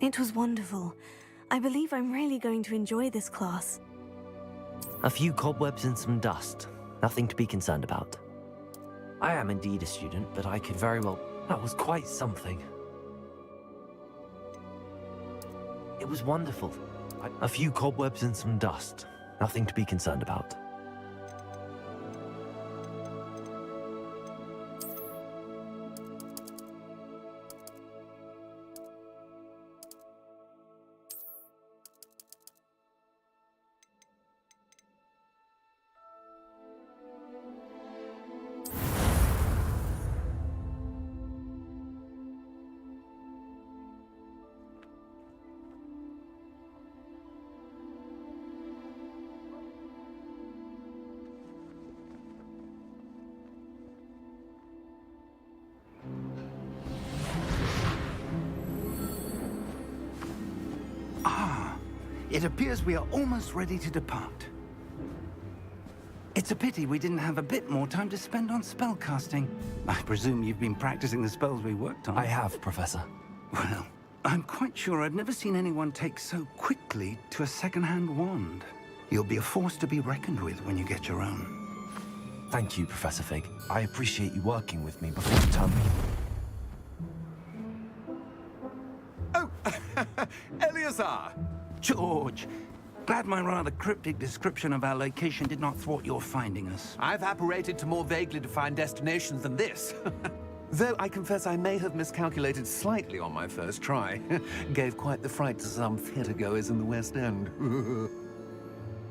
It was wonderful. I believe I'm really going to enjoy this class. A few cobwebs and some dust. Nothing to be concerned about. I am indeed a student, but I could very well... That was quite something. It was wonderful. A few cobwebs and some dust. Nothing to be concerned about. It appears we are almost ready to depart. It's a pity we didn't have a bit more time to spend on spellcasting. I presume you've been practicing the spells we worked on. I have, Professor. Well, I'm quite sure I've never seen anyone take so quickly to a second-hand wand. You'll be a force to be reckoned with when you get your own. Thank you, Professor Fig. I appreciate you working with me before the term. Oh, Eleazar! George, glad my rather cryptic description of our location did not thwart your finding us. I've apparated to more vaguely defined destinations than this. Though I confess I may have miscalculated slightly on my first try. Gave quite the fright to some theatergoers in the West End.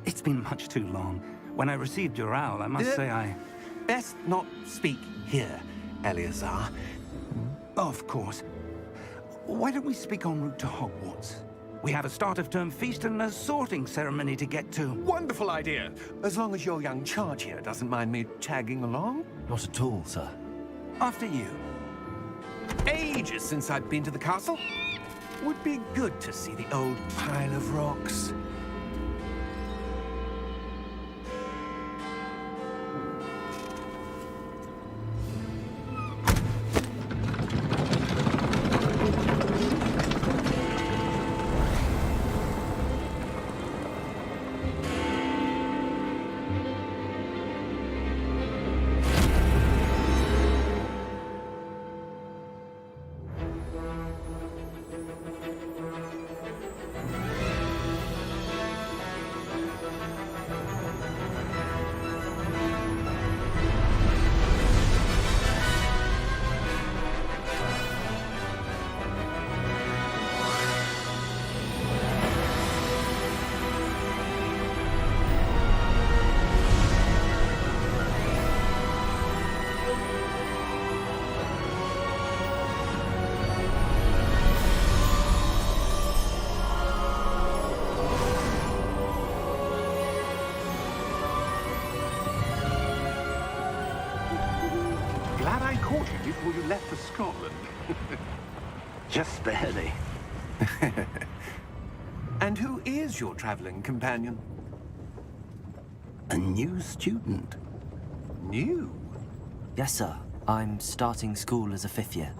It's been much too long. When I received your owl, I must say I... Best not speak here, Eleazar. Of course. Why don't we speak en route to Hogwarts? We have a start-of-term feast and a sorting ceremony to get to. Wonderful idea! As long as your young charge here doesn't mind me tagging along. Not at all, sir. After you. Ages since I've been to the castle. Would be good to see the old pile of rocks. Glad I caught you before you left for Scotland. Just barely. And who is your traveling companion? A new student. New? Yes, sir. I'm starting school as a 5th year.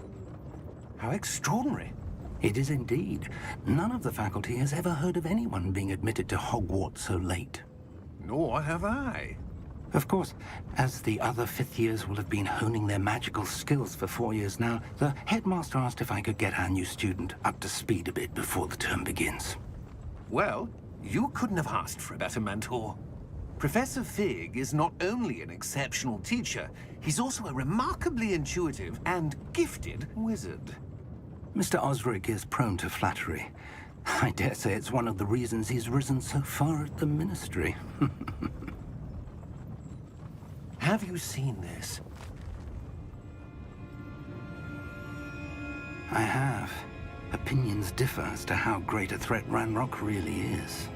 How extraordinary. It is indeed. None of the faculty has ever heard of anyone being admitted to Hogwarts so late. Nor have I. Of course, as the other 5th years will have been honing their magical skills for 4 years now, the headmaster asked if I could get our new student up to speed a bit before the term begins. Well, you couldn't have asked for a better mentor. Professor Fig is not only an exceptional teacher, he's also a remarkably intuitive and gifted wizard. Mr. Osric is prone to flattery. I dare say it's one of the reasons he's risen so far at the Ministry. Have you seen this? I have. Opinions differ as to how great a threat Ranrock really is.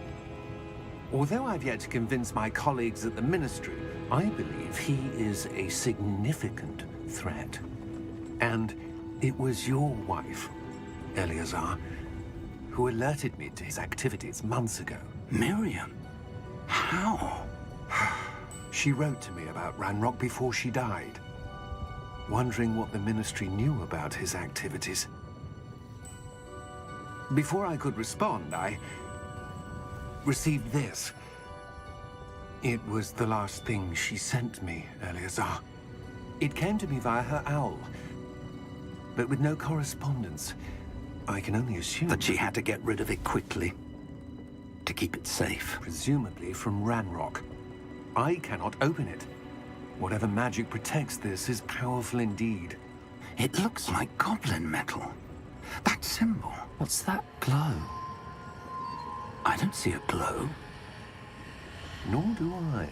Although I've yet to convince my colleagues at the Ministry, I believe he is a significant threat. And it was your wife, Eleazar, who alerted me to his activities months ago. Miriam? How? She wrote to me about Ranrock before she died, wondering what the Ministry knew about his activities. Before I could respond, I received this. It was the last thing she sent me, Eleazar. It came to me via her owl, but with no correspondence. I can only assume That she had to get rid of it quickly to keep it safe. presumably from Ranrock. I cannot open it. Whatever magic protects this is powerful indeed. It looks like goblin metal. That symbol. What's that glow? I don't see a glow. Nor do I.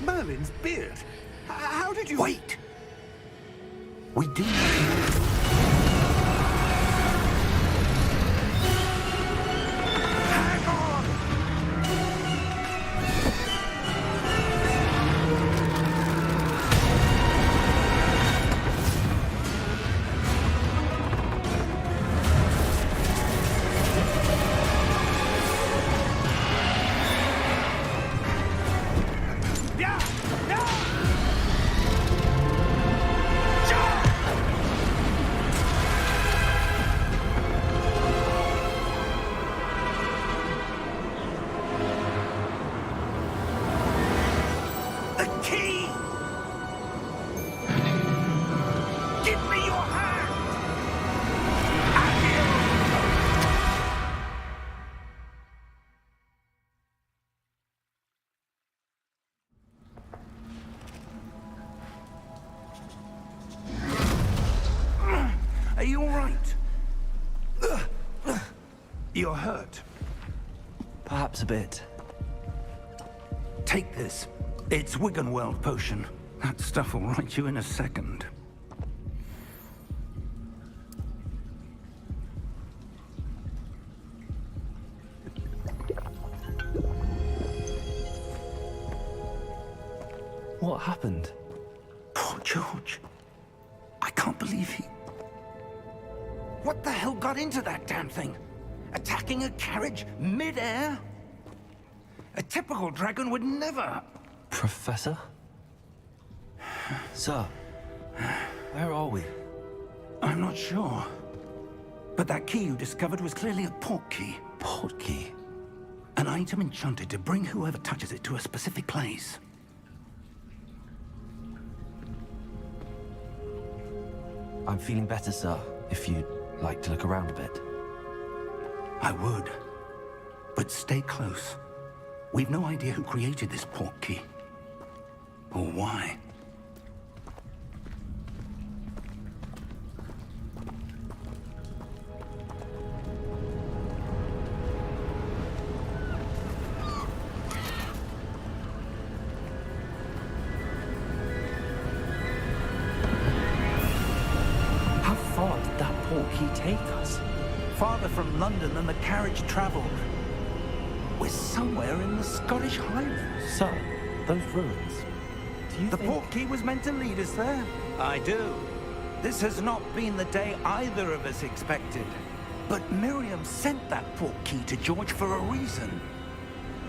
Merlin's beard? How did you... Wait! We do Hang on! Yeah! Yeah! The key! Give me your hand! Are you all right? You're hurt. Perhaps a bit. Take this. It's Wiggenweld potion. That stuff will right you in a second. What happened? Poor George. I can't believe he... What the hell got into that damn thing? Attacking a carriage mid-air? A typical dragon would never... Professor? Sir, where are we? I'm not sure. But that key you discovered was clearly a port key. Port key? An item enchanted to bring whoever touches it to a specific place. I'm feeling better, sir, if you'd like to look around a bit. I would. But stay close. We've no idea who created this port key. Or why. How far did that port key take us? Farther from London than the carriage traveled. We're somewhere in the Scottish Highlands. Sir, those ruins. Do you The think... port key was meant to lead us there? I do. This has not been the day either of us expected. But Miriam sent that port key to George for a reason.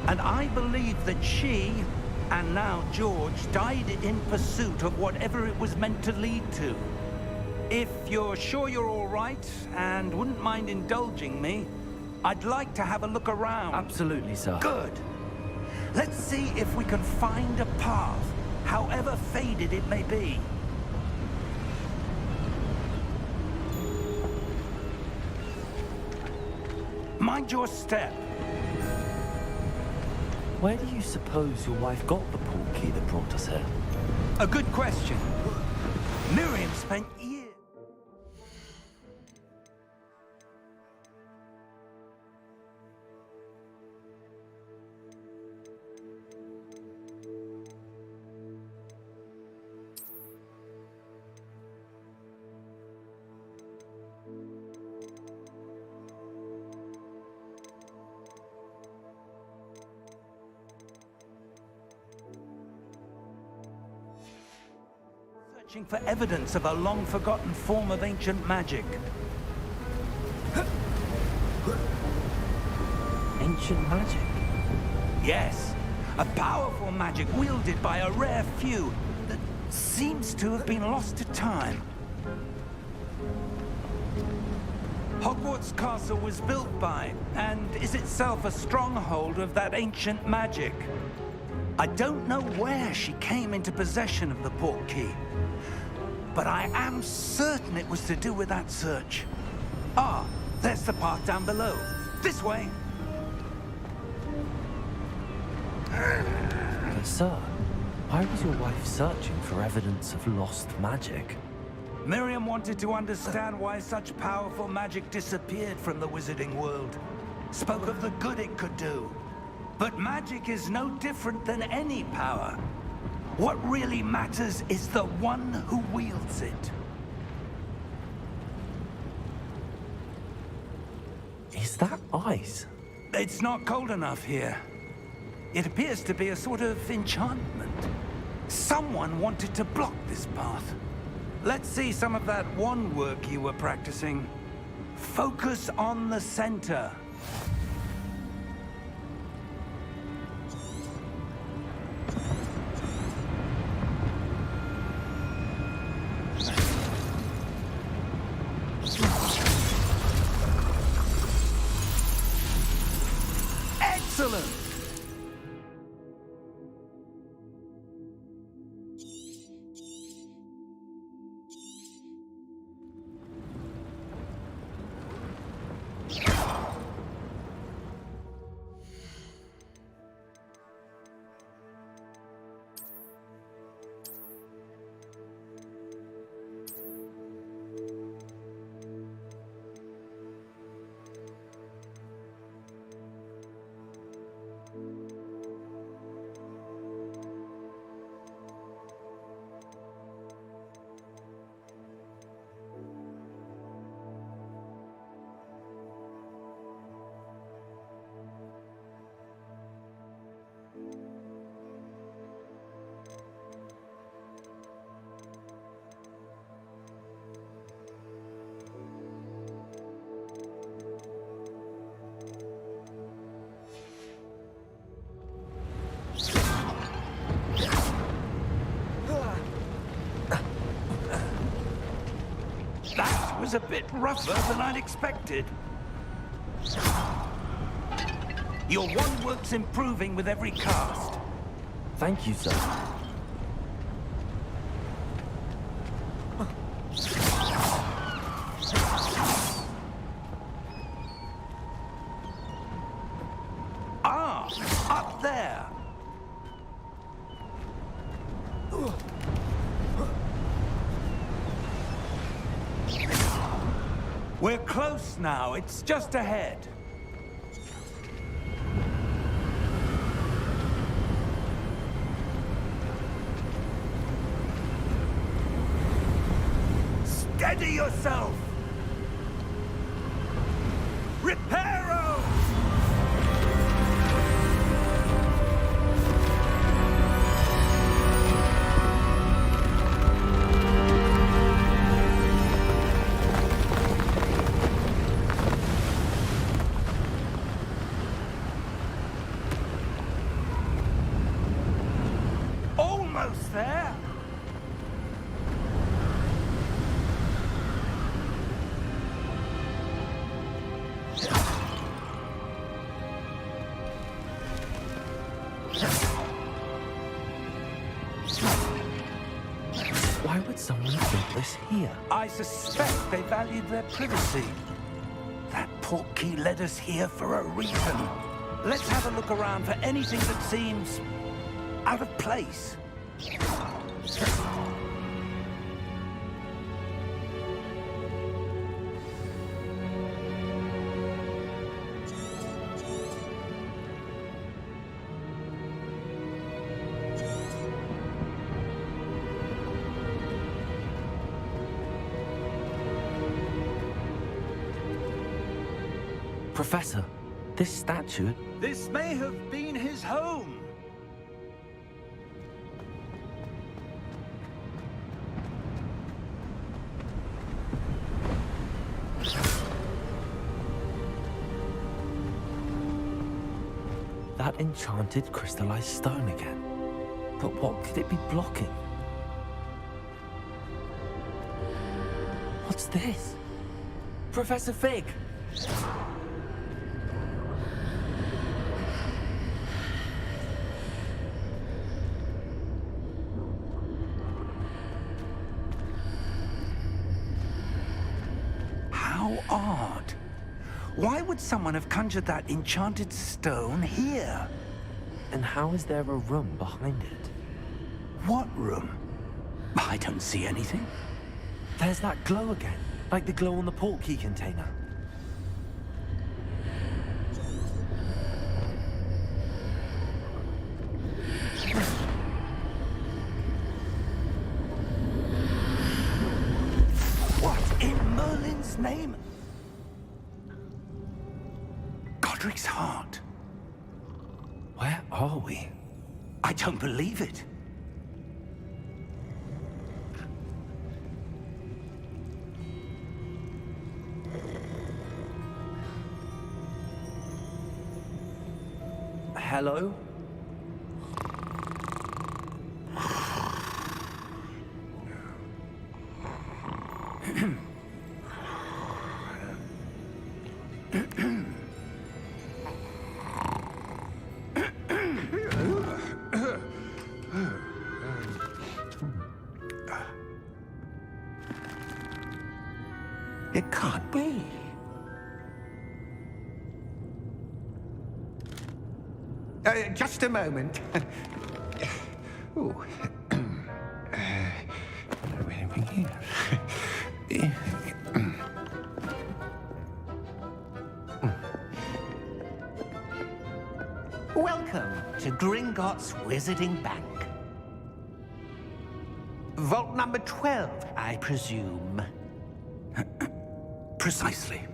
And I believe that she, and now George, died in pursuit of whatever it was meant to lead to. If you're sure you're all right, and wouldn't mind indulging me, I'd like to have a look around. Absolutely, sir. Good. Let's see if we can find a path, however faded it may be. Mind your step. Where do you suppose your wife got the port key that brought us here? A good question. Miriam spent years... searching for evidence of a long-forgotten form of ancient magic. Ancient magic? Yes, A powerful magic wielded by a rare few that seems to have been lost to time. Hogwarts Castle was built by, and is itself a stronghold of that ancient magic. I don't know where she came into possession of the portkey, but I am certain it was to do with that search. Ah, there's the path down below. This way. Sir, why was your wife searching for evidence of lost magic? Miriam wanted to understand why such powerful magic disappeared from the wizarding world. Spoke of the good it could do. But magic is no different than any power. What really matters is the one who wields it. Is that ice? It's not cold enough here. It appears to be a sort of enchantment. Someone wanted to block this path. Let's see some of that wand work you were practicing. Focus on the center. Excellent! That was a bit rougher than I'd expected. Your wand work's improving with every cast. Thank you, sir. Ah, up there. We're close now. It's just ahead. Steady yourself! Reparo! Almost there! Why would someone have built this here? I suspect they valued their privacy. That portkey led us here for a reason. Let's have a look around for anything that seems out of place. Professor, this statue... This may have been his home. That enchanted crystallized stone again. But what could it be blocking? What's this? Professor Fig! How odd. Why would someone have conjured that enchanted stone here? And how is there a room behind it? What room? I don't see anything. There's that glow again, like the glow on the portkey container. What in Merlin's name? Godric's heart. Where are we? I don't believe it. Hello? It can't be. Just a moment. Ooh. Welcome to Gringotts Wizarding Bank. Vault number 12, I presume. Precisely.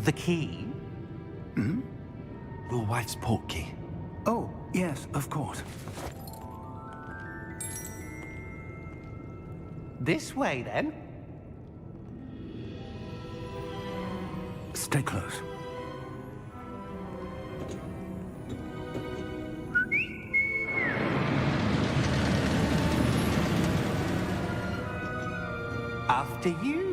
The key? Your wife's portkey. Oh, yes, of course. This way, then. Stay close. After you.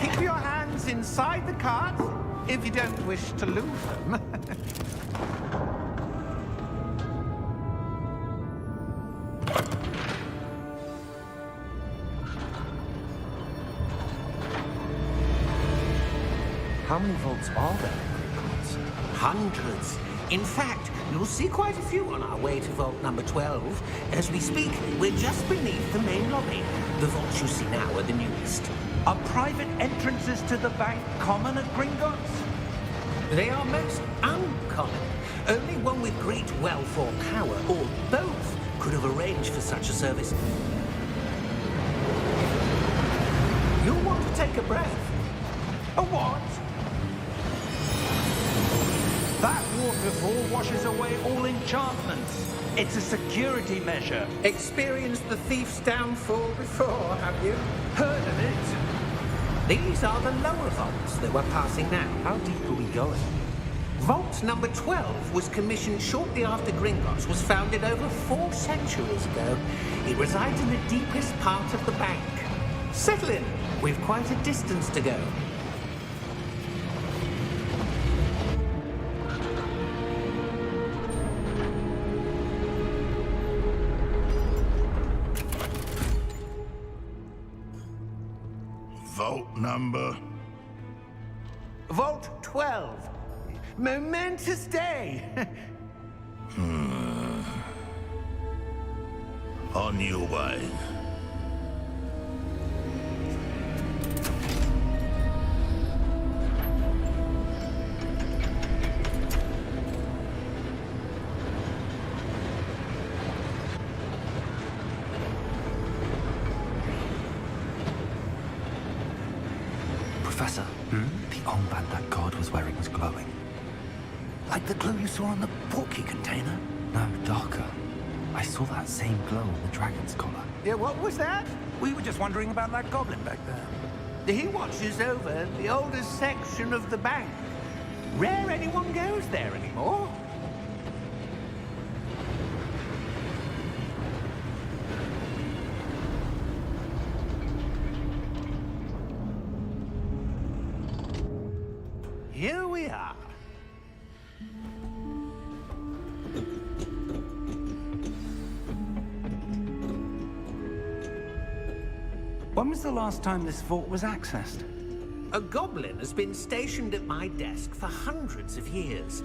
Keep your hands inside the cart if you don't wish to lose them. How many vaults are there in Gringotts? Hundreds. In fact, you'll see quite a few on our way to vault number 12. As we speak, we're just beneath the main lobby. The vaults you see now are the newest. Are private entrances to the bank common at Gringotts? They are most uncommon. Only one with great wealth or power, or both, could have arranged for such a service. You'll want to take a breath. A what? That waterfall washes away all enchantments. It's a security measure. Experienced the thief's downfall before, have you? Heard of it? These are the lower vaults that we're passing now. How deep are we going? Vault number 12 was commissioned shortly after Gringotts was founded over 4 centuries ago. It resides in the deepest part of the bank. Settle in. We've quite a distance to go. Vault number? Vault 12. Momentous day. On your way. Professor, the armband that guard was wearing was glowing. Like the glow you saw on the portkey container? No, darker. I I saw that same glow on the dragon's collar. Yeah, what was that? We were just wondering about that goblin back there. He watches over the oldest section of the bank. Rare anyone goes there anymore. Here we are. When was the last time this vault was accessed? A goblin has been stationed at my desk for hundreds of years.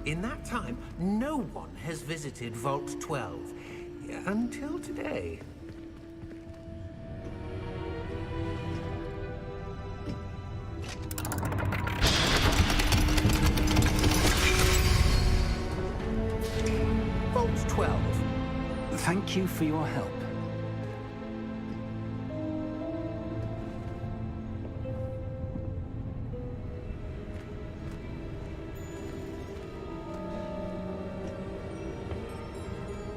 In that time, no one has visited Vault 12. Until today. Vault 12. Thank you for your help.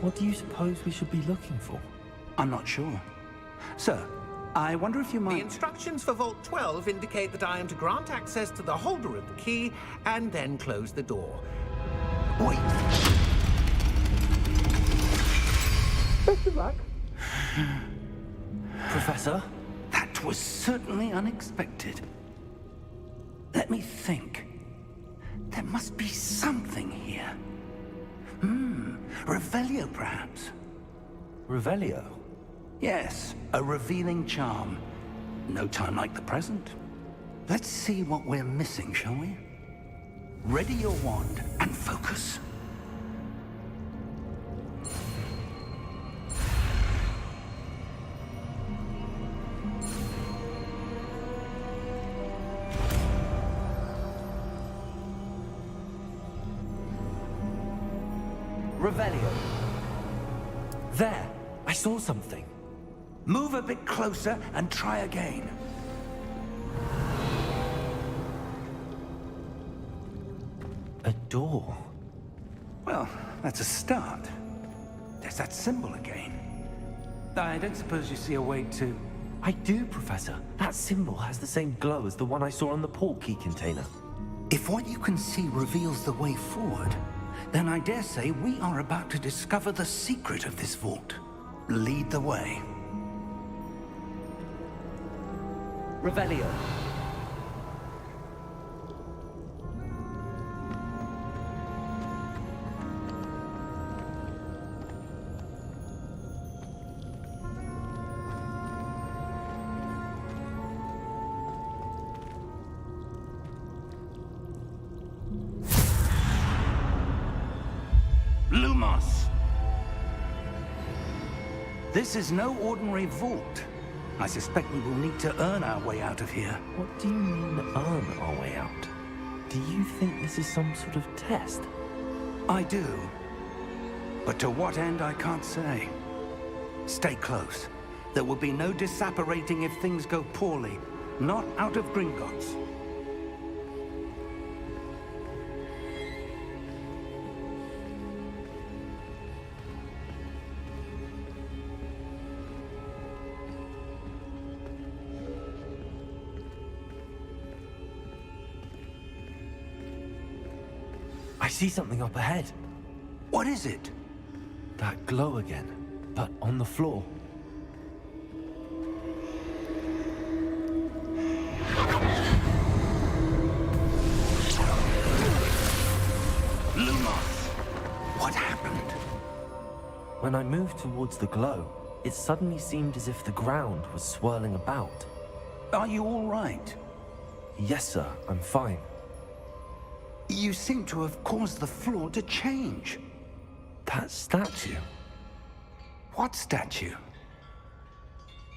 What do you suppose we should be looking for? I'm not sure. Sir, I wonder if you The might... instructions for Vault 12 indicate that I am to grant access to the holder of the key and then close the door. Wait! Best of luck. Professor? That was certainly unexpected. Let me think. There must be something here. Revelio, perhaps? Revelio? Yes, a revealing charm. No time like the present. Let's see what we're missing, shall we? Ready your wand and focus. Revelio. There! I saw something. Move a bit closer and try again. A door. Well, that's a start. There's that symbol again. I don't suppose you see a way to... I do, Professor. That symbol has the same glow as the one I saw on the port key container. If what you can see reveals the way forward, then I dare say we are about to discover the secret of this vault. Lead the way. Revelio. Lumos! This is no ordinary vault. I suspect we will need to earn our way out of here. What do you mean, earn our way out? Do you think this is some sort of test? I do. But to what end, I can't say. Stay close. There will be no disapparating if things go poorly. Not out of Gringotts. I see something up ahead. What is it? That glow again, but on the floor. Lumos! What happened? When I moved towards the glow, it suddenly seemed as if the ground was swirling about. Are you all right? Yes, sir, I'm fine. You seem to have caused the floor to change. That statue. What statue?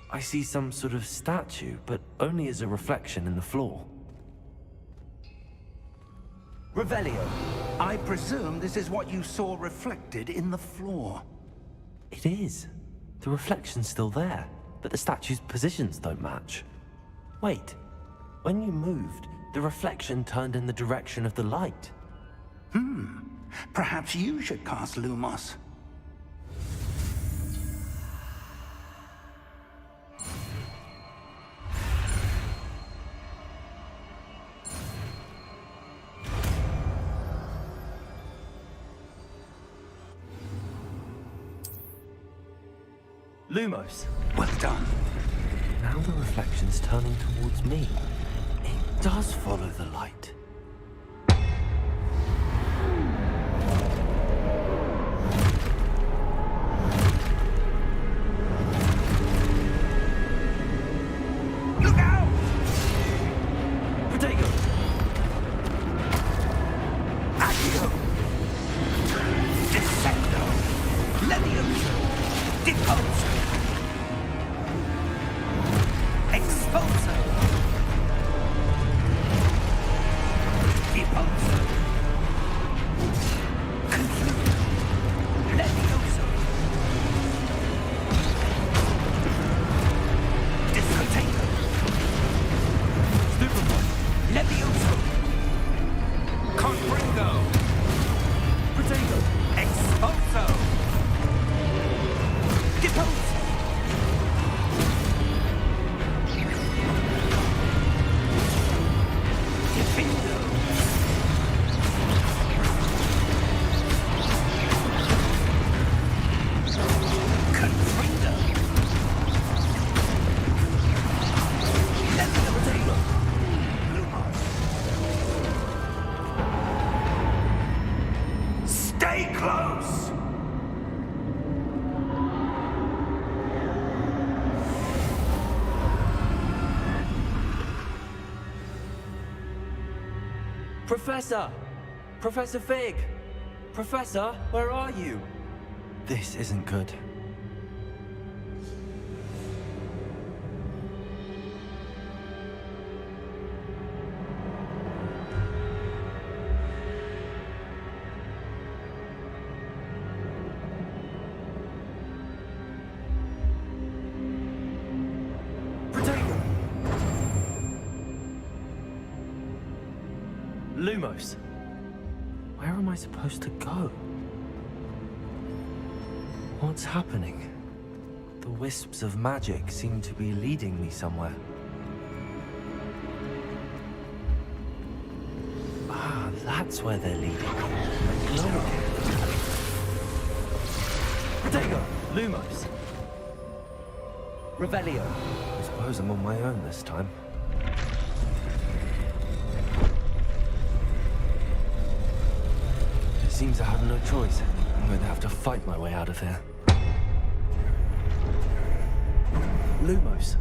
I see some sort of statue, but only as a reflection in the floor. Revelio. I presume this is what you saw reflected in the floor. It is. The reflection's still there, but the statue's positions don't match. Wait. When you moved, the reflection turned in the direction of the light. Perhaps you should cast Lumos. Lumos. Well done. Now the reflection's turning towards me. It does follow the light. Look out! Protego! Accio! Descendo! Levioso! Deposo! Expulso! Deposo! Concludo! Levioso! Discoteco! Stupefy! Levioso! Confringo! Protego! Expulso! Deposo! Defindo! Confrindo! Levioso! Lumos! Stay close! Professor! Professor Fig! Professor, where are you? This isn't good. Protego! Lumos. Where am I supposed to go? What's happening? The wisps of magic seem to be leading me somewhere. Ah, that's where they're leading. No. Protego! Lumos! Revelio. I suppose I'm on my own this time. Seems I have no choice. I'm going to have to fight my way out of here. Lumos.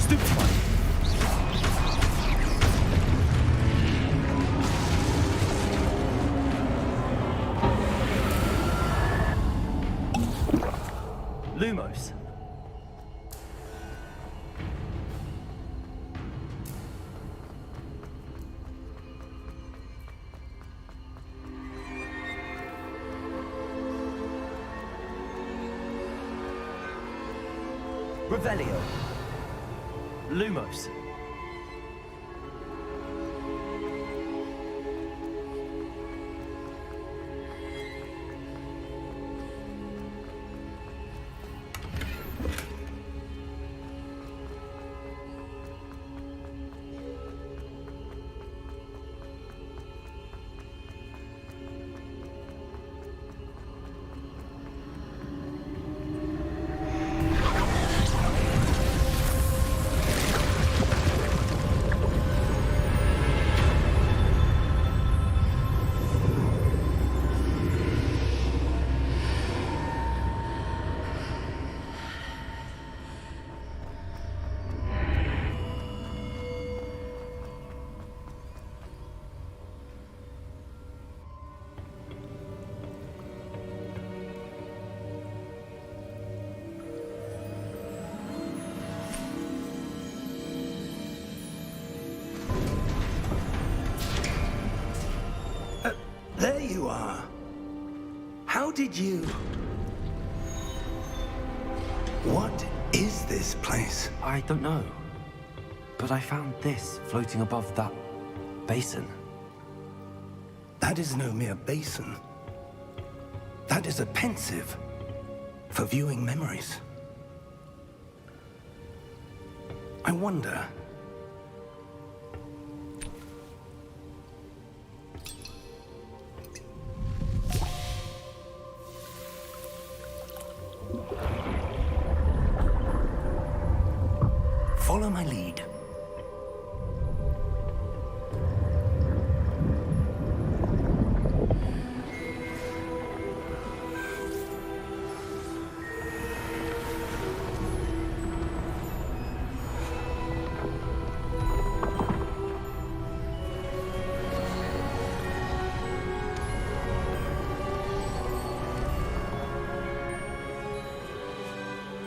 Stupefy! Lumos. Revelio. Lumos. There you are. How did you... What is this place? I don't know. But I found this floating above that basin. That is no mere basin. That is a pensive for viewing memories. I wonder... Follow my lead.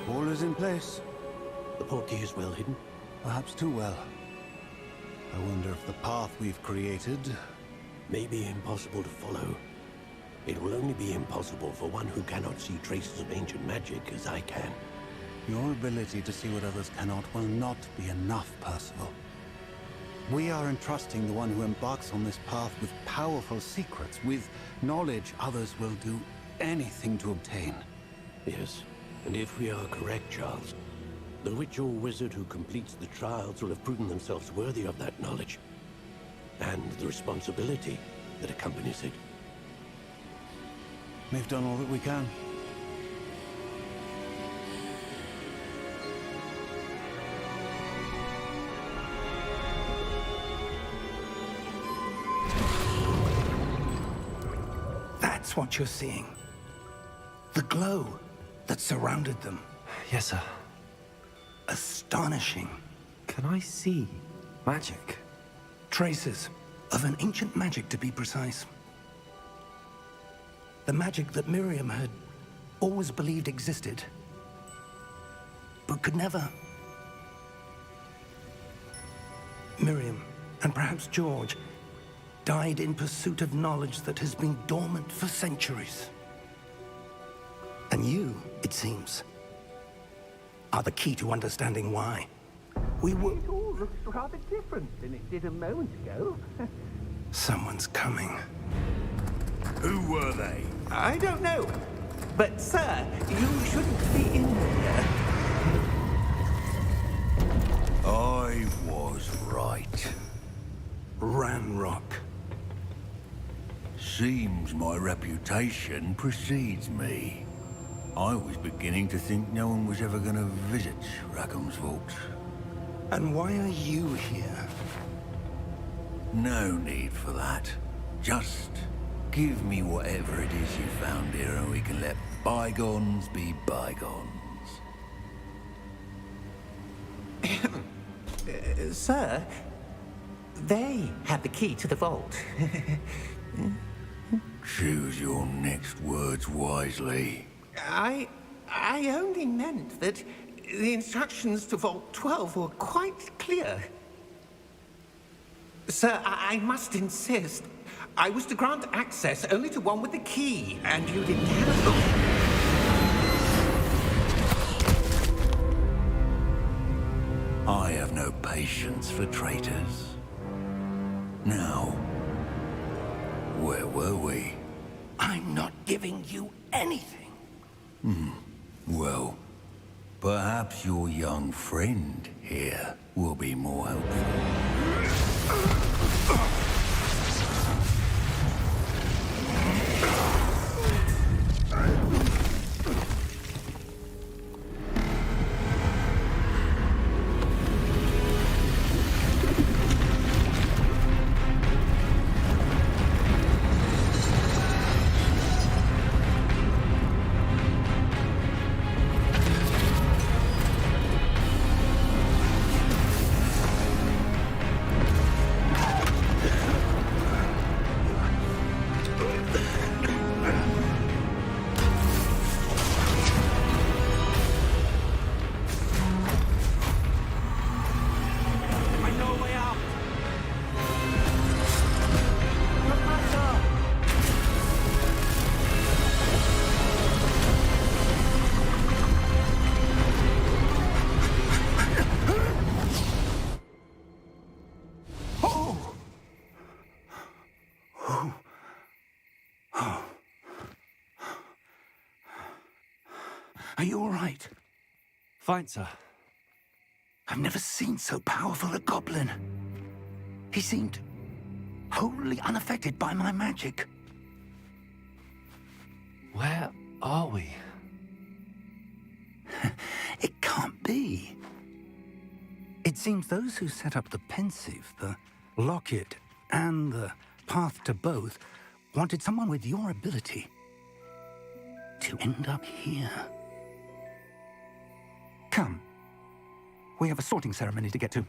All is in place. The portkey is well hidden. Perhaps too well. I wonder if the path we've created... May be impossible to follow. It will only be impossible for one who cannot see traces of ancient magic as I can. Your ability to see what others cannot will not be enough, Percival. We are entrusting the one who embarks on this path with powerful secrets, with knowledge others will do anything to obtain. Yes, and if we are correct, Charles, the witch or wizard who completes the trials will have proven themselves worthy of that knowledge, and the responsibility that accompanies it. We've done all that we can. That's what you're seeing. The glow that surrounded them. Yes, sir. Astonishing. Can I see magic? Traces of an ancient magic, to be precise. The magic that Miriam had always believed existed, but could never. Miriam, and perhaps George, died in pursuit of knowledge that has been dormant for centuries. And you, it seems, are the key to understanding why. We were... It all looks rather different than it did a moment ago. Someone's coming. Who were they? I don't know. But, sir, you shouldn't be in here. I was right. Ranrock. Seems my reputation precedes me. I was beginning to think no one was ever going to visit Rackham's vault. And why are you here? No need for that. Just give me whatever it is you found here and we can let bygones be bygones. Sir, they had the key to the vault. Choose your next words wisely. I only meant that the instructions to Vault 12 were quite clear. Sir, I must insist. I was to grant access only to one with the key, and you didn't have... I have no patience for traitors. Now, where were we? I'm not giving you anything. Well, perhaps your young friend here will be more helpful. Are you all right? Fine, sir. I've never seen so powerful a goblin. He seemed wholly unaffected by my magic. Where are we? It can't be. It seems those who set up the pensive, the locket, and the path to both wanted someone with your ability to end up here. Come. We have a sorting ceremony to get to.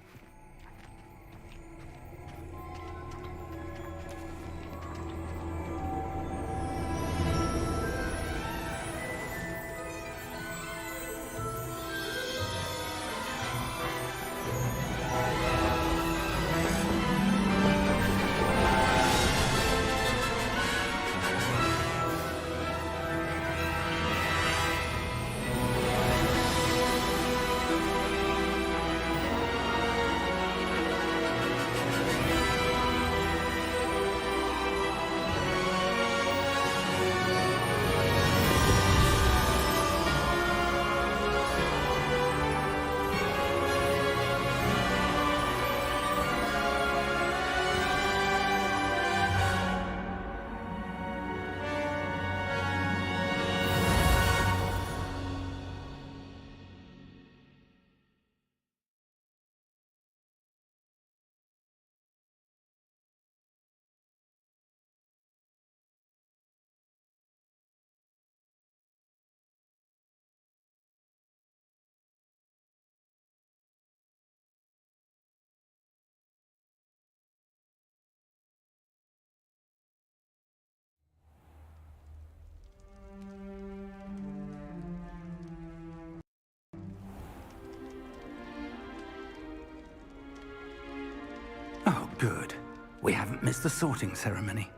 Oh, good. We haven't missed the sorting ceremony.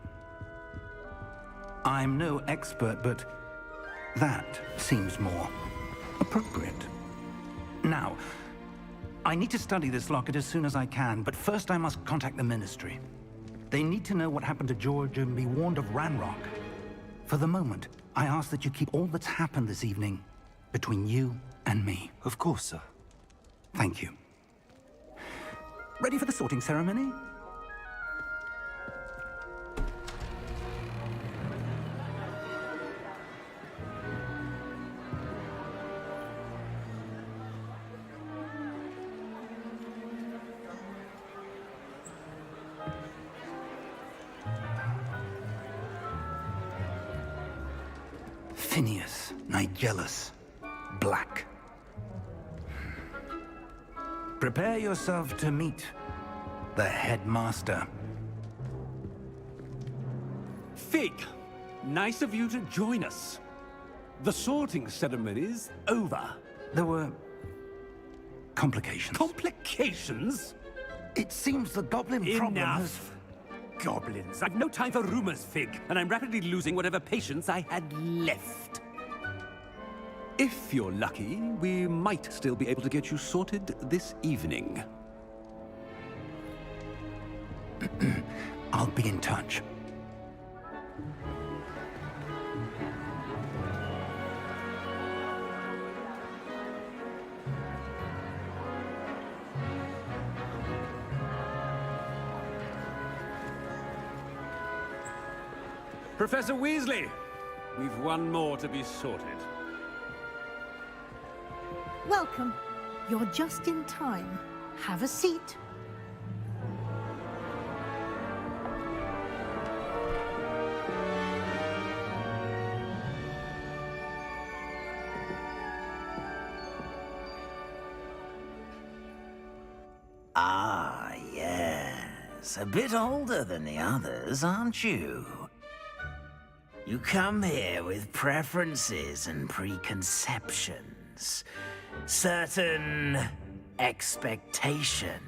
I'm no expert, but that seems more appropriate. Now, I need to study this locket as soon as I can, but first I must contact the Ministry. They need to know what happened to George and be warned of Ranrock. For the moment, I ask that you keep all that's happened this evening between you and me. Of course, sir. Thank you. Ready for the sorting ceremony? Phineas, Nigellus, Black. Prepare yourself to meet the headmaster. Fig, nice of you to join us. The sorting ceremony's over. There were complications. Complications? It seems the goblin problem has... Enough! Goblins. I've no time for rumors, Fig, and I'm rapidly losing whatever patience I had left. If you're lucky, we might still be able to get you sorted this evening. I'll be in touch. Professor Weasley, we've one more to be sorted. Welcome. You're just in time. Have a seat. Ah, yes. A bit older than the others, aren't you? You come here with preferences and preconceptions. Certain expectations.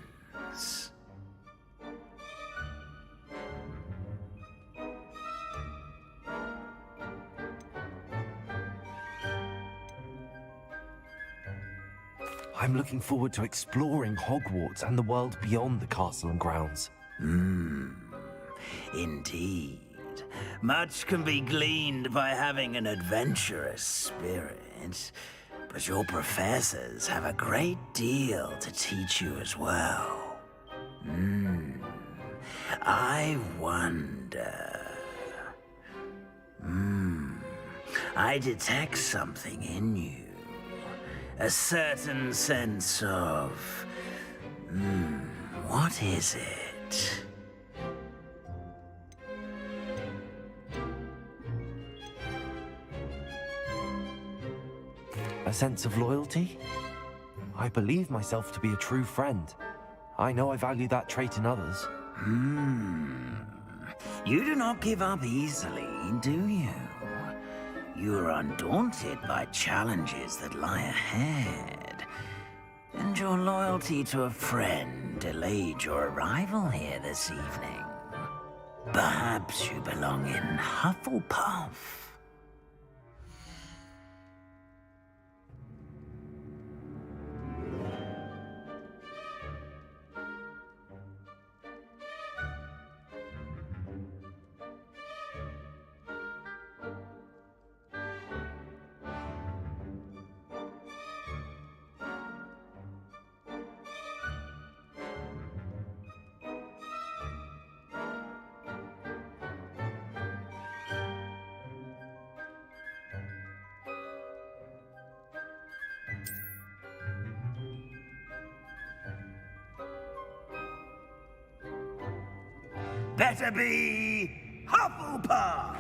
I'm looking forward to exploring Hogwarts and the world beyond the castle and grounds. Indeed. Much can be gleaned by having an adventurous spirit, but your professors have a great deal to teach you as well. I wonder... I detect something in you. A certain sense of... what is it? A sense of loyalty? I believe myself to be a true friend. I know I value that trait in others. You do not give up easily, do you? You are undaunted by challenges that lie ahead. And your loyalty to a friend delayed your arrival here this evening. Perhaps you belong in Hufflepuff. Better be Hufflepuff!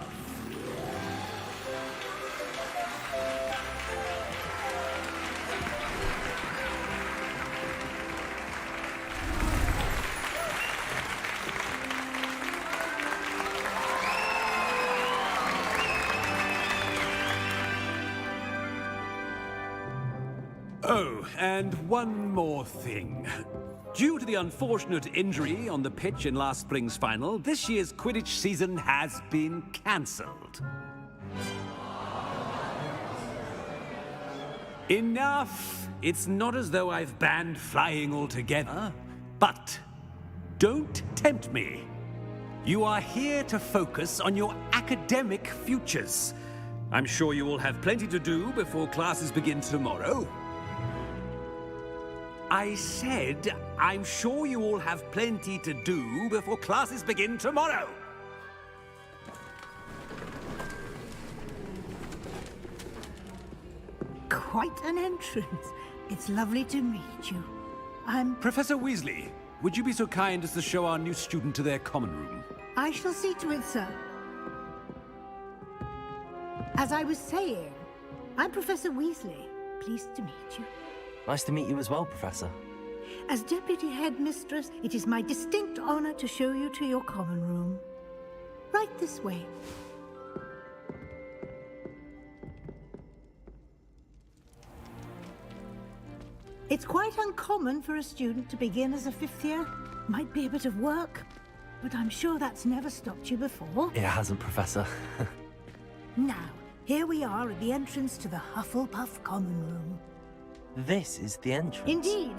Oh, and one more thing. Due to the unfortunate injury on the pitch in last spring's final, this year's Quidditch season has been cancelled. Enough! It's not as though I've banned flying altogether, but don't tempt me. You are here to focus on your academic futures. I'm sure you will have plenty to do before classes begin tomorrow. I said, I'm sure you all have plenty to do before classes begin tomorrow. Quite an entrance. It's lovely to meet you. I'm... Professor Weasley, would you be so kind as to show our new student to their common room? I shall see to it, sir. As I was saying, I'm Professor Weasley. Pleased to meet you. Nice to meet you as well, Professor. As Deputy Headmistress, it is my distinct honor to show you to your common room. Right this way. It's quite uncommon for a student to begin as a fifth year. Might be a bit of work, but I'm sure that's never stopped you before. It hasn't, Professor. Now, here we are at the entrance to the Hufflepuff common room. This is the entrance? Indeed.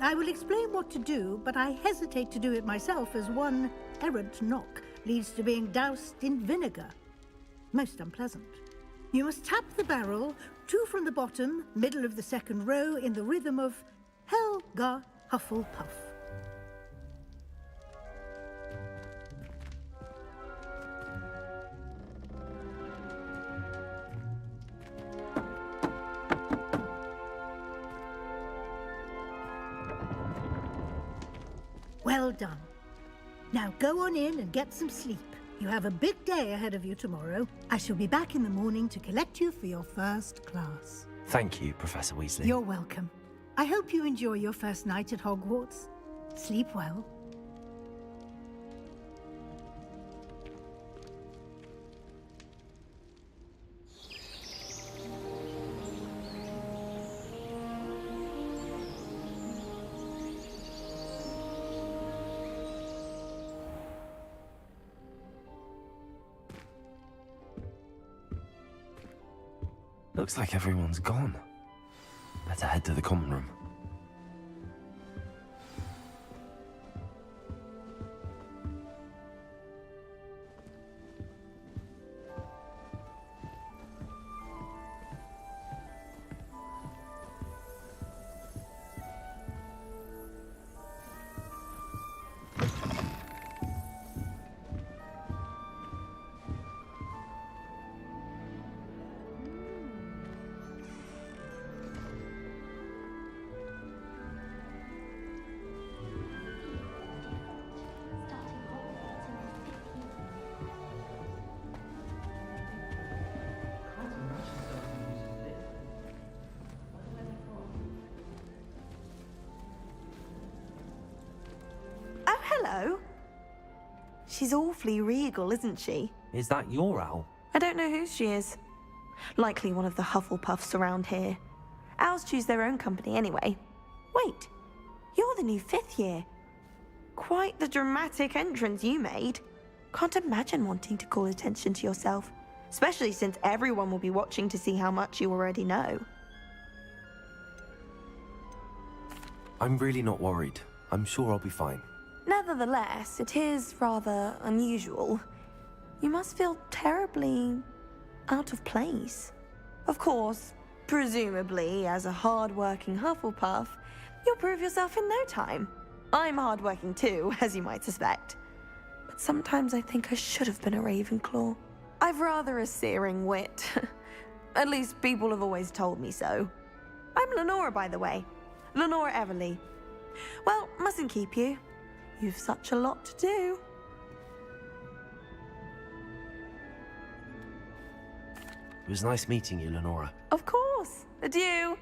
I will explain what to do, but I hesitate to do it myself as one errant knock leads to being doused in vinegar. Most unpleasant. You must tap the barrel, 2 from the bottom, middle of the second row, in the rhythm of Helga Hufflepuff. Well done. Now go on in and get some sleep. You have a big day ahead of you tomorrow. I shall be back in the morning to collect you for your first class. Thank you, Professor Weasley. You're welcome. I hope you enjoy your first night at Hogwarts. Sleep well. Looks like everyone's gone. Better head to the common room. Hello. She's awfully regal, isn't she? Is that your owl? I don't know who she is. Likely one of the Hufflepuffs around here. Owls choose their own company anyway. Wait, you're the new 5th year. Quite the dramatic entrance you made. Can't imagine wanting to call attention to yourself, especially since everyone will be watching to see how much you already know. I'm really not worried. I'm sure I'll be fine. Nevertheless, it is rather unusual. You must feel terribly out of place. Of course, presumably, as a hard-working Hufflepuff, you'll prove yourself in no time. I'm hard-working too, as you might suspect. But sometimes I think I should have been a Ravenclaw. I've rather a searing wit. At least people have always told me so. I'm Lenora, by the way. Lenora Everly. Well, mustn't keep you. You've such a lot to do. It was nice meeting you, Lenora. Of course. Adieu.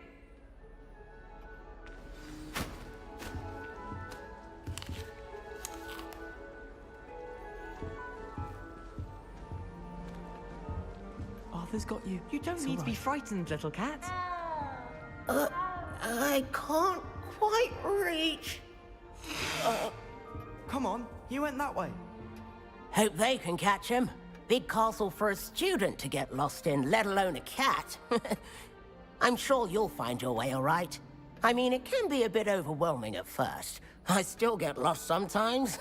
Arthur's got you. You don't need to be frightened, little cat. I can't quite reach. Come on, you went that way. Hope they can catch him. Big castle for a student to get lost in, let alone a cat. I'm sure you'll find your way all right. I mean, it can be a bit overwhelming at first. I still get lost sometimes.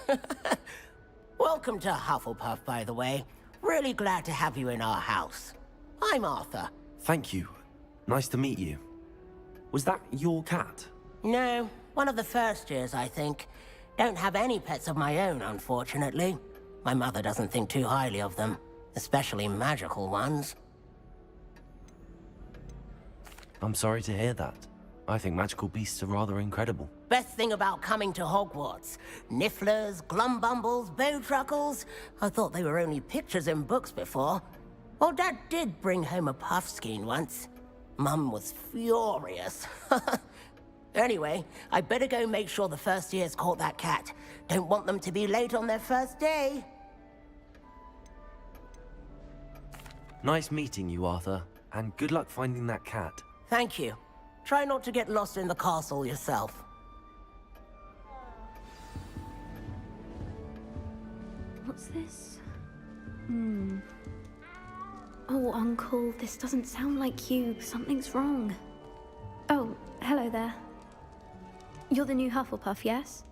Welcome to Hufflepuff, by the way. Really glad to have you in our house. I'm Arthur. Thank you. Nice to meet you. Was that your cat? No, one of the first years, I think. Don't have any pets of my own, unfortunately. My mother doesn't think too highly of them, especially magical ones. I'm sorry to hear that. I think magical beasts are rather incredible. Best thing about coming to Hogwarts. Nifflers, glumbumbles, bowtruckles. I thought they were only pictures in books before. Well, Dad did bring home a puffskein once. Mum was furious. Anyway, I better go make sure the first years caught that cat. Don't want them to be late on their first day. Nice meeting you, Arthur. And good luck finding that cat. Thank you. Try not to get lost in the castle yourself. What's this? Oh, Uncle, this doesn't sound like you. Something's wrong. Oh, hello there. You're the new Hufflepuff, yes?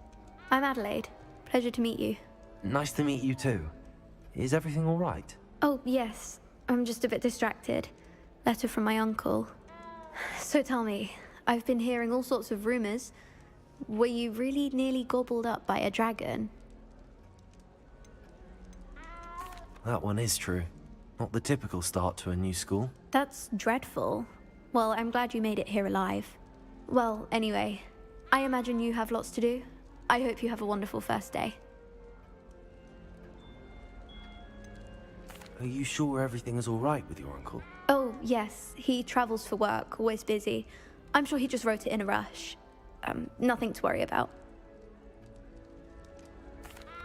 I'm Adelaide. Pleasure to meet you. Nice to meet you too. Is everything all right? Oh, yes. I'm just a bit distracted. Letter from my uncle. So tell me, I've been hearing all sorts of rumors. Were you really nearly gobbled up by a dragon? That one is true. Not the typical start to a new school. That's dreadful. Well, I'm glad you made it here alive. Well, anyway, I imagine you have lots to do. I hope you have a wonderful first day. Are you sure everything is all right with your uncle? Oh, yes. He travels for work, always busy. I'm sure he just wrote it in a rush. Nothing to worry about.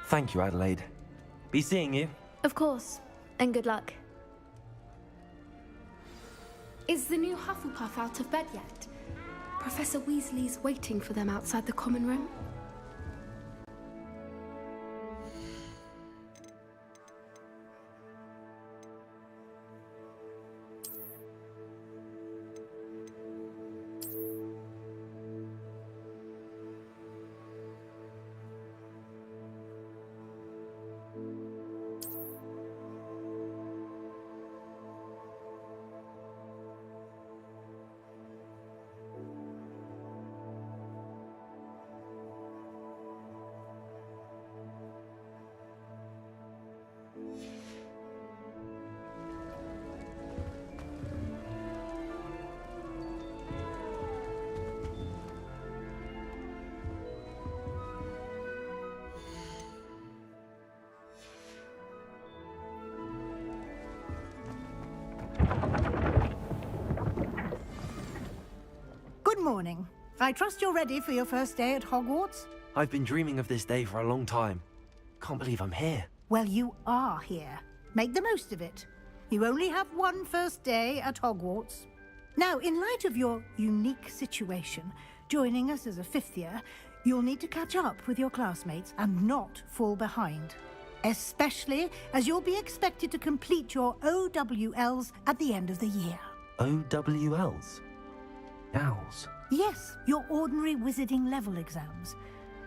Thank you, Adelaide. Be seeing you. Of course. And good luck. Is the new Hufflepuff out of bed yet? Professor Weasley's waiting for them outside the common room. Good morning. I trust you're ready for your first day at Hogwarts? I've been dreaming of this day for a long time. Can't believe I'm here. Well, you are here. Make the most of it. You only have one first day at Hogwarts. Now, in light of your unique situation, joining us as a fifth year, you'll need to catch up with your classmates and not fall behind. Especially as you'll be expected to complete your OWLs at the end of the year. OWLs? Owls? Yes, your ordinary wizarding level exams.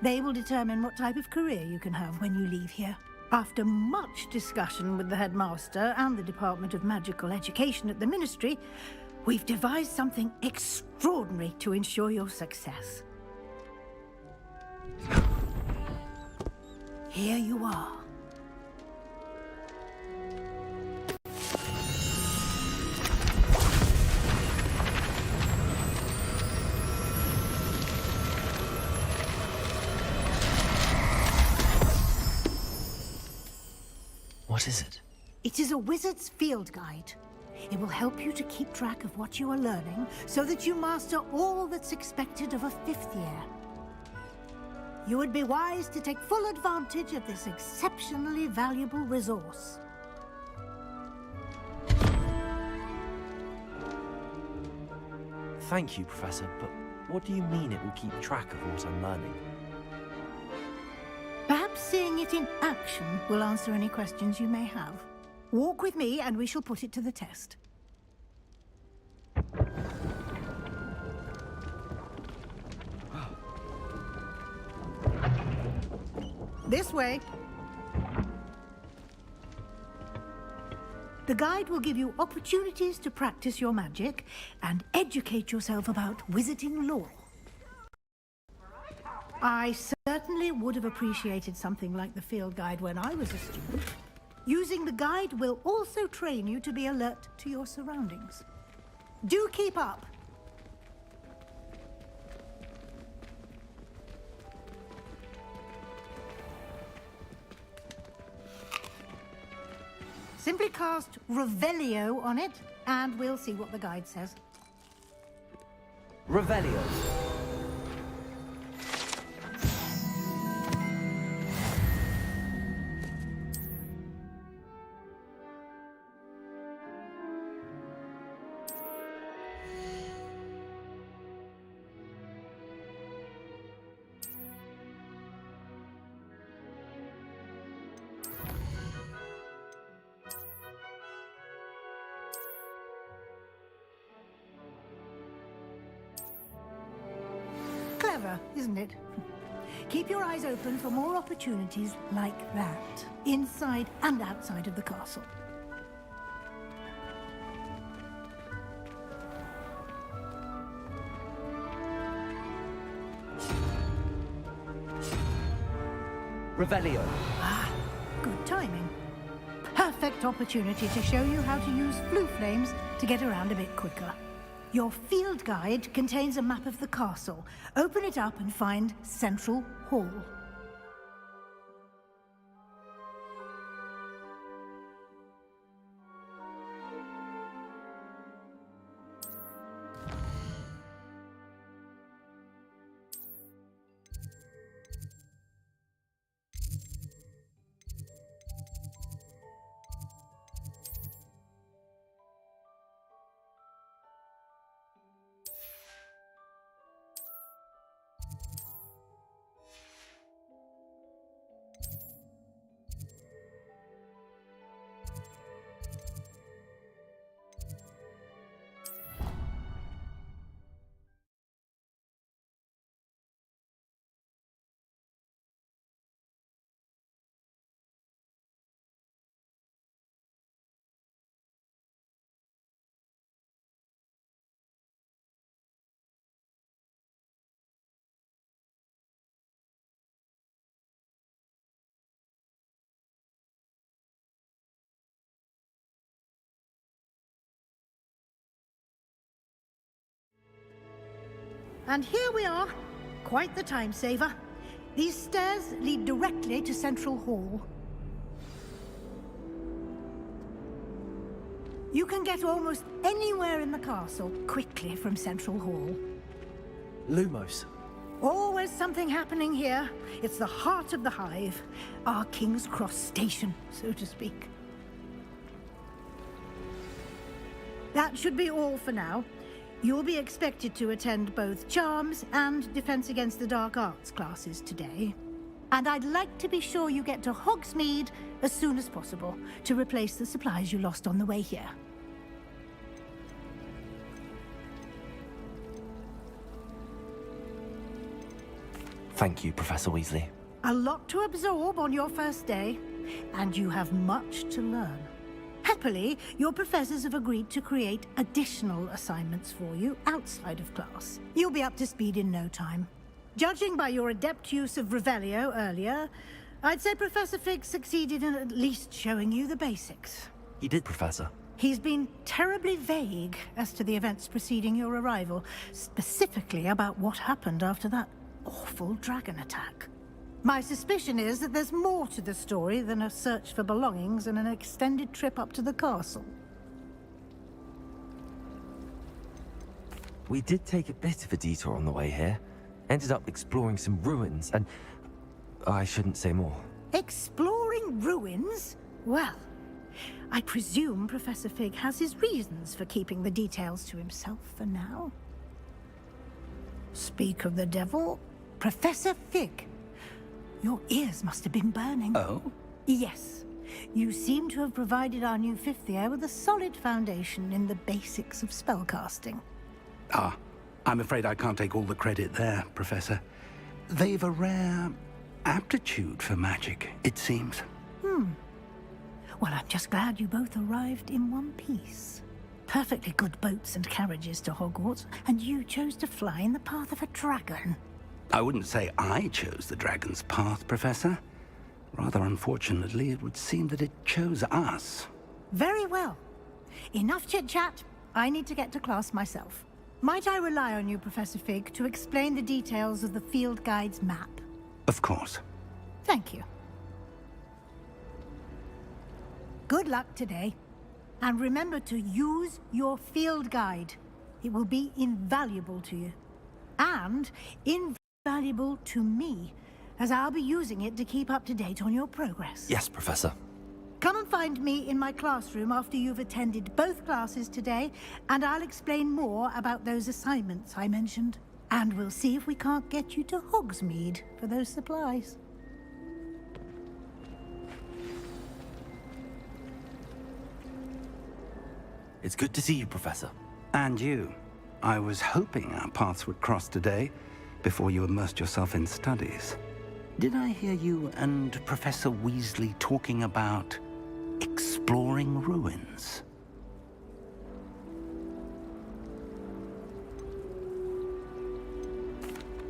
They will determine what type of career you can have when you leave here. After much discussion with the headmaster and the Department of Magical Education at the Ministry, we've devised something extraordinary to ensure your success. Here you are. What is it? It is a wizard's field guide. It will help you to keep track of what you are learning so that you master all that's expected of a fifth year. You would be wise to take full advantage of this exceptionally valuable resource. Thank you, Professor, but what do you mean it will keep track of what I'm learning? Perhaps seeing it in action will answer any questions you may have. Walk with me and we shall put it to the test. This way. The guide will give you opportunities to practice your magic and educate yourself about wizarding lore. I certainly would have appreciated something like the field guide when I was a student. Using the guide will also train you to be alert to your surroundings. Do keep up. Simply cast Revelio on it, and we'll see what the guide says. Revelio. clever, isn't it? Keep your eyes open for more opportunities like that, inside and outside of the castle. Revelio. Ah, good timing. Perfect opportunity to show you how to use flue flames to get around a bit quicker. Your field guide contains a map of the castle. Open it up and find Central Hall. And here we are. Quite the time saver. These stairs lead directly to Central Hall. You can get almost anywhere in the castle quickly from Central Hall. Lumos. Always something happening here. It's the heart of the Hive. Our King's Cross station, so to speak. That should be all for now. You'll be expected to attend both Charms and Defense Against the Dark Arts classes today. And I'd like to be sure you get to Hogsmeade as soon as possible to replace the supplies you lost on the way here. Thank you, Professor Weasley. A lot to absorb on your first day, and you have much to learn. Happily, your professors have agreed to create additional assignments for you outside of class. You'll be up to speed in no time. Judging by your adept use of Revelio earlier, I'd say Professor Fig succeeded in at least showing you the basics. He did, Professor. He's been terribly vague as to the events preceding your arrival, specifically about what happened after that awful dragon attack. My suspicion is that there's more to the story than a search for belongings and an extended trip up to the castle. We did take a bit of a detour on the way here. Ended up exploring some ruins and... I shouldn't say more. Exploring ruins? Well, I presume Professor Fig has his reasons for keeping the details to himself for now. Speak of the devil, Professor Fig. Your ears must have been burning. Oh? Yes. You seem to have provided our new fifth year with a solid foundation in the basics of spellcasting. Ah, I'm afraid I can't take all the credit there, Professor. They've a rare aptitude for magic, it seems. Well, I'm just glad you both arrived in one piece. Perfectly good boats and carriages to Hogwarts, and you chose to fly in the path of a dragon. I wouldn't say I chose the dragon's path, Professor. Rather unfortunately, it would seem that it chose us. Very well. Enough chit-chat. I need to get to class myself. Might I rely on you, Professor Fig, to explain the details of the field guide's map? Of course. Thank you. Good luck today. And remember to use your field guide. It will be invaluable to you. And invaluable to me, as I'll be using it to keep up to date on your progress. Yes, Professor. Come and find me in my classroom after you've attended both classes today, and I'll explain more about those assignments I mentioned. And we'll see if we can't get you to Hogsmeade for those supplies. It's good to see you, Professor. And you. I was hoping our paths would cross today, before you immersed yourself in studies. Did I hear you and Professor Weasley talking about exploring ruins?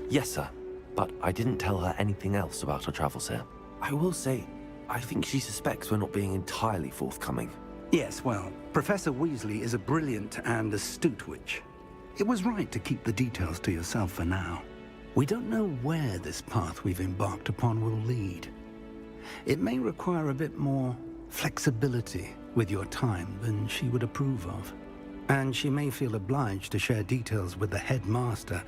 Yes, sir. But I didn't tell her anything else about our travels here. I will say, I think she suspects we're not being entirely forthcoming. Yes, well, Professor Weasley is a brilliant and astute witch. It was right to keep the details to yourself for now. We don't know where this path we've embarked upon will lead. It may require a bit more flexibility with your time than she would approve of. And she may feel obliged to share details with the headmaster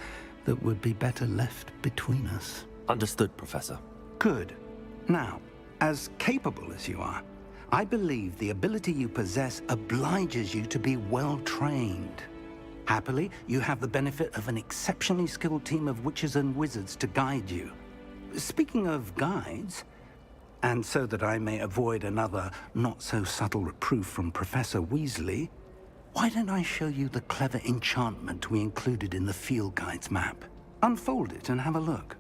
that would be better left between us. Understood, Professor. Good. Now, as capable as you are, I believe the ability you possess obliges you to be well-trained. Happily, you have the benefit of an exceptionally skilled team of witches and wizards to guide you. Speaking of guides, and so that I may avoid another not-so-subtle reproof from Professor Weasley, why don't I show you the clever enchantment we included in the field guide's map? Unfold it and have a look.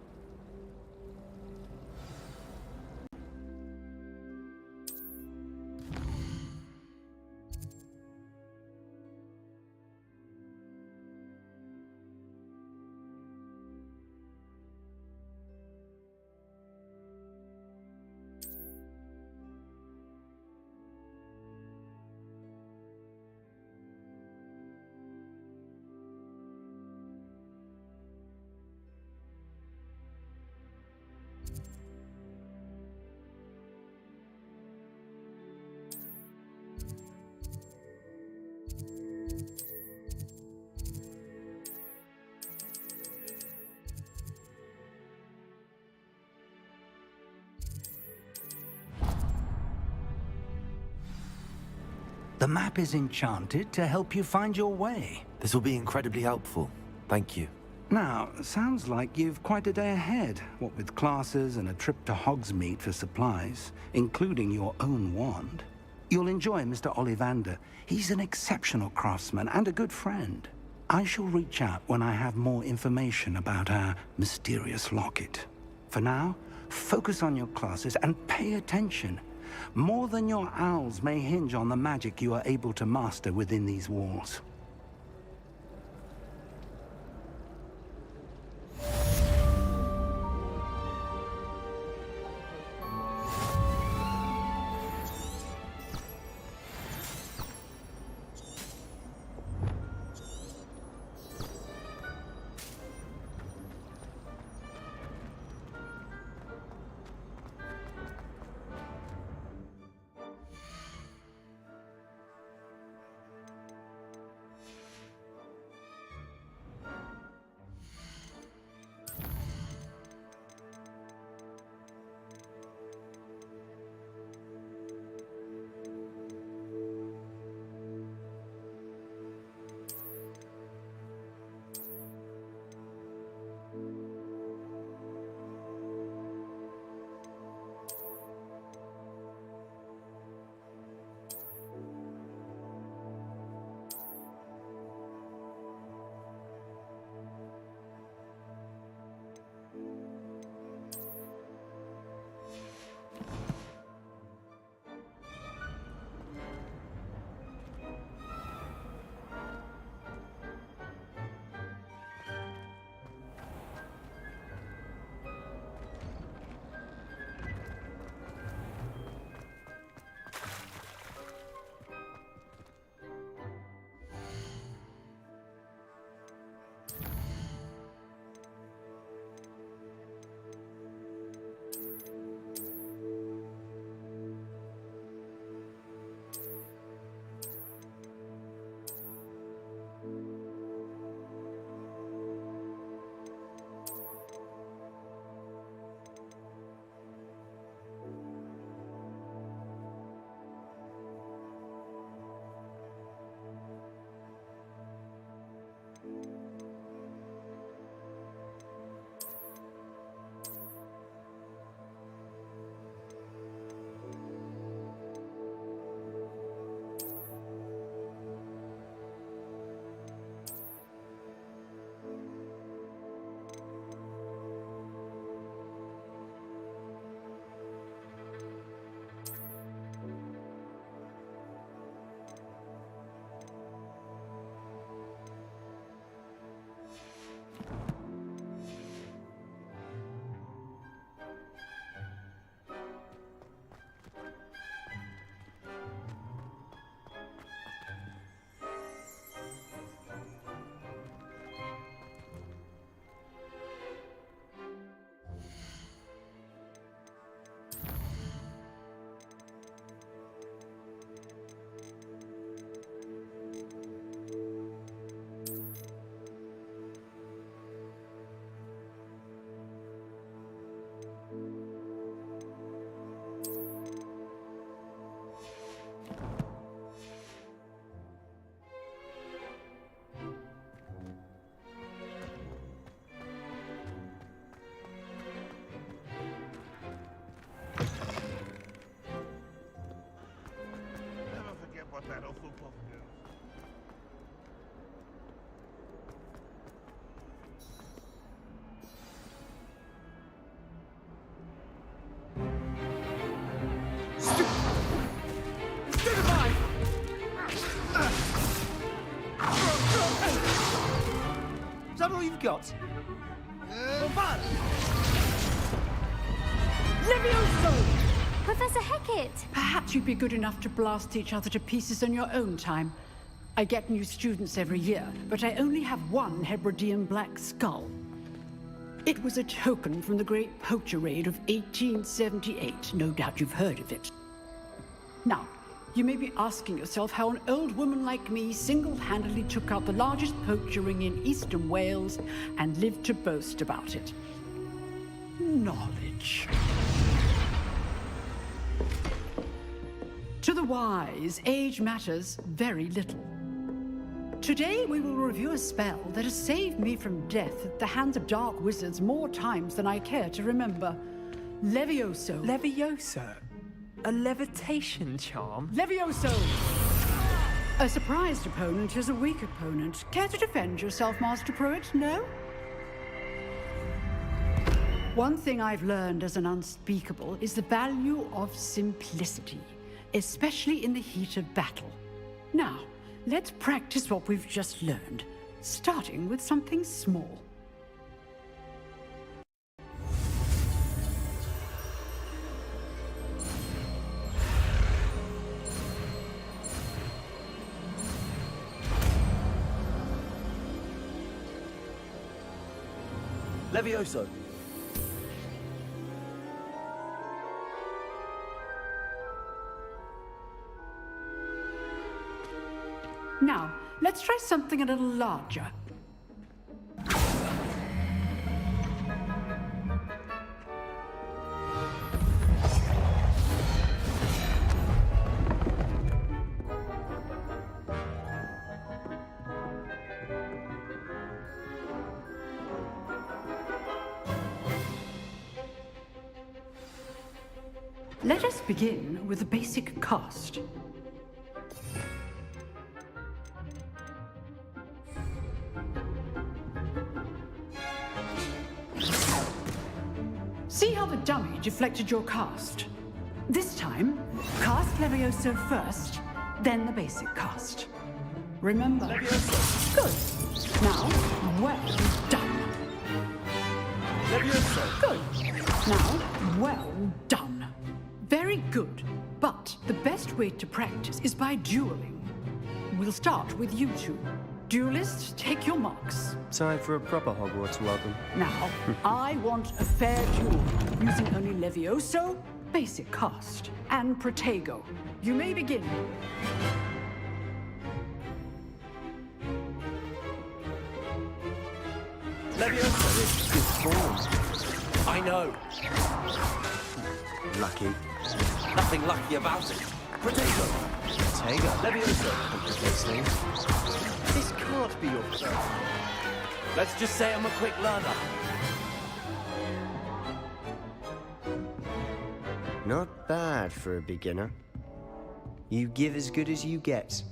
The map is enchanted to help you find your way. This will be incredibly helpful. Thank you. Now, sounds like you've quite a day ahead, what with classes and a trip to Hogsmeade for supplies, including your own wand. You'll enjoy Mr. Ollivander. He's an exceptional craftsman and a good friend. I shall reach out when I have more information about our mysterious locket. For now, focus on your classes and pay attention. More than your owls may hinge on the magic you are able to master within these walls. that Hufflepuff girl. Is that all you've got? Levioso! Professor Hecat! Perhaps you'd be good enough to blast each other to pieces on your own time. I get new students every year, but I only have one Hebridean black skull. It was a token from the Great Poacher Raid of 1878. No doubt you've heard of it. Now, you may be asking yourself how an old woman like me single-handedly took out the largest poacher ring in eastern Wales and lived to boast about it. Knowledge. To the wise, age matters very little. Today we will review a spell that has saved me from death at the hands of dark wizards more times than I care to remember. Levioso. Levioso? A levitation charm? Levioso! A surprised opponent is a weak opponent. Care to defend yourself, Master Pruitt? No? One thing I've learned as an unspeakable is the value of simplicity, especially in the heat of battle. Now, let's practice what we've just learned, starting with something small. Levioso. Now, let's try something a little larger. Let us begin with a basic cast. See how the dummy deflected your cast? This time, cast Levioso first, then the basic cast. Remember? Levioso. Good. Now, well done. Levioso. Good. Now, well done. Very good. But the best way to practice is by dueling. We'll start with you two. Duelists, take your marks. Time for a proper Hogwarts welcome. Now, I want a fair duel, using only Levioso, basic cast, and Protego. You may begin. Levioso. Good form. I know. Lucky. Nothing lucky about it. Protego. Protego. Levioso. Obviously. This can't be your fault. Let's just say I'm a quick learner. Not bad for a beginner. You give as good as you get.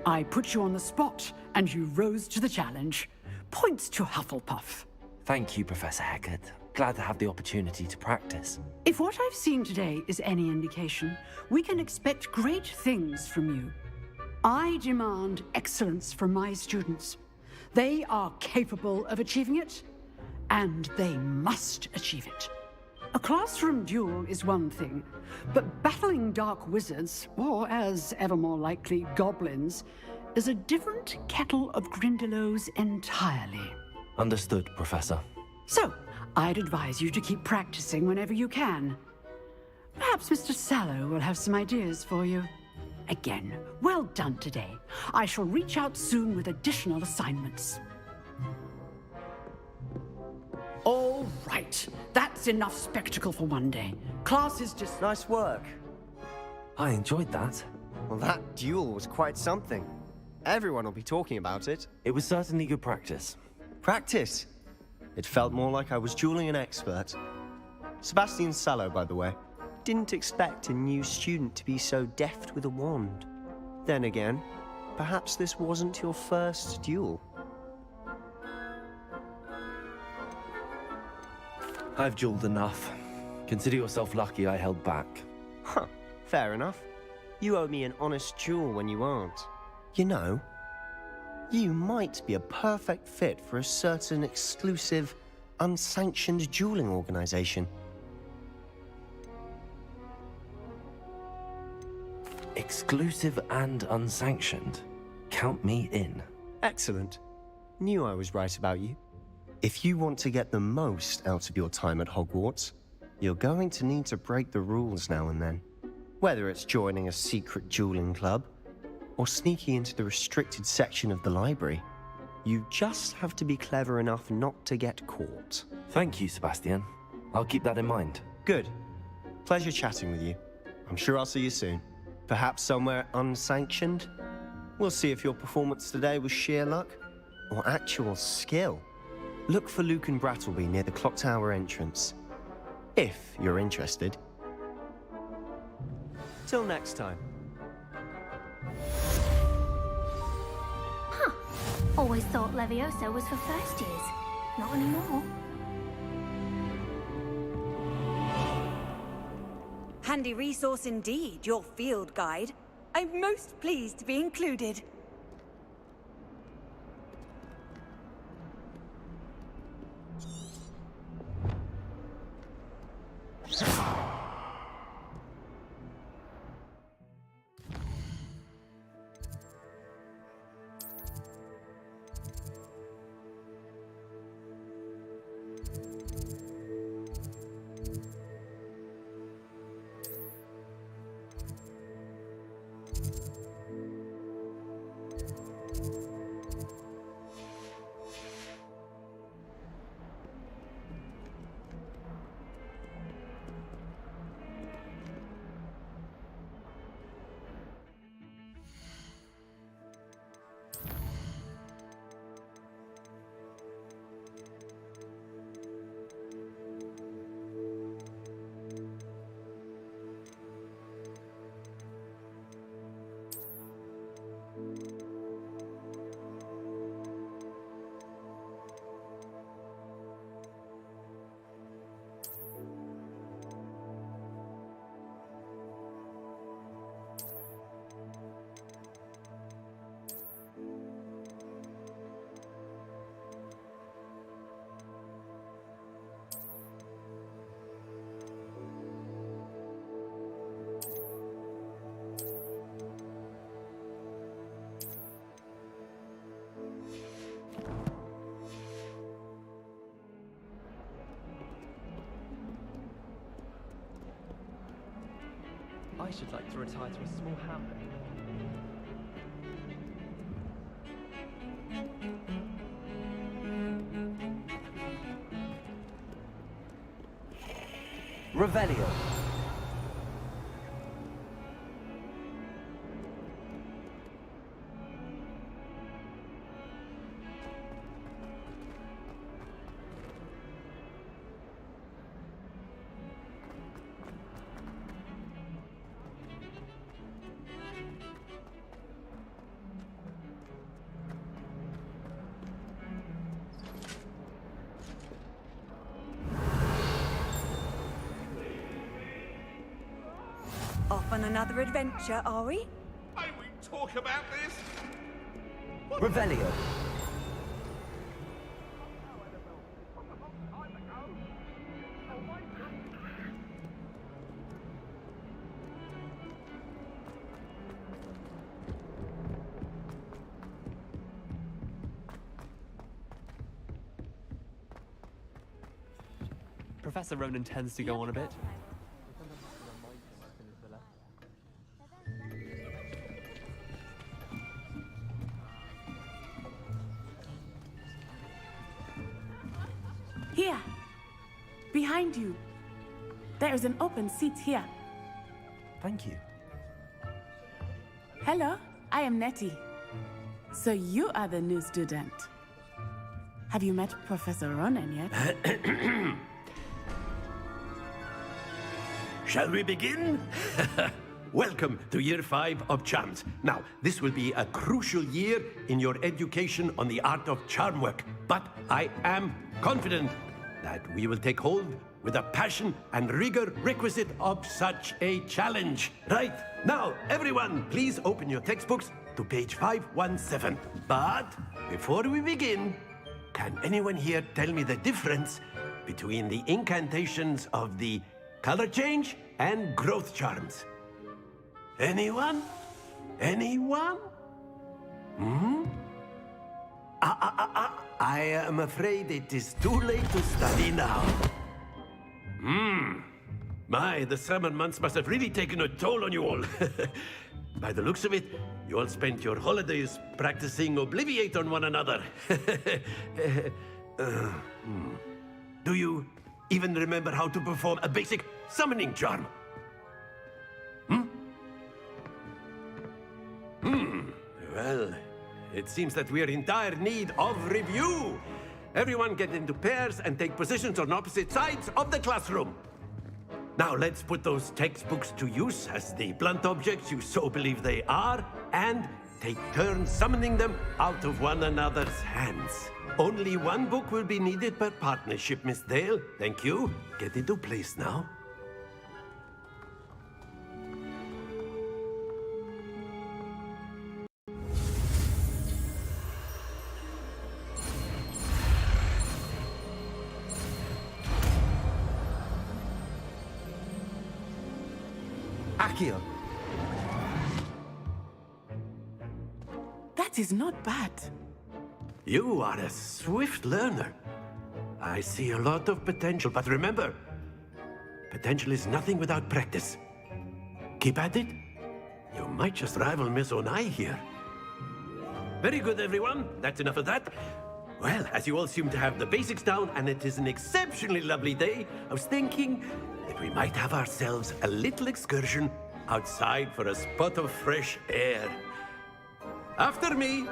I put you on the spot, and you rose to the challenge. Points to Hufflepuff. Thank you, Professor Hecat. Glad to have the opportunity to practice. If what I've seen today is any indication, we can expect great things from you. I demand excellence from my students. They are capable of achieving it, and they must achieve it. A classroom duel is one thing, but battling dark wizards, or as ever more likely, goblins, is a different kettle of Grindylows entirely. Understood, Professor. So, I'd advise you to keep practicing whenever you can. Perhaps Mr. Sallow will have some ideas for you. Again, well done today. I shall reach out soon with additional assignments. All right, that's enough spectacle for one day. Class is just... Nice work. I enjoyed that. Well, that duel was quite something. Everyone will be talking about it. It was certainly good practice. Practice? It felt more like I was dueling an expert. Sebastian Sallow, by the way. Didn't expect a new student to be so deft with a wand. Then again, perhaps this wasn't your first duel. I've dueled enough. Consider yourself lucky I held back. Huh, fair enough. You owe me an honest duel when you aren't. You know, you might be a perfect fit for a certain exclusive, unsanctioned dueling organization. Exclusive and unsanctioned. Count me in. Excellent. Knew I was right about you. If you want to get the most out of your time at Hogwarts, you're going to need to break the rules now and then. Whether it's joining a secret dueling club, or sneaking into the restricted section of the library, you just have to be clever enough not to get caught. Thank you, Sebastian. I'll keep that in mind. Good. Pleasure chatting with you. I'm sure I'll see you soon. Perhaps somewhere unsanctioned? We'll see if your performance today was sheer luck or actual skill. Look for Luke and Brattleby near the Clock Tower entrance, if you're interested. Till next time. Huh. Always thought Levioso was for first years. Not anymore. Handy resource indeed, your field guide. I'm most pleased to be included. I should like to retire to a small hamlet. Revelio. Off on another adventure, are we? May we talk about this? Revelio. Professor Ronan tends to go on a bit. Here. Behind you. There is an open seat here. Thank you. Hello, I am Nettie. So you are the new student. Have you met Professor Ronen yet? Shall we begin? Welcome to Year 5 of Charms. Now, this will be a crucial year in your education on the art of charm work, but I am confident that we will take hold with the passion and rigor requisite of such a challenge. Right, now, everyone, please open your textbooks to page 517. But before we begin, can anyone here tell me the difference between the incantations of the color change and growth charms? Anyone? Anyone? Hmm? I am afraid it is too late to study now. My, the summer months must have really taken a toll on you all. By the looks of it, you all spent your holidays practicing Obliviate on one another. Do you even remember how to perform a basic summoning charm? Well, it seems that we are in dire need of review. Everyone get into pairs and take positions on opposite sides of the classroom. Now let's put those textbooks to use as the blunt objects you so believe they are, and take turns summoning them out of one another's hands. Only one book will be needed per partnership, Miss Dale. Thank you. Get into place now. Accio. That is not bad. You are a swift learner. I see a lot of potential, but remember, potential is nothing without practice. Keep at it. You might just rival Miss Onai here. Very good, everyone. That's enough of that. Well, as you all seem to have the basics down, and it is an exceptionally lovely day, I was thinking that we might have ourselves a little excursion outside for a spot of fresh air. After me.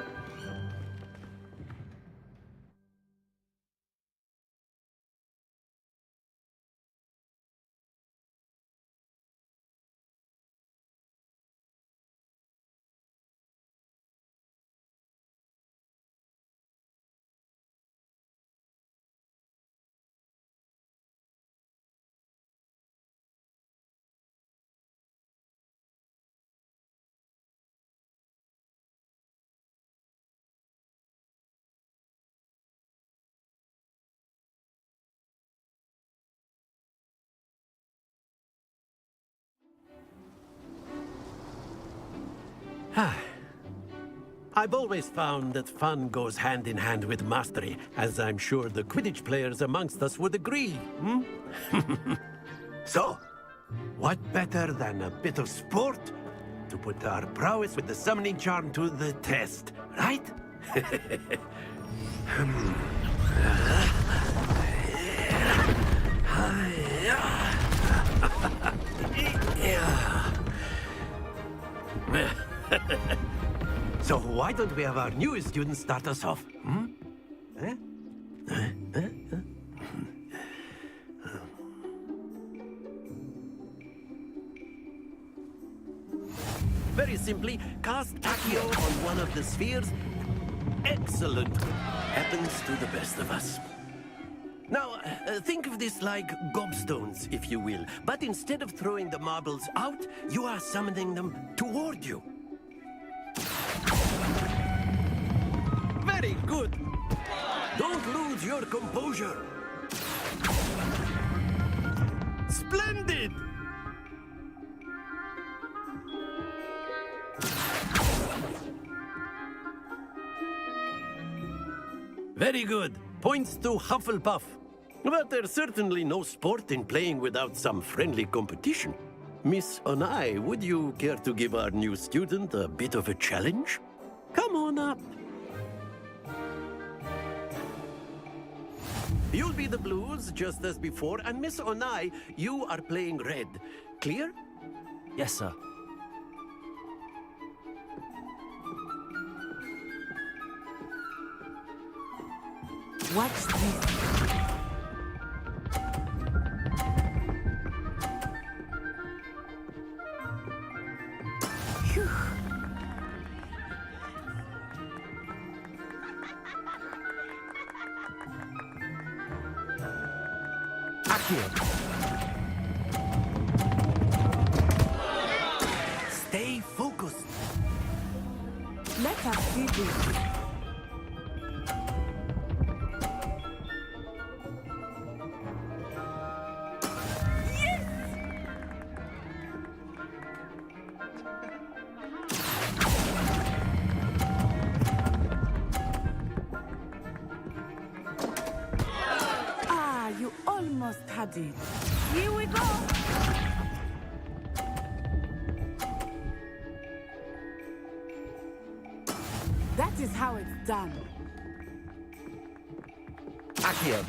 I've always found that fun goes hand in hand with mastery, as I'm sure the Quidditch players amongst us would agree, So, what better than a bit of sport to put our prowess with the summoning charm to the test, right? So why don't we have our newest student start us off? Very simply, cast Accio on one of the spheres. Excellent. Happens to the best of us. Now, think of this like gobstones, if you will. But instead of throwing the marbles out, you are summoning them toward you. Very good. Don't lose your composure. Splendid! Very good. Points to Hufflepuff. But there's certainly no sport in playing without some friendly competition. Miss Onai, would you care to give our new student a bit of a challenge? Come on up. You'll be the blues, just as before, and Miss Onai, you are playing red. Clear? Yes, sir. Watch this. Phew. Stay focused. Let us see this. Ah, you almost had it. Here we go. That is how it's done. Accio.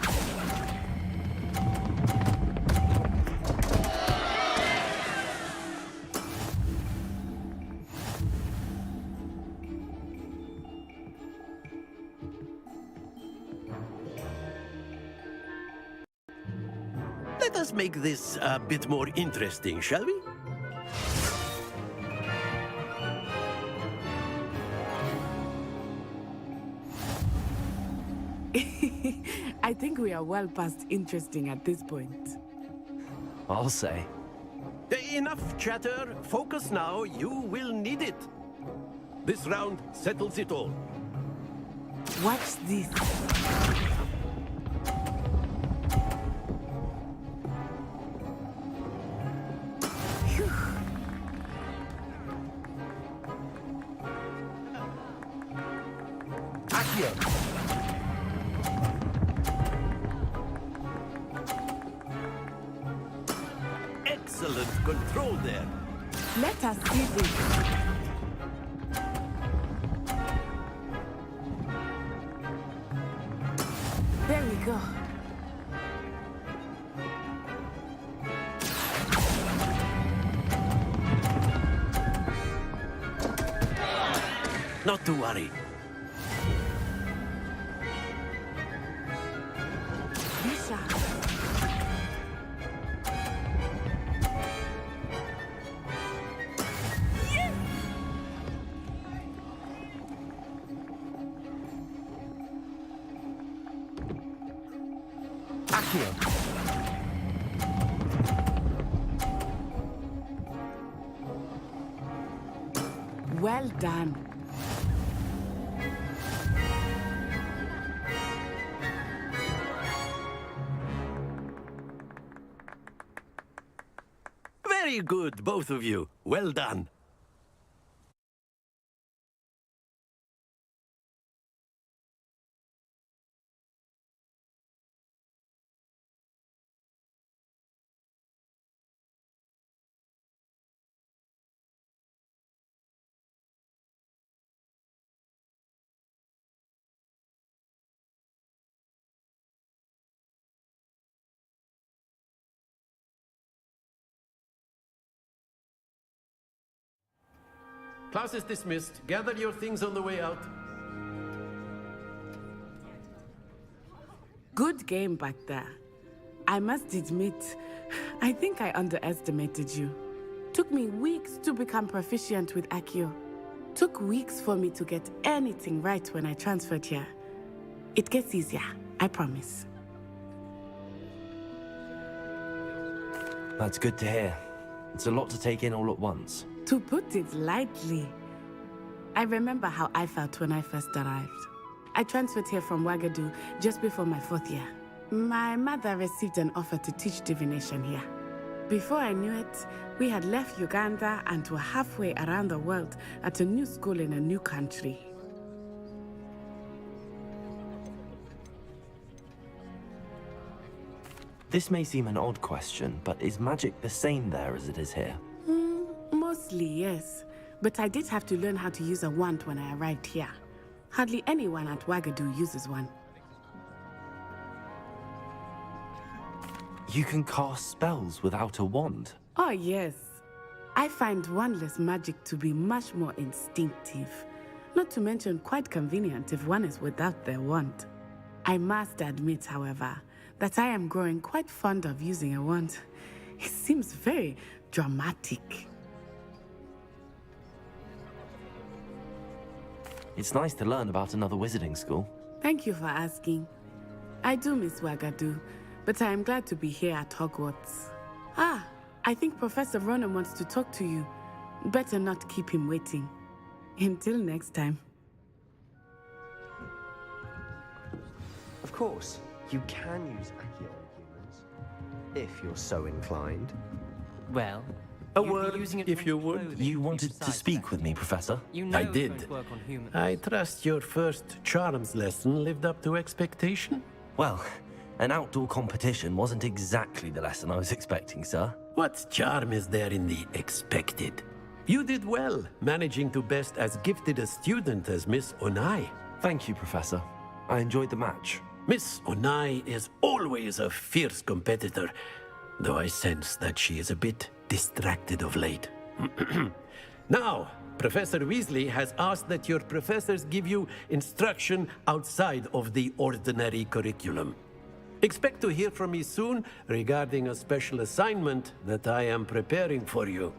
Let us make this a bit more interesting, shall we? I think we are well past interesting at this point. I'll say. Enough chatter. Focus now. You will need it. This round settles it all. Watch this. Phew. Accio. Excellent control there. Let us see this. There we go. Not to worry. Misha. Well done. Very good, both of you. Well done. Class is dismissed. Gather your things on the way out. Good game back there. I must admit, I think I underestimated you. Took me weeks to become proficient with Accio. Took weeks for me to get anything right when I transferred here. It gets easier, I promise. That's good to hear. It's a lot to take in all at once. To put it lightly, I remember how I felt when I first arrived. I transferred here from Ouagadougou just before my 4th year. My mother received an offer to teach divination here. Before I knew it, we had left Uganda and were halfway around the world at a new school in a new country. This may seem an odd question, but is magic the same there as it is here? Mostly, yes. But I did have to learn how to use a wand when I arrived here. Hardly anyone at Ouagadougou uses one. You can cast spells without a wand? Oh, yes. I find wandless magic to be much more instinctive. Not to mention quite convenient if one is without their wand. I must admit, however, that I am growing quite fond of using a wand. It seems very dramatic. It's nice to learn about another wizarding school. Thank you for asking. I do miss Wagadu, but I am glad to be here at Hogwarts. Ah, I think Professor Ronan wants to talk to you. Better not keep him waiting. Until next time. Of course, you can use Accio on humans, if you're so inclined. Well, A you'd be word, using it if for you would. clothing You wanted to besides speak with me, Professor? You know I it did. won't work on humans. I trust your first charms lesson lived up to expectation? Well, an outdoor competition wasn't exactly the lesson I was expecting, sir. What charm is there in the expected? You did well, managing to best as gifted a student as Miss Onai. Thank you, Professor. I enjoyed the match. Miss Onai is always a fierce competitor, though I sense that she is a bit distracted of late. Now, Professor Weasley has asked that your professors give you instruction outside of the ordinary curriculum. Expect to hear from me soon regarding a special assignment that I am preparing for you.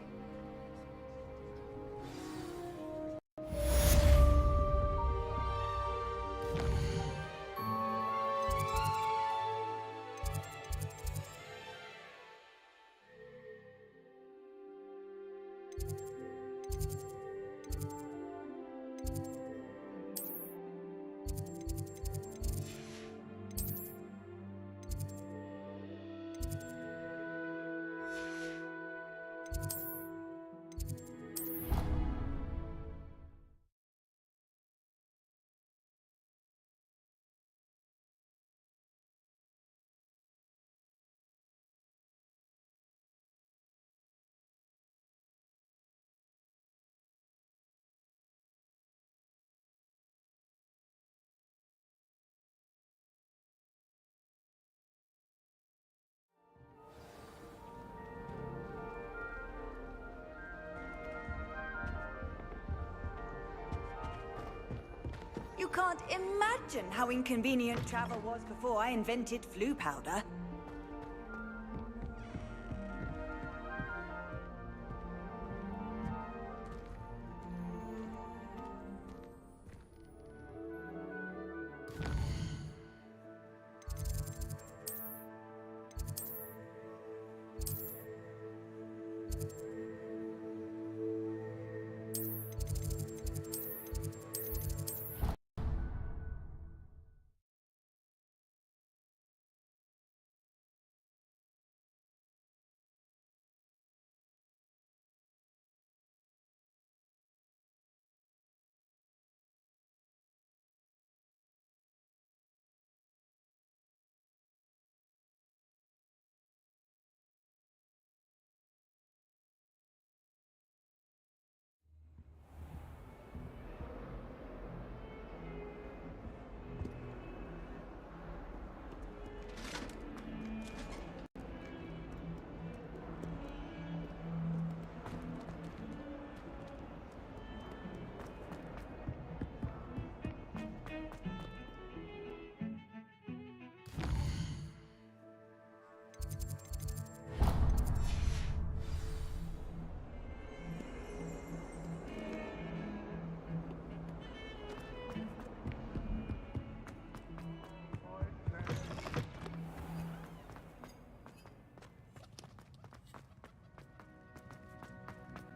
You can't imagine how inconvenient travel was before I invented flu powder.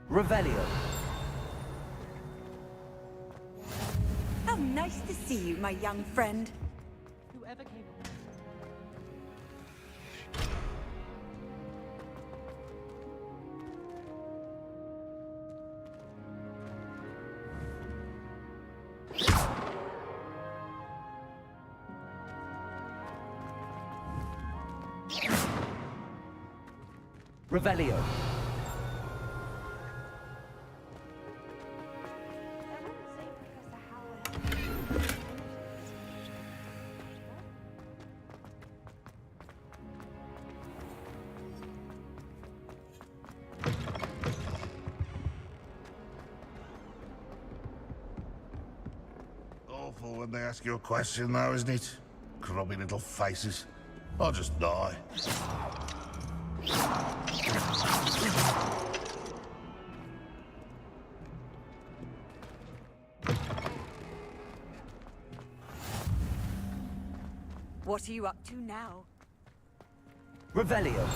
Revelio. How nice to see you, my young friend. Whoever came Revelio. Awful when they ask you a question, though, isn't it? grubby little faces. I'll just die. What are you up to now? Revelio.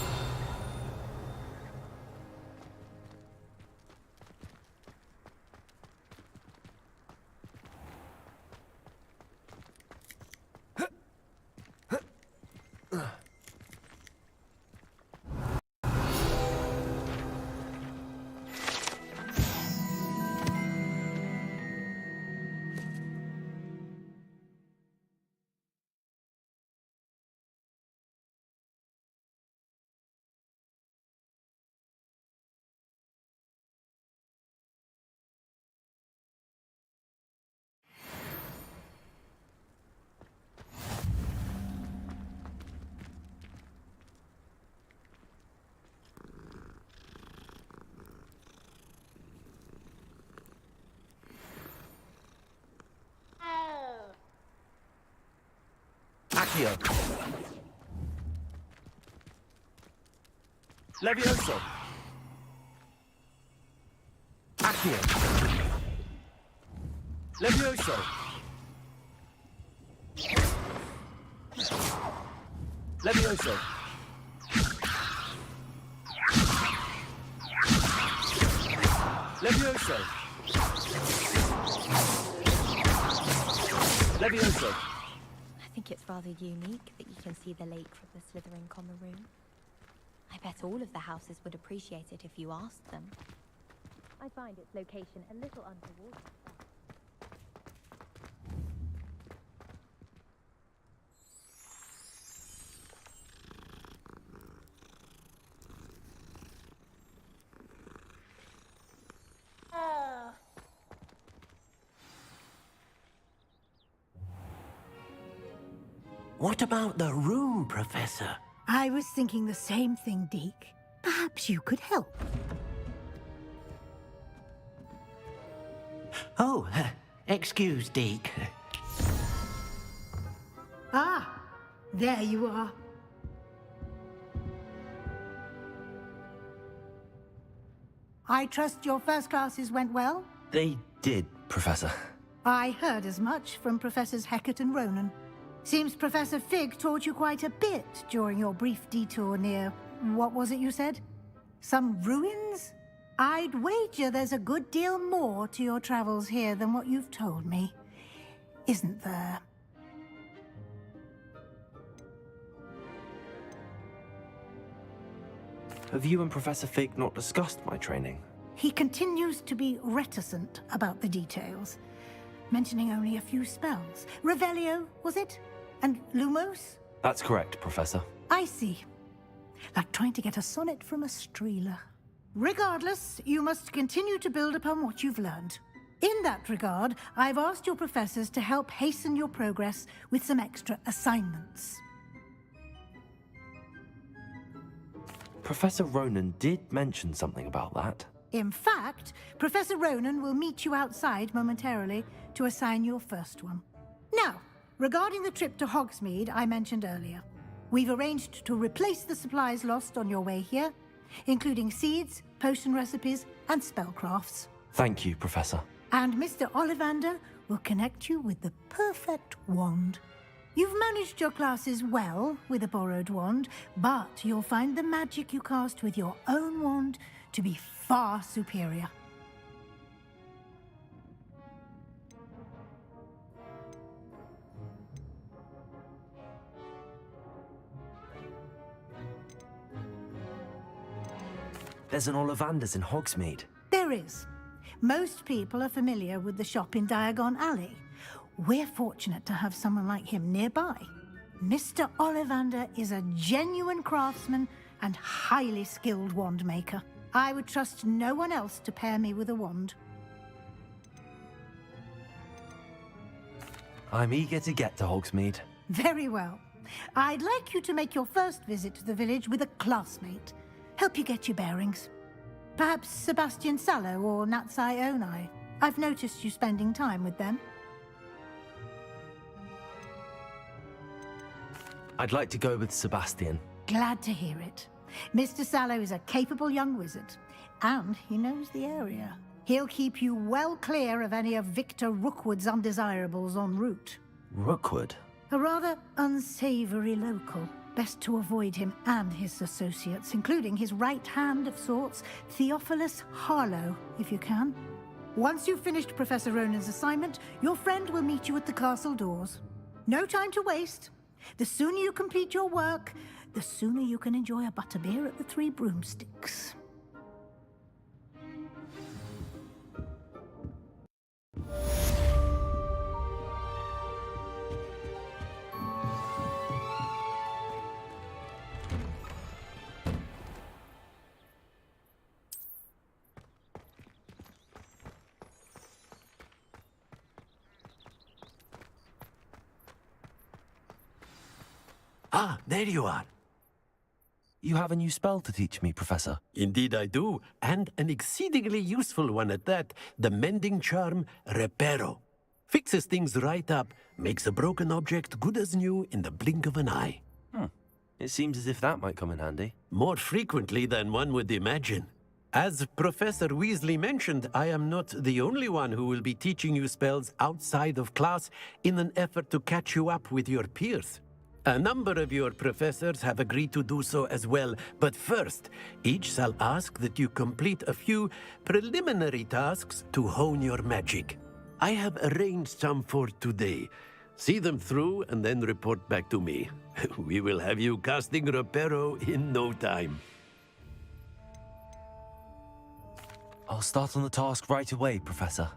Accio. Levioso. Accio. Levioso. Levioso. Levioso. Levioso. I think it's rather unique that you can see the lake from the Slytherin common room. I bet all of the houses would appreciate it if you asked them. I find its location a little underwater. What about the room, Professor? I was thinking the same thing, Deke. Perhaps you could help. Oh, excuse, Deke. Ah, there you are. I trust your first classes went well? They did, Professor. I heard as much from Professors Hecat and Ronan. Seems Professor Fig taught you quite a bit during your brief detour near... what was it you said? Some ruins? I'd wager there's a good deal more to your travels here than what you've told me. Isn't there? Have you and Professor Fig not discussed my training? He continues to be reticent about the details, mentioning only a few spells. Revelio, was it? And Lumos? That's correct, Professor. I see. Like trying to get a sonnet from a streeler. Regardless, you must continue to build upon what you've learned. In that regard, I've asked your professors to help hasten your progress with some extra assignments. Professor Ronan did mention something about that. In fact, Professor Ronan will meet you outside momentarily to assign your first one. Now, regarding the trip to Hogsmeade I mentioned earlier, we've arranged to replace the supplies lost on your way here, including seeds, potion recipes, and spellcrafts. Thank you, Professor. And Mr. Ollivander will connect you with the perfect wand. You've managed your classes well with a borrowed wand, but you'll find the magic you cast with your own wand to be far superior. There's an Ollivander's in Hogsmeade. There is. Most people are familiar with the shop in Diagon Alley. We're fortunate to have someone like him nearby. Mr. Ollivander is a genuine craftsman and highly skilled wand maker. I would trust no one else to pair me with a wand. I'm eager to get to Hogsmeade. Very well. I'd like you to make your first visit to the village with a classmate. Help you get your bearings. Perhaps Sebastian Sallow or Natsai Onai. I've noticed you spending time with them. I'd like to go with Sebastian. Glad to hear it. Mr. Sallow is a capable young wizard, and he knows the area. He'll keep you well clear of any of Victor Rookwood's undesirables en route. Rookwood? A rather unsavory local. Best to avoid him and his associates, including his right hand of sorts, Theophilus Harlow, if you can. Once you've finished Professor Ronan's assignment, your friend will meet you at the castle doors. No time to waste. The sooner you complete your work, the sooner you can enjoy a butterbeer at the Three Broomsticks. Ah, there you are. You have a new spell to teach me, Professor. Indeed I do, and an exceedingly useful one at that. The mending charm, Reparo. Fixes things right up, makes a broken object good as new in the blink of an eye. It seems as if that might come in handy. More frequently than one would imagine. As Professor Weasley mentioned, I am not the only one who will be teaching you spells outside of class in an effort to catch you up with your peers. A number of your professors have agreed to do so as well, but first, each shall ask that you complete a few preliminary tasks to hone your magic. I have arranged some for today. See them through and then report back to me. We will have you casting Reparo in no time. I'll start on the task right away, Professor.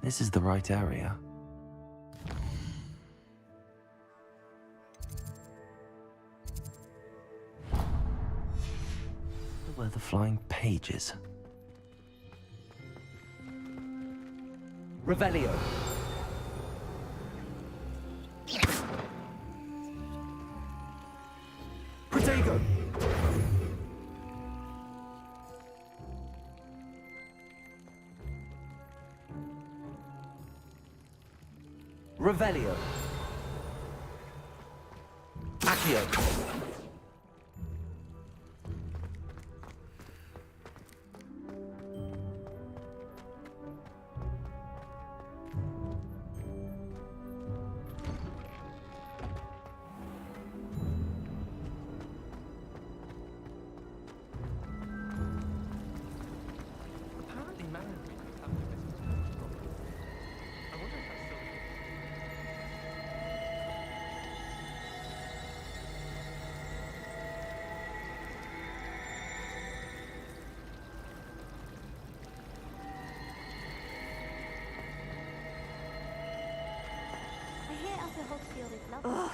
This is the right area. Where the flying pages? Revelio. Protego. Revelio. Accio. Apparently married people have to visit. I wonder if that's still... I hear Upper Hogsfield is lovely. Ugh,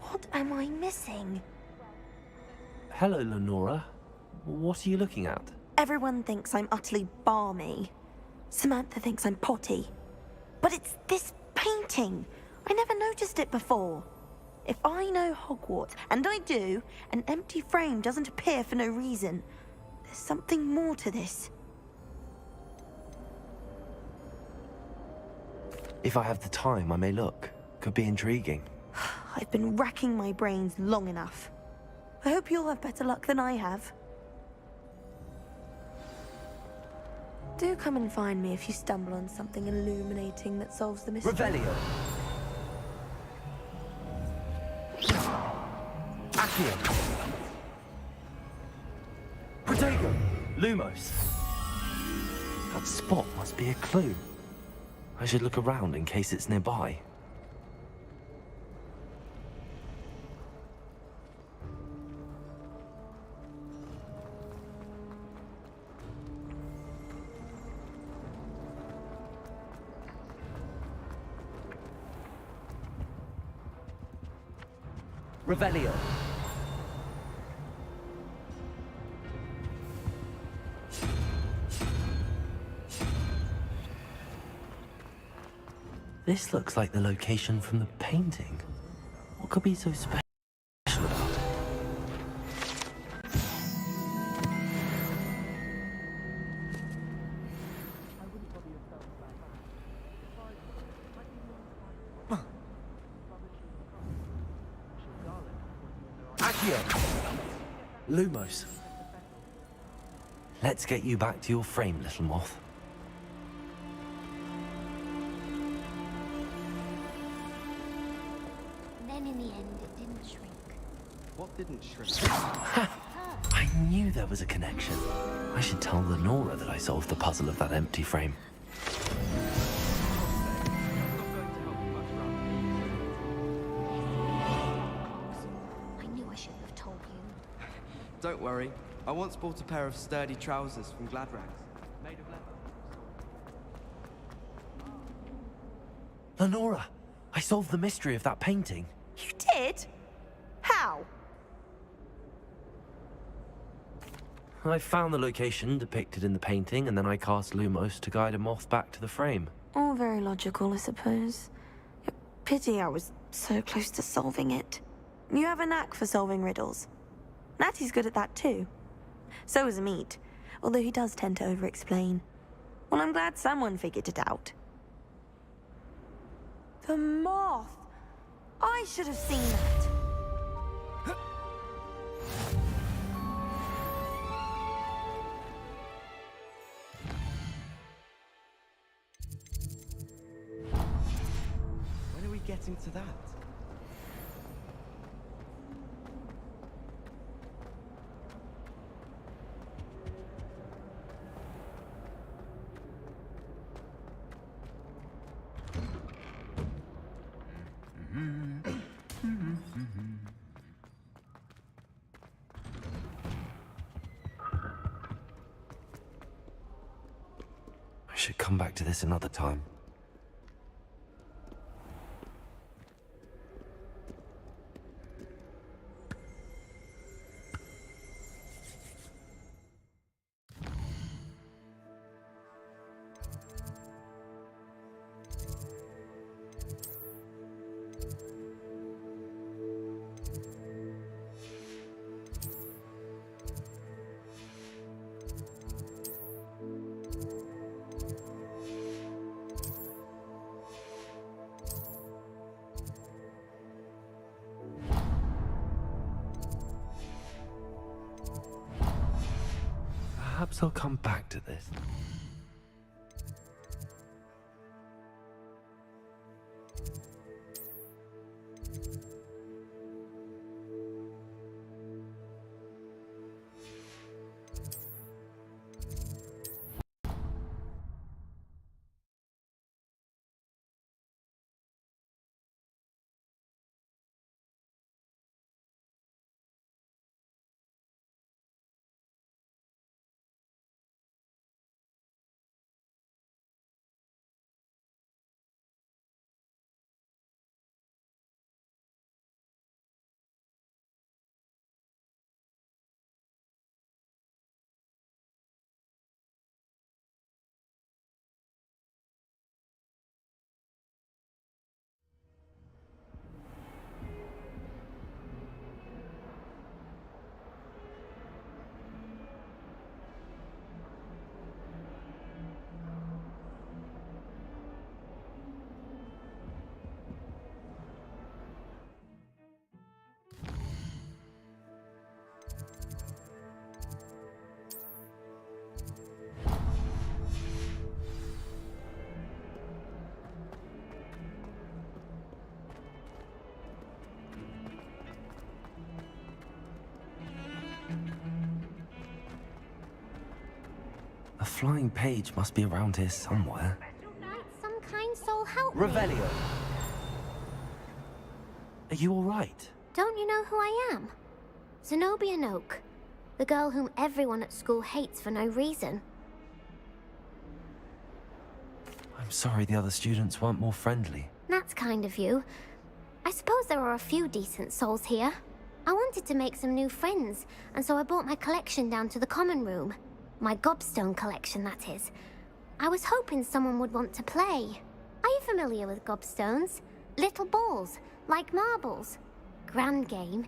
what am I missing? Hello, Lenora. What are you looking at? Everyone thinks I'm utterly balmy. Samantha thinks I'm potty. But it's this painting. I never noticed it before. If I know Hogwarts, and I do, an empty frame doesn't appear for no reason. There's something more to this. If I have the time, I may look. Could be intriguing. I've been racking my brains long enough. I hope you'll have better luck than I have. Do come and find me if you stumble on something illuminating that solves the mystery. Revelio. Accio. Protego. Lumos. That spot must be a clue. I should look around in case it's nearby. Revelio. This looks like the location from the painting. What could be so special about it? radio! Lumos. Let's get you back to your frame, little moth. Then in the end, it didn't shrink. What didn't shrink? I knew there was a connection. I should tell Lenora that I solved the puzzle of that empty frame. I knew I shouldn't have told you. Don't worry. I once bought a pair of sturdy trousers from Gladrags. Made of leather. Lenora, I solved the mystery of that painting. You did? How? I found the location depicted in the painting, and then I cast Lumos to guide a moth back to the frame. All very logical, I suppose. Pity I was so close to solving it. You have a knack for solving riddles. Natty's good at that too. So is Amit, although he does tend to over-explain. Well, I'm glad someone figured it out. The moth! I should have seen that. When are we getting to that? I should come back to this another time. Perhaps I'll come back to this. A flying page must be around here somewhere. Some kind soul help me. Revelio. Are you all right? Don't you know who I am? Zenobia Noak, the girl whom everyone at school hates for no reason. I'm sorry the other students weren't more friendly. That's kind of you. I suppose there are a few decent souls here. I wanted to make some new friends, and so I brought my collection down to the common room. My gobstone collection, that is. I was hoping someone would want to play. Are you familiar with gobstones? Little balls, like marbles. Grand game.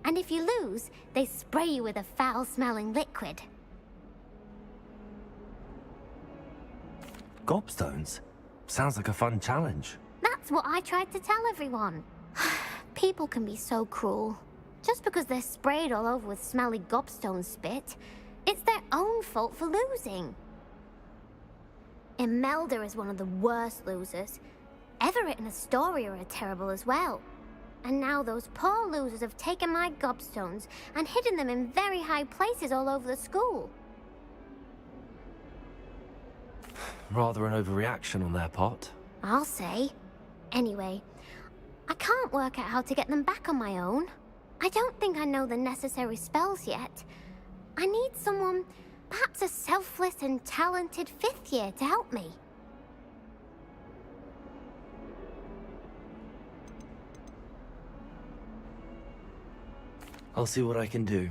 And if you lose, they spray you with a foul-smelling liquid. Gobstones? Sounds like a fun challenge. That's what I tried to tell everyone. People can be so cruel. Just because they're sprayed all over with smelly gobstone spit, it's their own fault for losing. Imelda is one of the worst losers. Everett and Astoria are terrible as well. And now those poor losers have taken my gobstones and hidden them in very high places all over the school. Rather an overreaction on their part. I'll say. Anyway, I can't work out how to get them back on my own. I don't think I know the necessary spells yet. I need someone, perhaps a selfless and talented 5th year to help me. I'll see what I can do.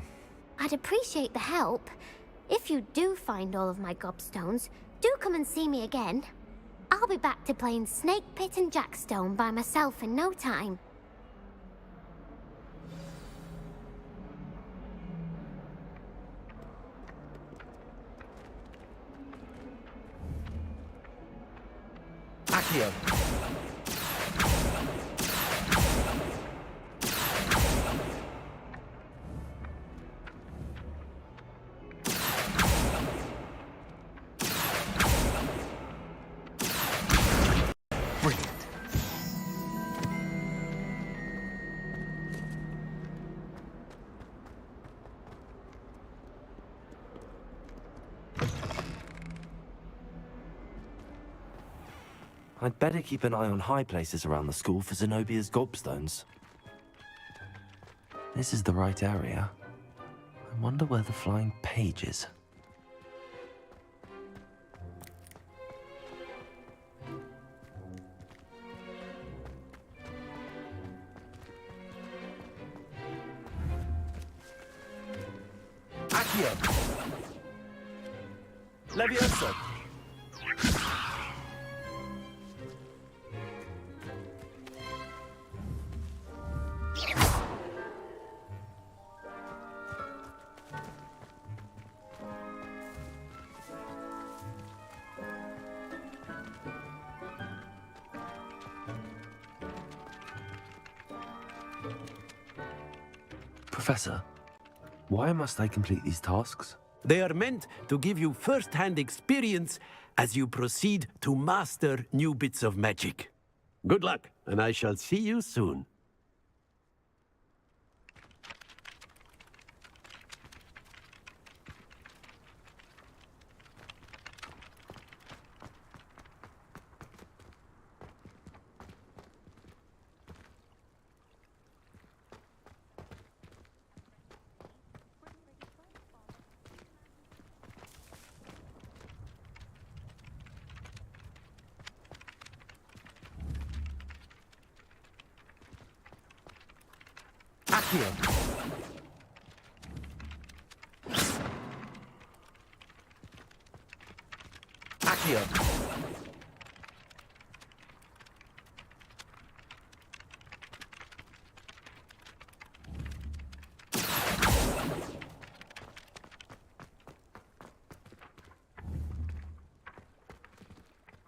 I'd appreciate the help. If you do find all of my gobstones, do come and see me again. I'll be back to playing Snake Pit and Jackstone by myself in no time. Accio. I'd better keep an eye on high places around the school for Zenobia's gobstones. This is the right area. I wonder where the flying page is. Accio! Levioso! Professor, why must I complete these tasks? They are meant to give you first-hand experience as you proceed to master new bits of magic. Good luck, and I shall see you soon. Accio! Accio!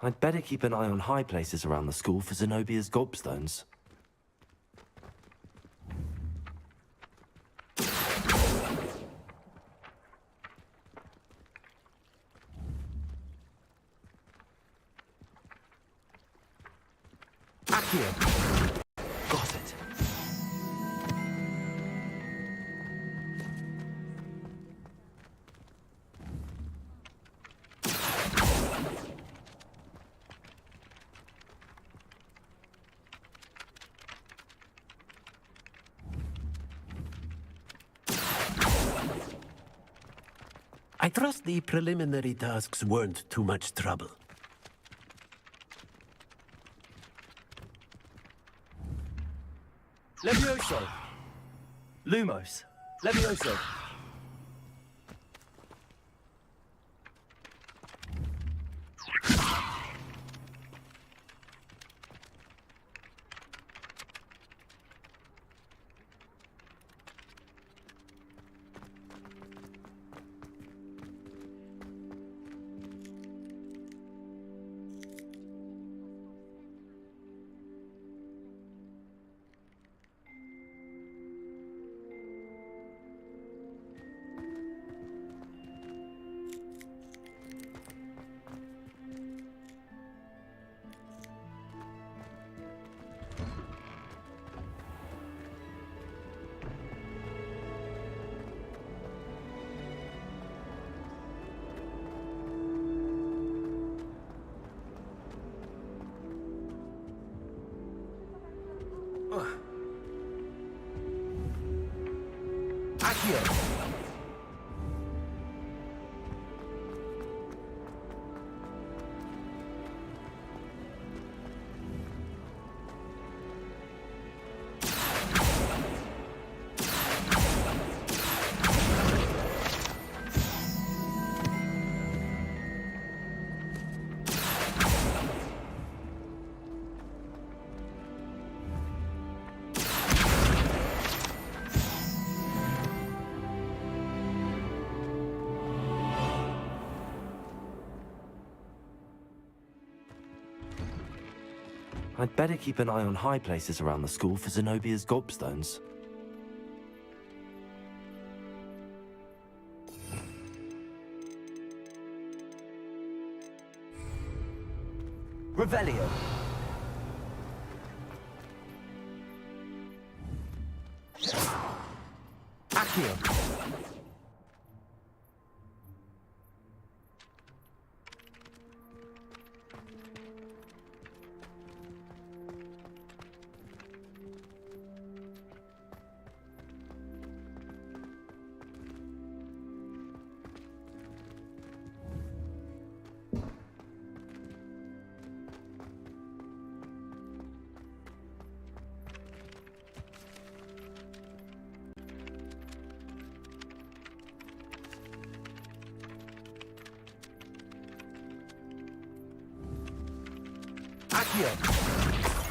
I'd better keep an eye on high places around the school for Zenobia's gobstones. Accio! Got it. I trust the preliminary tasks weren't too much trouble. Levioso! Lumos! Levioso! Accio! I'd better keep an eye on high places around the school for Zenobia's gobstones. Revelio. Accio.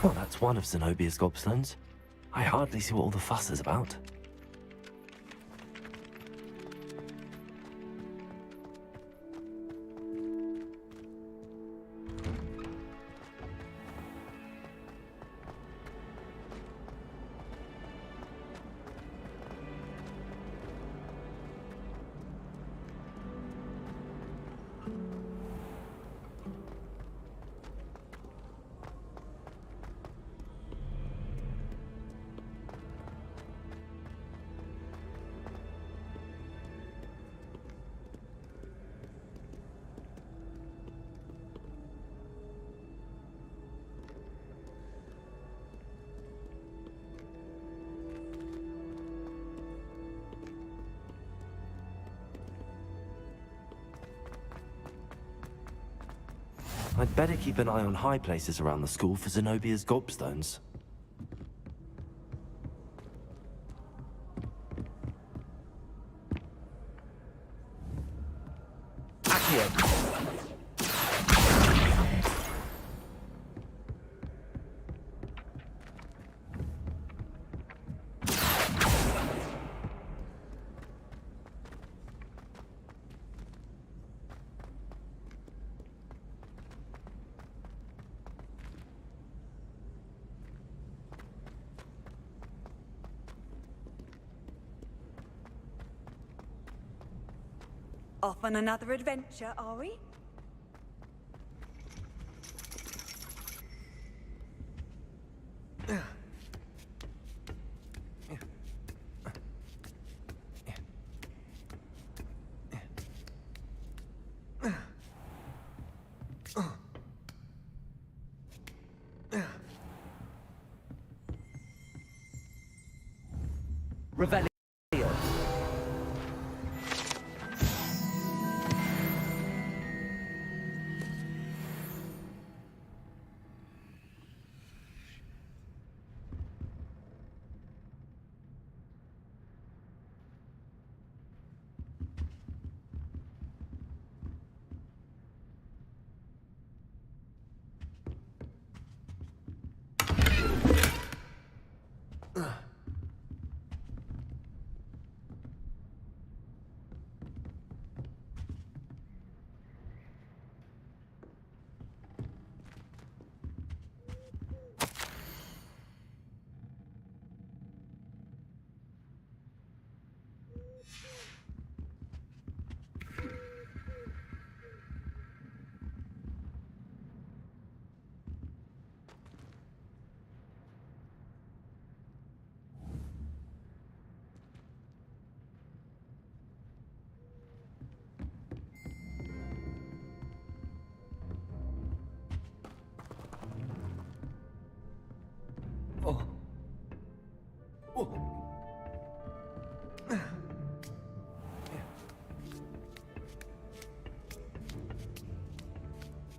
Well, that's one of Zenobia's gobstones. I hardly see what all the fuss is about. I'd better keep an eye on high places around the school for Zenobia's gobstones. Accio! Off on another adventure, are we? Revelio.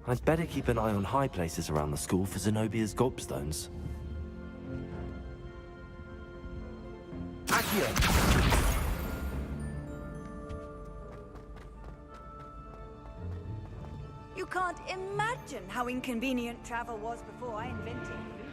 I'd better keep an eye on high places around the school for Zenobia's gobstones. Accio! You can't imagine how inconvenient travel was before I invented flu.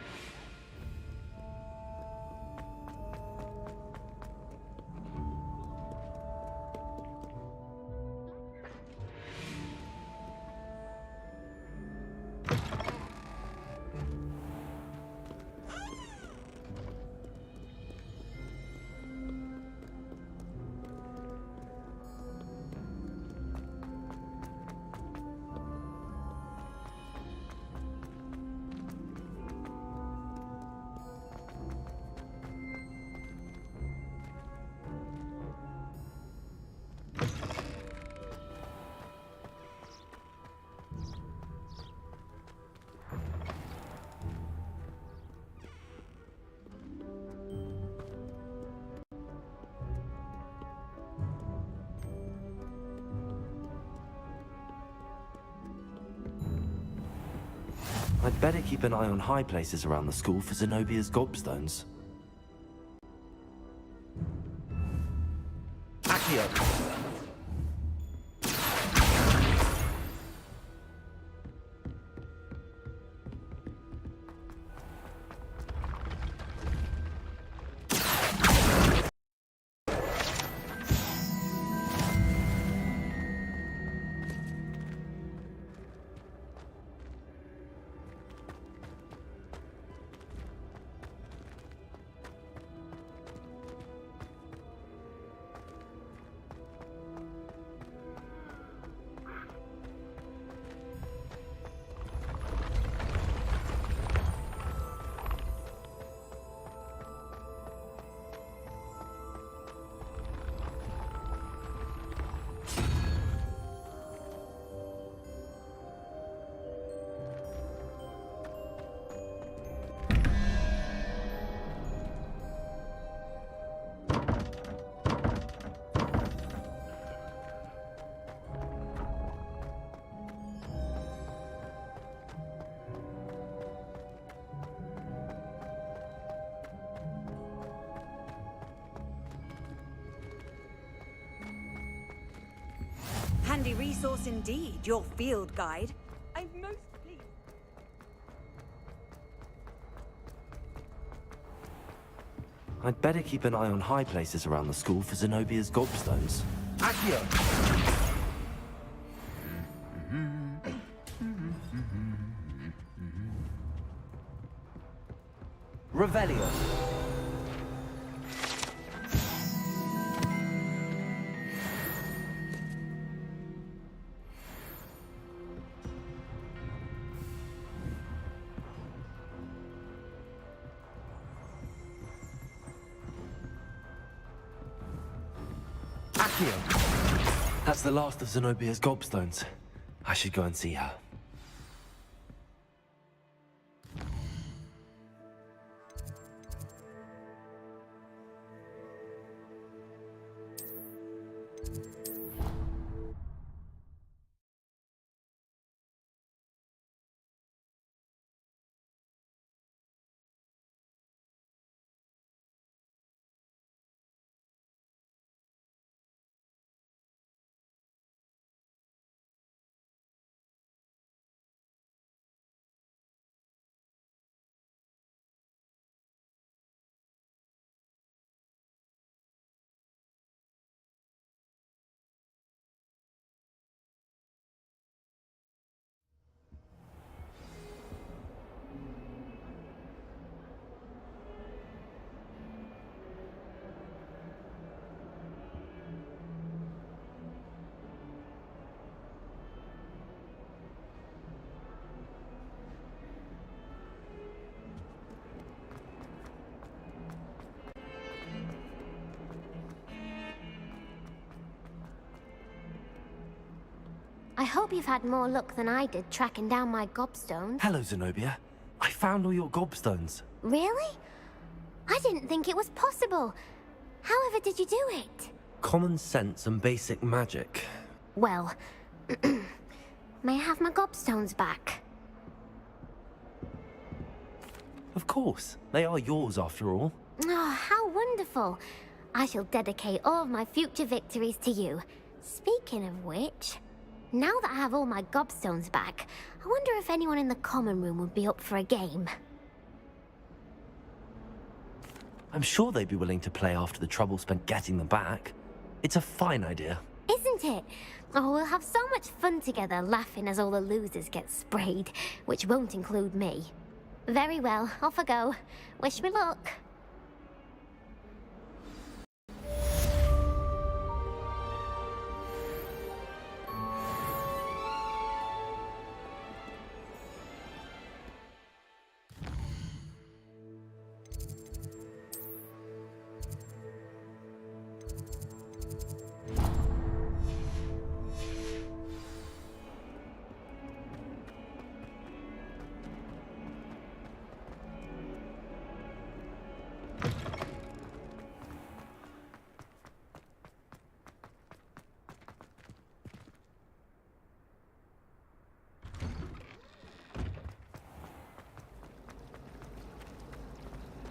I'd better keep an eye on high places around the school for Zenobia's gobstones. Accio! Handy resource indeed, your field guide. I'm most pleased. I'd better keep an eye on high places around the school for Zenobia's gobstones. Accio! Revelio. That's the last of Zenobia's gobstones. I should go and see her. I hope you've had more luck than I did tracking down my gobstone. Hello, Zenobia. I found all your gobstones. Really? I didn't think it was possible. However did you do it? Common sense and basic magic. Well, May I have my gobstones back? Of course. They are yours after all. Oh, how wonderful. I shall dedicate all of my future victories to you. Speaking of which, now that I have all my gobstones back, I wonder if anyone in the common room would be up for a game. I'm sure they'd be willing to play after the trouble spent getting them back. It's a fine idea. Isn't it? Oh, we'll have so much fun together laughing as all the losers get sprayed, which won't include me. Very well, off I go. Wish me luck.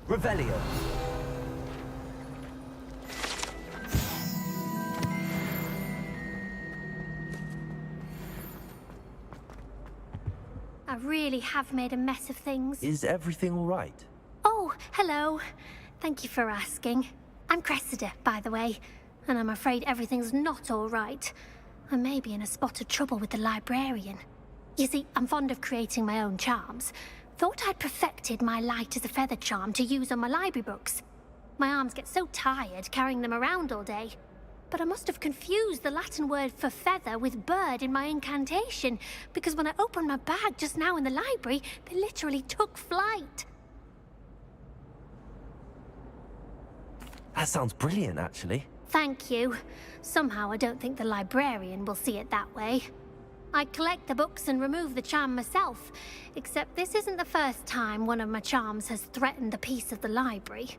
Revelio. I really have made a mess of things. Is everything all right? Oh, hello. Thank you for asking. I'm Cressida, by the way, and I'm afraid everything's not all right. I may be in a spot of trouble with the librarian. You see, I'm fond of creating my own charms. Thought I'd perfected my light as a feather charm to use on my library books. My arms get so tired carrying them around all day. But I must have confused the Latin word for feather with bird in my incantation, because when I opened my bag just now in the library, they literally took flight. That sounds brilliant, actually. Thank you. Somehow I don't think the librarian will see it that way. I collect the books and remove the charm myself, except this isn't the first time one of my charms has threatened the peace of the library.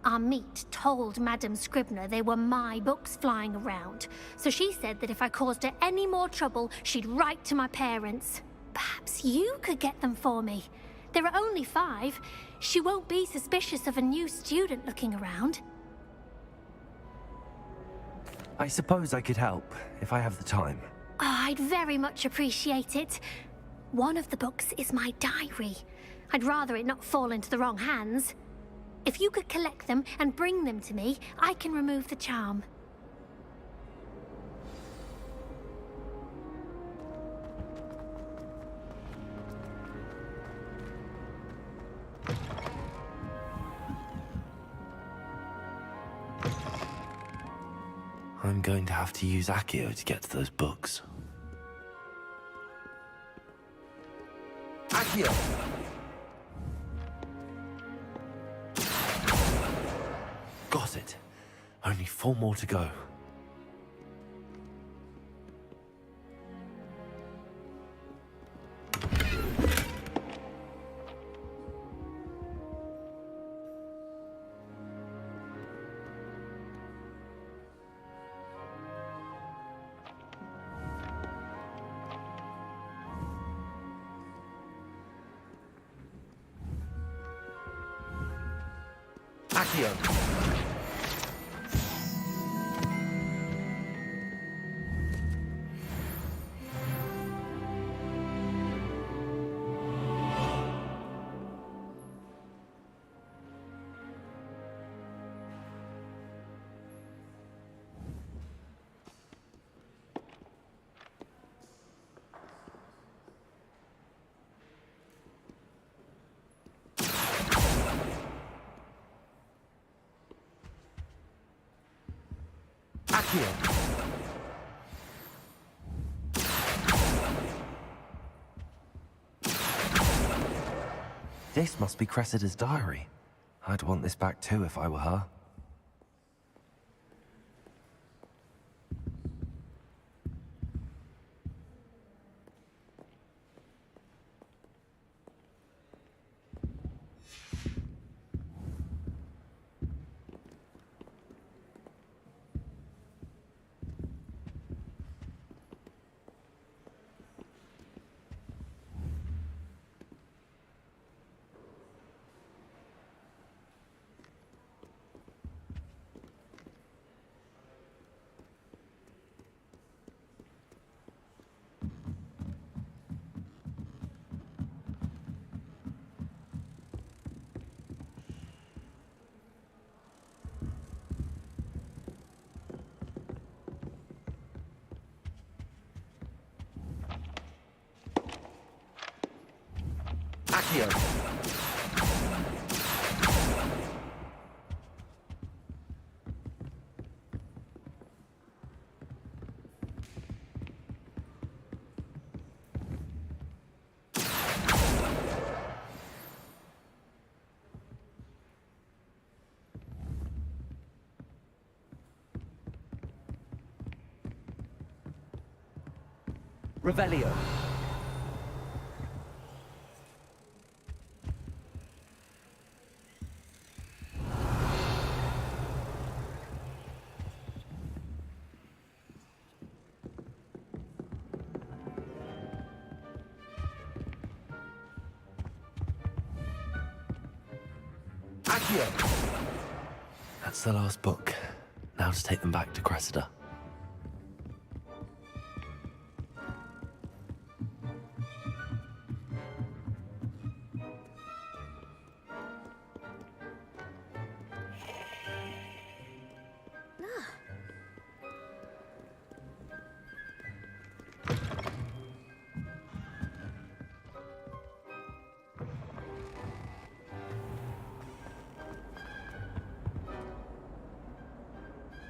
Our meet told Madame Scribner they were my books flying around, so she said that if I caused her any more trouble, she'd write to my parents. Perhaps you could get them for me. There are only 5. She won't be suspicious of a new student looking around. I suppose I could help, if I have the time. Oh, I'd very much appreciate it. One of the books is my diary. I'd rather it not fall into the wrong hands. If you could collect them and bring them to me, I can remove the charm. I'm going to have to use Accio to get to those books. Accio! Got it. Only 4 more to go. Accio! Accio! This must be Cressida's diary. I'd want this back too if I were her. Accio. Revelio. Accio. That's the last book. Now to take them back to Cressida.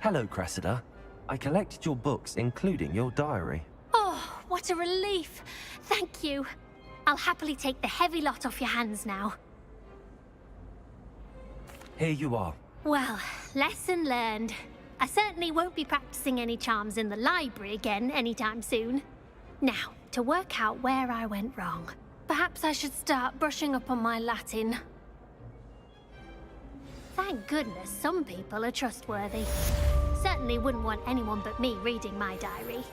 Hello, Cressida. I collected your books, including your diary. Oh, what a relief. Thank you. I'll happily take the heavy lot off your hands now. Here you are. Well, lesson learned. I certainly won't be practicing any charms in the library again anytime soon. Now, to work out where I went wrong. Perhaps I should start brushing up on my Latin. Thank goodness some people are trustworthy. Certainly wouldn't want anyone but me reading my diary.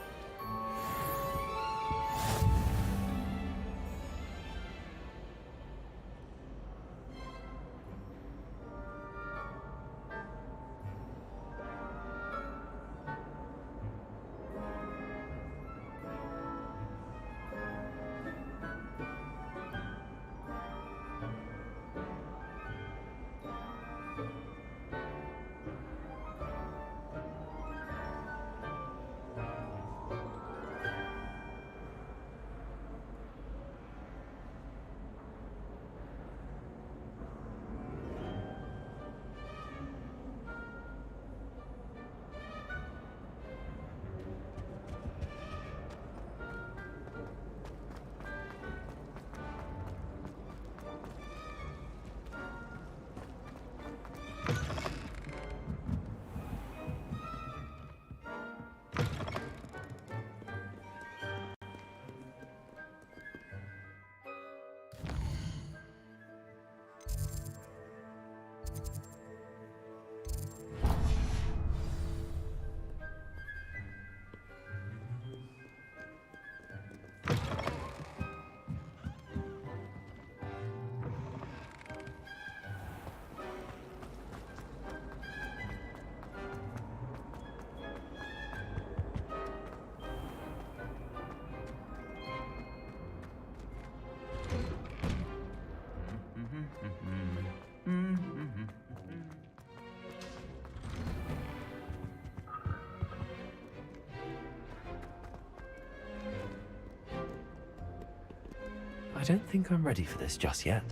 I don't think I'm ready for this just yet.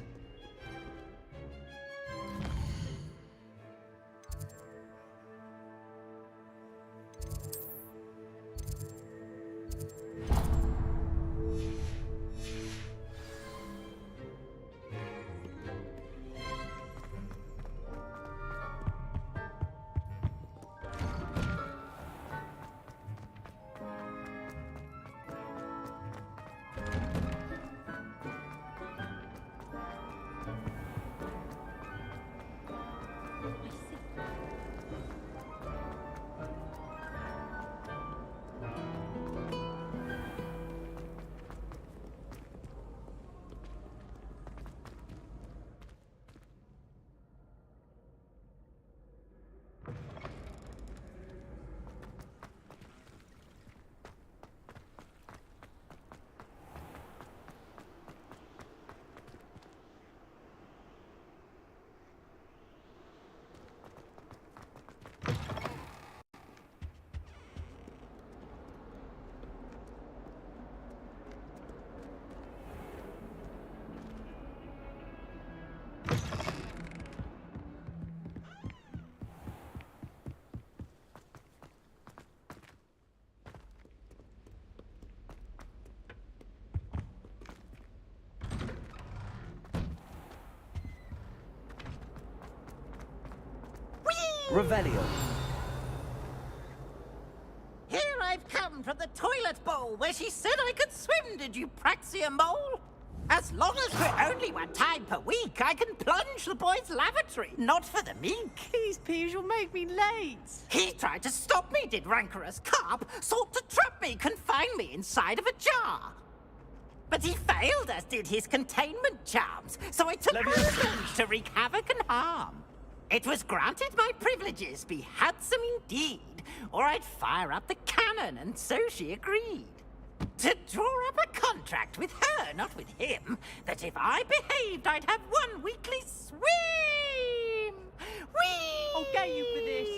Revelio. Here I've come from the toilet bowl where she said I could swim, did you praxia mole? As long as we're only one time per week, I can plunge the boy's lavatory, not for the meek. These peas will make me late. He tried to stop me, did rancorous carp, sought to trap me, confine me inside of a jar. But he failed, as did his containment charms, so I took my revenge to wreak havoc and harm. It was granted my privileges be handsome indeed, or I'd fire up the cannon, and so she agreed. To draw up a contract with her, not with him, that if I behaved, I'd have one weekly swim! Whee! I'll get you for this.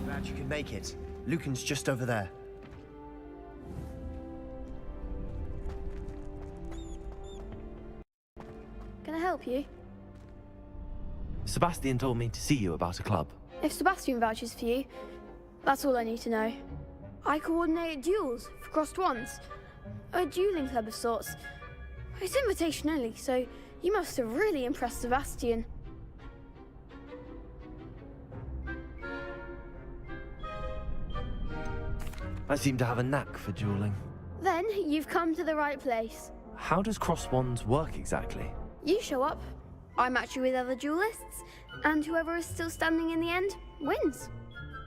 Glad you can make it. Lucan's just over there. Can I help you? Sebastian told me to see you about a club. If Sebastian vouches for you, that's all I need to know. I coordinate duels for crossed wands. A dueling club of sorts. It's invitation only, so you must have really impressed Sebastian. I seem to have a knack for dueling. Then you've come to the right place. How does cross wands work exactly? You show up, I match you with other duelists, and whoever is still standing in the end wins.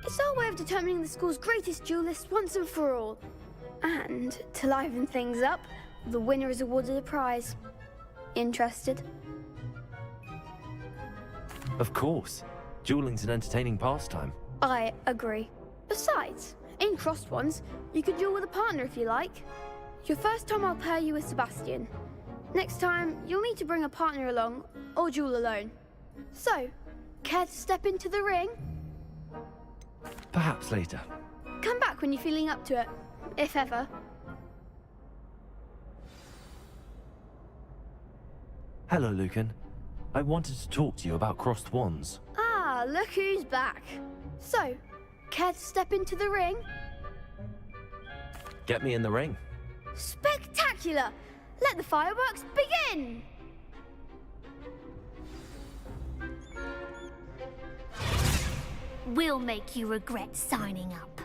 It's our way of determining the school's greatest duelist once and for all. And to liven things up, the winner is awarded a prize. Interested? Of course. Dueling's an entertaining pastime. I agree. Besides, in crossed ones, you can duel with a partner if you like. Your first time I'll pair you with Sebastian. Next time, you'll need to bring a partner along, or duel alone. So, care to step into the ring? Perhaps later. Come back when you're feeling up to it, if ever. Hello, Lucan. I wanted to talk to you about crossed wands. Ah, look who's back. So, care to step into the ring? Get me in the ring. Spectacular! Let the fireworks begin! We'll make you regret signing up.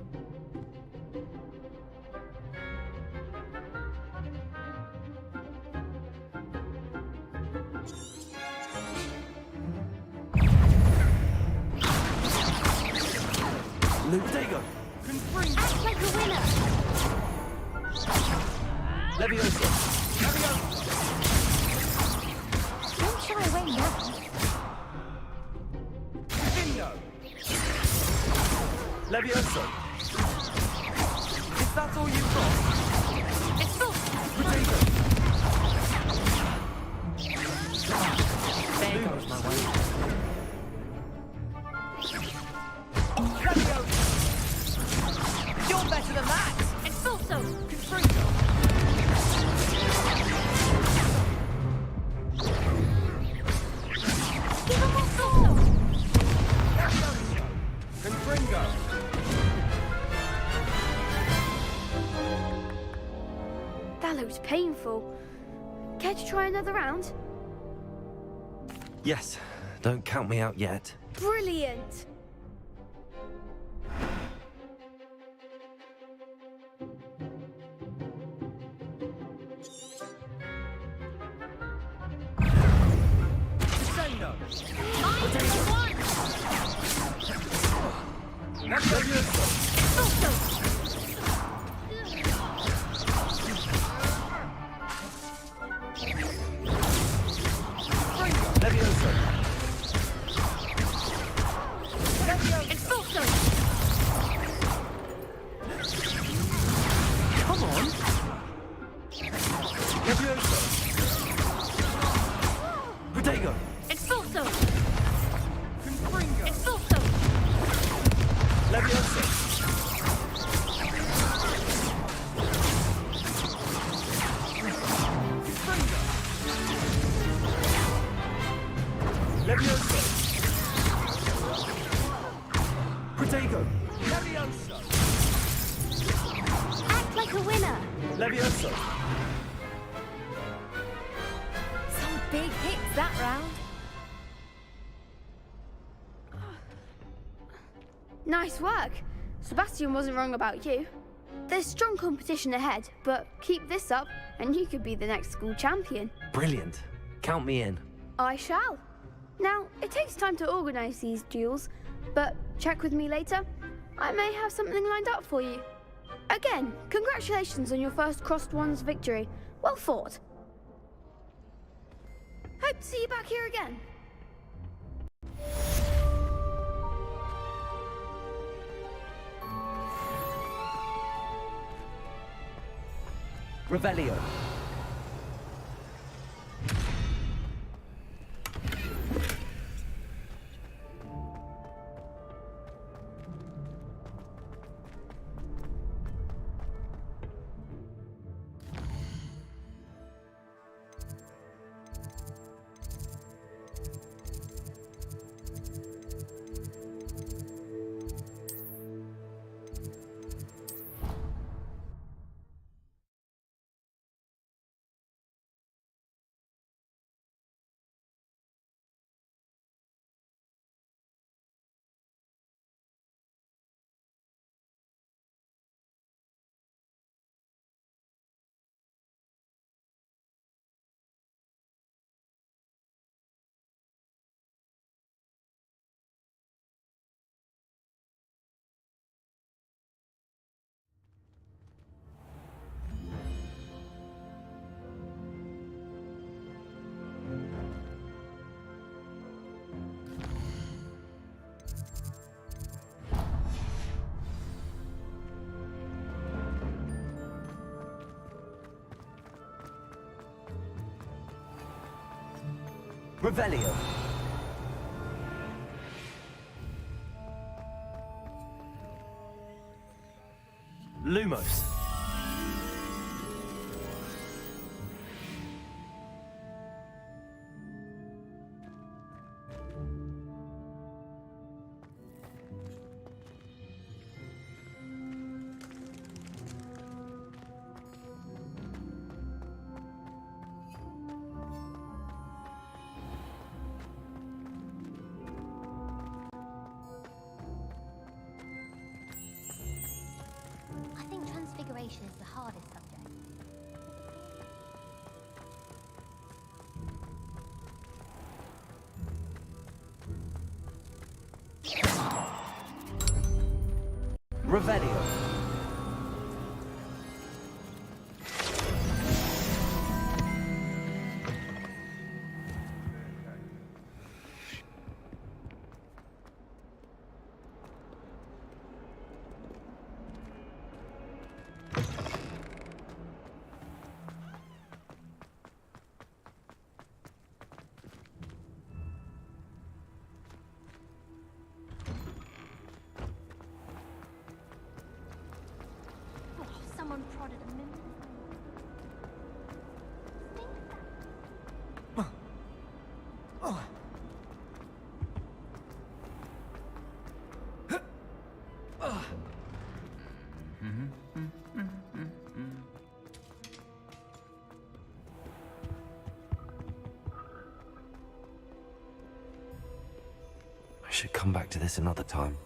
Lutego. Act like a winner! Leviosa. Don't shy away now. Bingo. Leviosa. Is that all you've got? It's full! Potato. There goes my way. Leviosa. You're better than that. It's full so! Confringo. Give him more full so! Confringo. That looks painful. Care to try another round? Yes, don't count me out yet. Brilliant! Descendo. Leviosa. It's full so! Come on. Leviosa. Protego. It's full so! Confringo. It's full so! Leviosa. Leviosa. Protego. Leviosa. Act like a winner. Leviosa. Some big hits that round. Nice work. Sebastian wasn't wrong about you. There's strong competition ahead, but keep this up and you could be the next school champion. Brilliant. Count me in. I shall. Now, it takes time to organise these duels, but check with me later. I may have something lined up for you. Again, congratulations on your first Crossed Wands victory. Well fought. Hope to see you back here again. Revelio. Revelio. Lumos. I think transfiguration is the hardest subject. Revelio. Oh, someone prodded a minute. I should come back to this another time.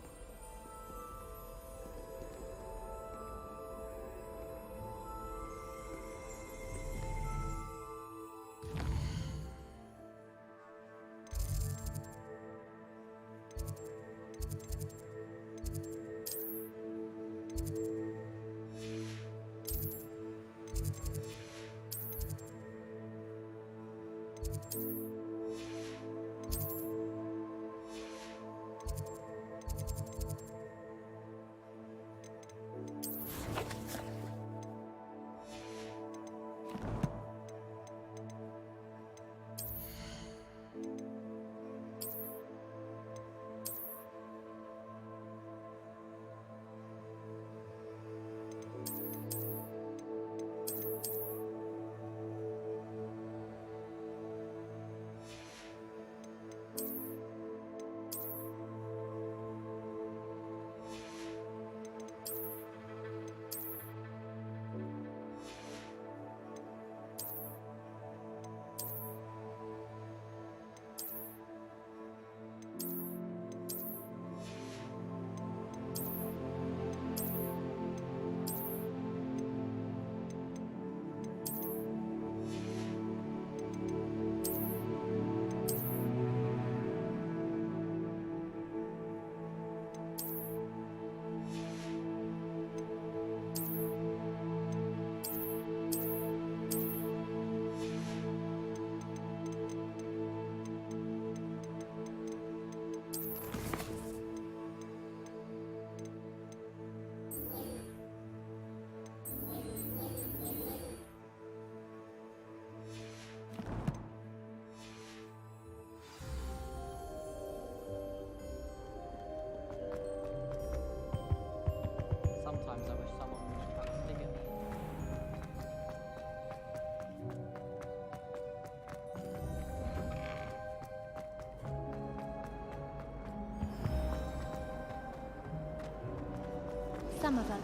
Some of them.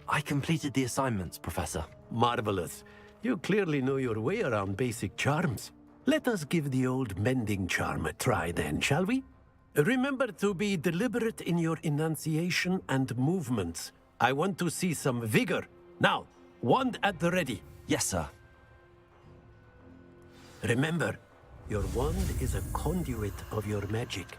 I completed the assignments, Professor. Marvelous. You clearly know your way around basic charms. Let us give the old mending charm a try then, shall we? Remember to be deliberate in your enunciation and movements. I want to see some vigor. Now, wand at the ready. Yes, sir. Remember, your wand is a conduit of your magic.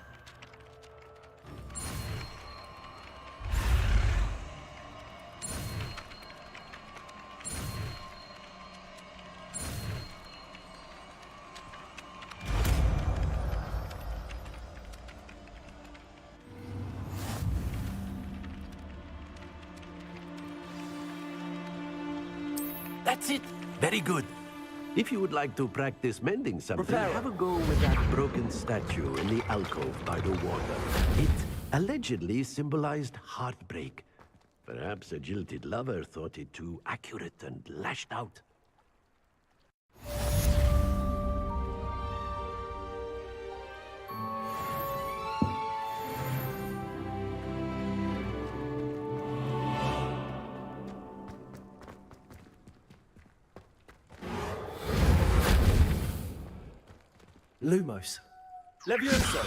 That's it. Very good. If you would like to practice mending something, have a go with that broken statue in the alcove by the water. It allegedly symbolized heartbreak. Perhaps a jilted lover thought it too accurate and lashed out. Lumos. Levioso!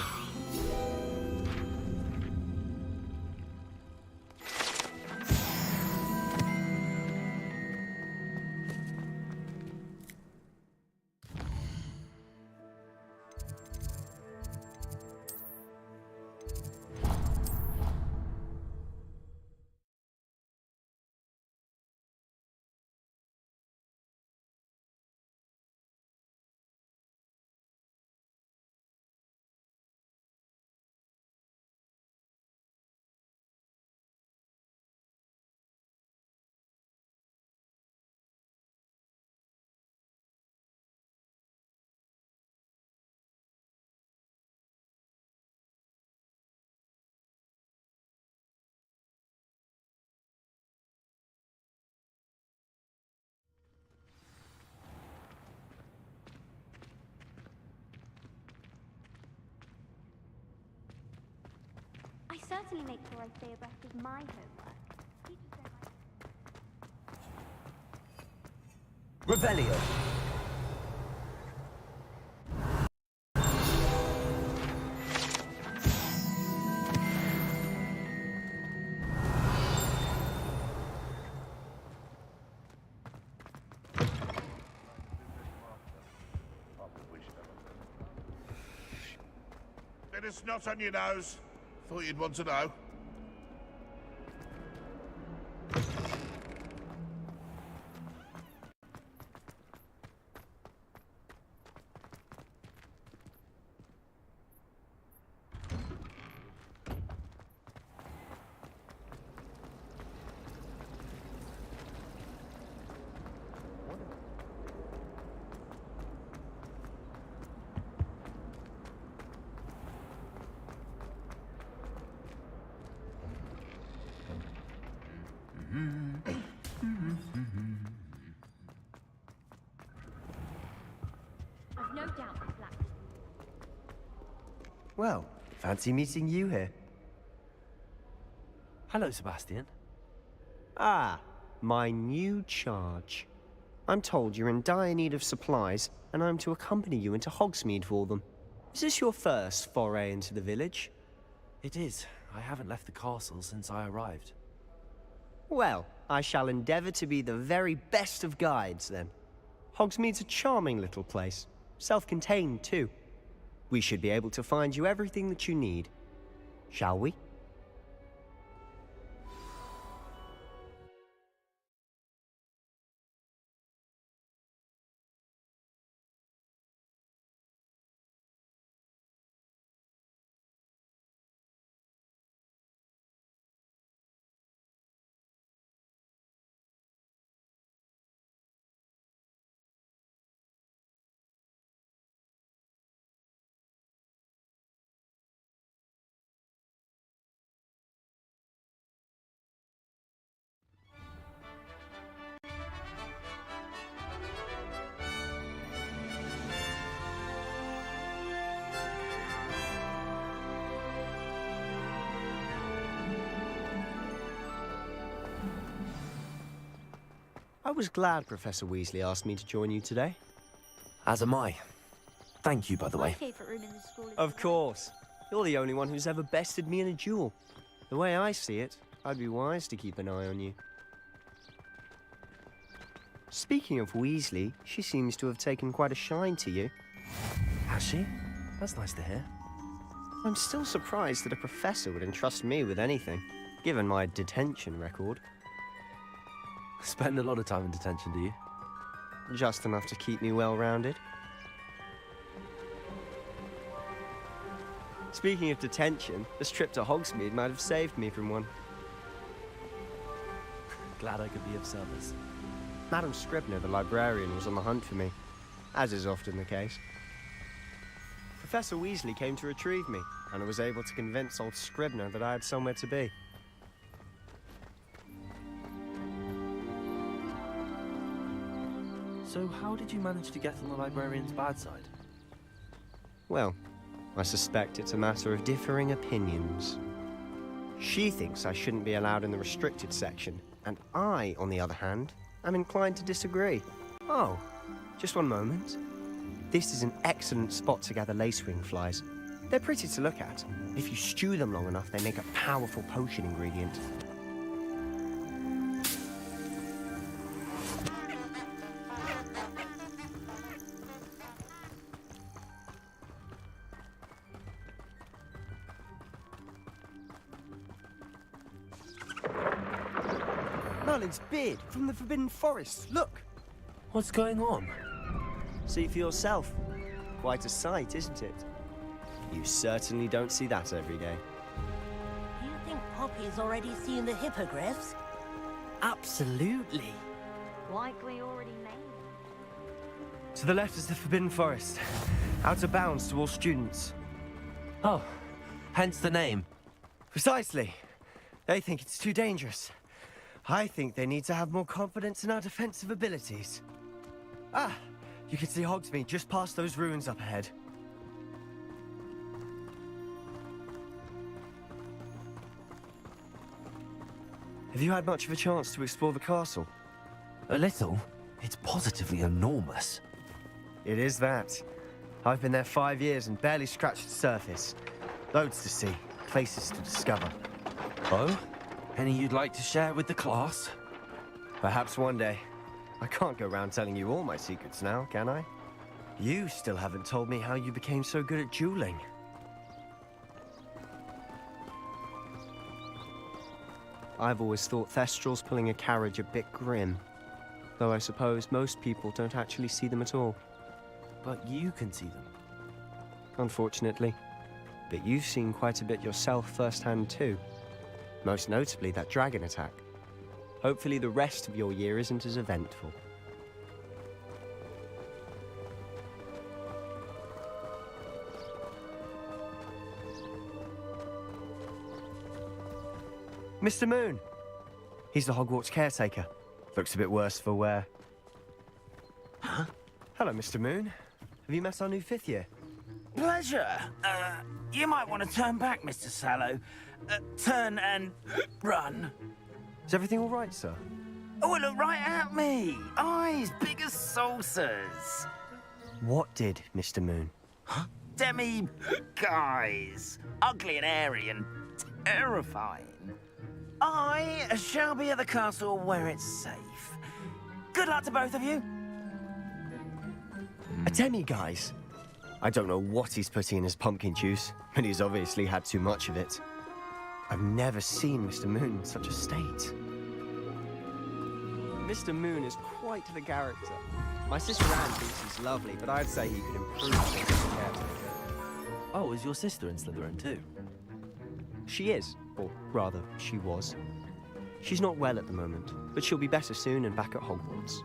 I certainly make sure I stay abreast of my homework. Revelio. Bit of snot on your nose. Thought you'd want to know. I've no doubt this black. Well, fancy meeting you here. Hello, Sebastian. Ah, my new charge. I'm told you're in dire need of supplies, and I'm to accompany you into Hogsmeade for them. Is this your first foray into the village? It is. I haven't left the castle since I arrived. Well, I shall endeavor to be the very best of guides, then. Hogsmeade's a charming little place. Self-contained, too. We should be able to find you everything that you need. Shall we? I was glad Professor Weasley asked me to join you today. As am I. Thank you, by the My way. favourite room in the school is Of course. You're the only one who's ever bested me in a duel. The way I see it, I'd be wise to keep an eye on you. Speaking of Weasley, she seems to have taken quite a shine to you. Has she? That's nice to hear. I'm still surprised that a professor would entrust me with anything, given my detention record. Spend a lot of time in detention, do you? Just enough to keep me well-rounded. Speaking of detention, this trip to Hogsmeade might have saved me from one. Glad I could be of service. Madam Scribner, the librarian, was on the hunt for me, as is often the case. Professor Weasley came to retrieve me, and I was able to convince old Scribner that I had somewhere to be. So how did you manage to get on the librarian's bad side? Well, I suspect it's a matter of differing opinions. She thinks I shouldn't be allowed in the restricted section, and I, on the other hand, am inclined to disagree. Oh, just one moment. This is an excellent spot to gather lacewing flies. They're pretty to look at. If you stew them long enough, they make a powerful potion ingredient. Merlin's beard from the Forbidden Forest. Look! What's going on? See for yourself. Quite a sight, isn't it? You certainly don't see that every day. Do you think Poppy's already seen the hippogriffs? Absolutely. Like we already named. To the left is the Forbidden Forest. Out of bounds to all students. Oh, hence the name. Precisely. They think it's too dangerous. I think they need to have more confidence in our defensive abilities. Ah, you can see Hogsmeade just past those ruins up ahead. Have you had much of a chance to explore the castle? A little. It's positively enormous. It is that. I've been there 5 years and barely scratched the surface. Loads to see, places to discover. Oh? Any you'd like to share with the class? Perhaps one day. I can't go around telling you all my secrets now, can I? You still haven't told me how you became so good at dueling. I've always thought Thestrals pulling a carriage a bit grim. Though I suppose most people don't actually see them at all. But you can see them. Unfortunately. But you've seen quite a bit yourself firsthand too. Most notably that dragon attack. Hopefully the rest of your year isn't as eventful. Mr. Moon! He's the Hogwarts caretaker. Looks a bit worse for wear. Huh? Hello, Mr. Moon. Have you met our new 5th year? Pleasure. You might want to turn back, Mr. Sallow. Turn and run. Is everything all right, sir? Oh, look right at me. Eyes big as saucers. What did, Mr. Moon? Demi guys. Ugly and airy and terrifying. I shall be at the castle where it's safe. Good luck to both of you. A demi-guise? I don't know what he's putting in his pumpkin juice, but he's obviously had too much of it. I've never seen Mr. Moon in such a state. Mr. Moon is quite the character. My sister Anne thinks he's lovely, but I'd say he could improve things as a caretaker. Oh, is your sister in Slytherin too? She is, or rather, she was. She's not well at the moment, but she'll be better soon and back at Hogwarts.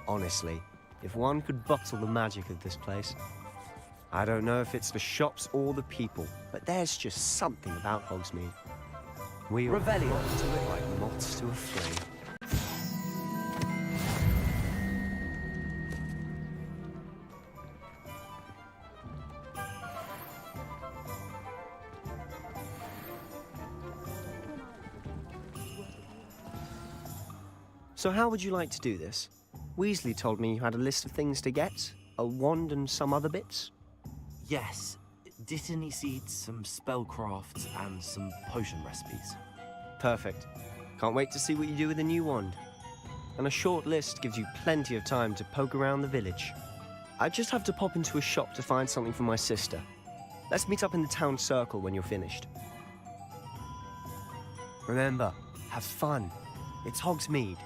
Honestly, if one could bottle the magic of this place, I don't know if it's the shops or the people, but there's just something about Hogsmeade. We all Revelio. flock to it like moths to a flame. So how would you like to do this? Weasley told me you had a list of things to get, a wand and some other bits. Yes. Didn't he seed some spellcrafts and some potion recipes? Perfect. Can't wait to see what you do with the new wand. And a short list gives you plenty of time to poke around the village. I just have to pop into a shop to find something for my sister. Let's meet up in the town circle when you're finished. Remember, have fun. It's Hogsmeade.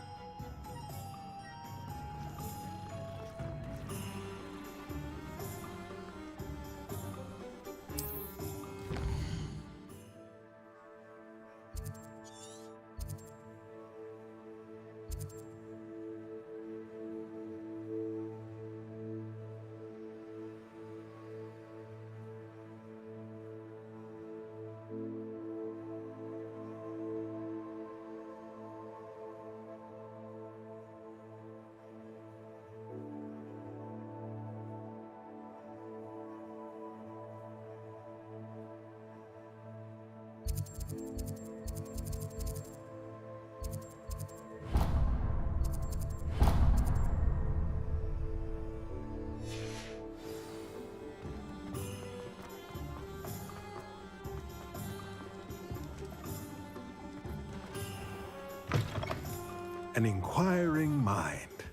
An inquiring mind.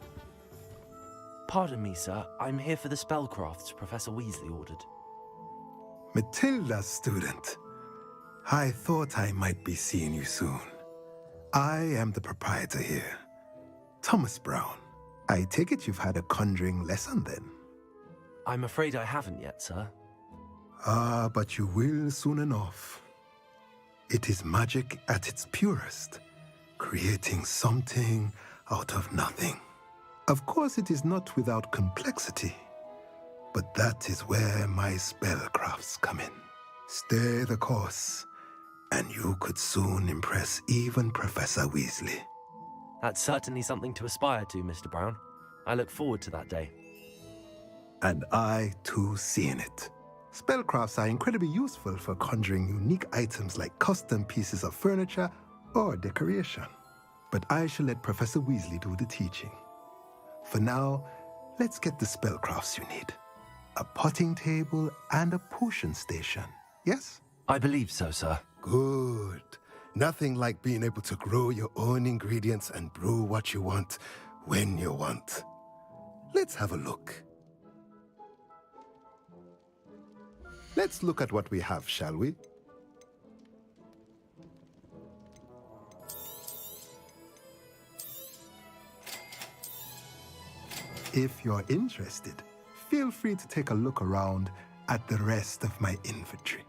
Pardon me, sir. I'm here for the spellcrafts Professor Weasley ordered. Matilda, student. I thought I might be seeing you soon. I am the proprietor here, Thomas Brown. I take it you've had a conjuring lesson then? I'm afraid I haven't yet, sir. Ah, but you will soon enough. It is magic at its purest, creating something out of nothing. Of course, it is not without complexity, but that is where my spellcrafts come in. Stay the course, and you could soon impress even Professor Weasley. That's certainly something to aspire to, Mr. Brown. I look forward to that day. And I, too, seeing it. Spellcrafts are incredibly useful for conjuring unique items like custom pieces of furniture or decoration. But I shall let Professor Weasley do the teaching. For now, let's get the spellcrafts you need. A potting table and a potion station, yes? I believe so, sir. Good. Nothing like being able to grow your own ingredients and brew what you want when you want. Let's have a look. Let's look at what we have, shall we? If you're interested, feel free to take a look around at the rest of my inventory.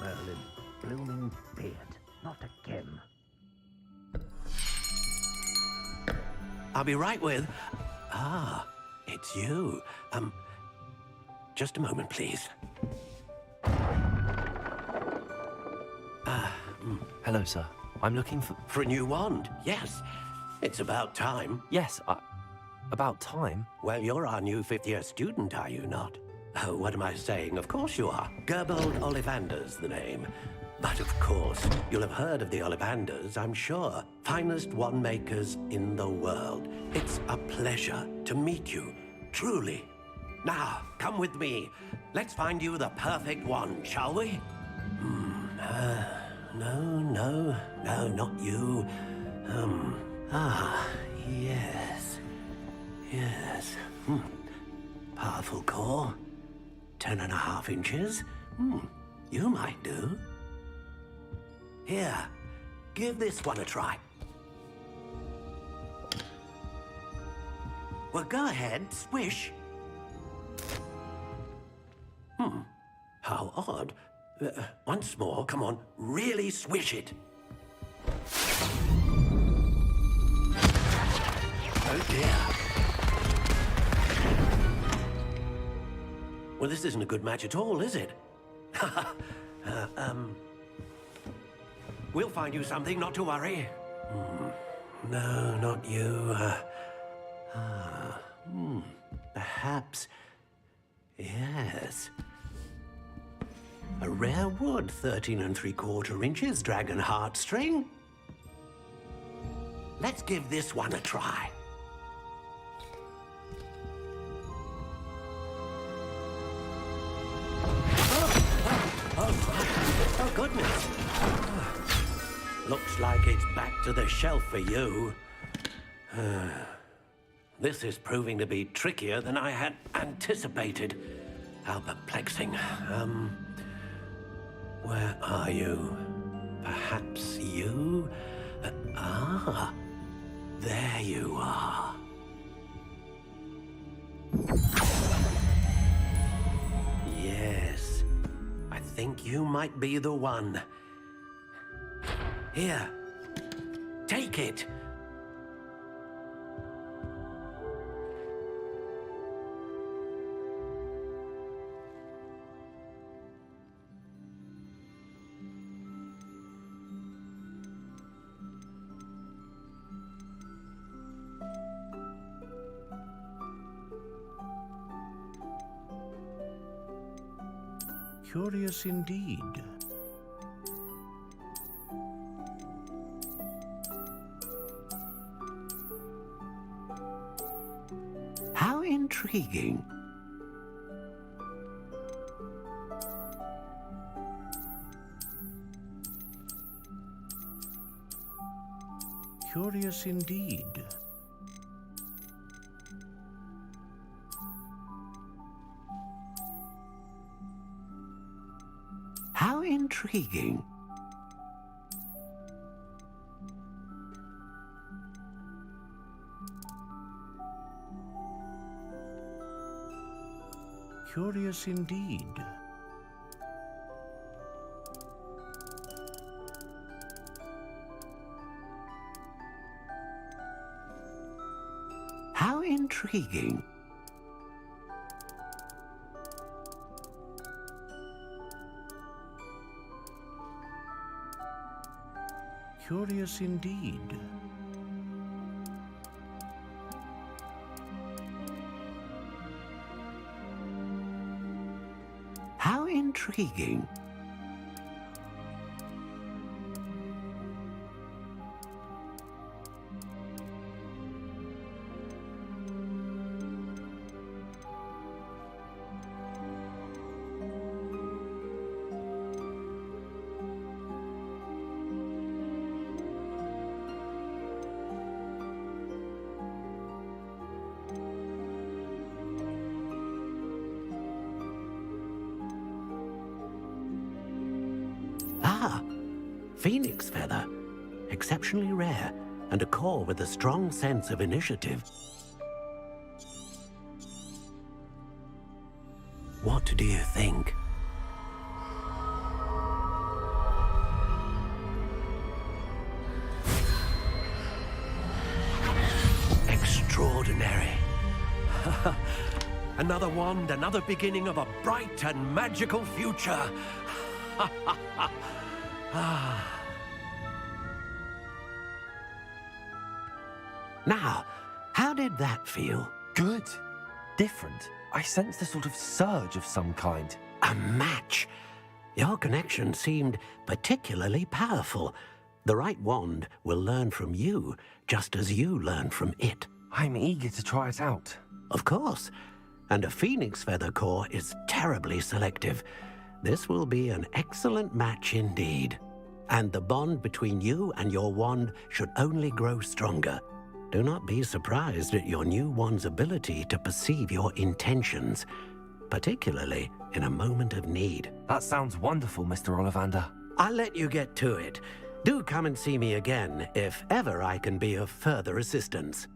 Merlin, blooming beard, not again. I'll be right with... Ah, it's you. Just a moment, please. Hello, sir. I'm looking for... For a new wand, yes. It's about time. Yes, about time? Well, you're our new fifth-year student, are you not? Oh, what am I saying? Of course you are. Gerbold Ollivander's the name. But of course, you'll have heard of the Ollivanders, I'm sure. Finest wand makers in the world. It's a pleasure to meet you, truly. Now, come with me. Let's find you the perfect wand, shall we? No, not you. Yes. Yes. Powerful core. 10.5 inches. You might do. Here, give this one a try. Well, go ahead, swish. How odd. Once more, come on, really swish it. Oh dear. Well, this isn't a good match at all, is it? We'll find you something, not to worry. No, not you. Perhaps... Yes. A rare wood, 13 3/4 inches, dragon heartstring. Let's give this one a try. Oh, goodness. Looks like it's back to the shelf for you. This is proving to be trickier than I had anticipated. How perplexing. Where are you? Perhaps you? There you are. Yes, I think you might be the one. Here, take it. Curious indeed. How intriguing. Curious indeed. How intriguing. Curious indeed. How intriguing. Curious indeed. How intriguing. Phoenix feather. Exceptionally rare, and a core with a strong sense of initiative. What do you think? wand, another beginning of a bright and magical future. Now, how did that feel? Good. Different. I sensed a sort of surge of some kind. A match. Your connection seemed particularly powerful. The right wand will learn from you, just as you learn from it. I'm eager to try it out. Of course. And a phoenix feather core is terribly selective. This will be an excellent match indeed. And the bond between you and your wand should only grow stronger. Do not be surprised at your new wand's ability to perceive your intentions, particularly in a moment of need. That sounds wonderful, Mr. Ollivander. I'll let you get to it. Do come and see me again if ever I can be of further assistance.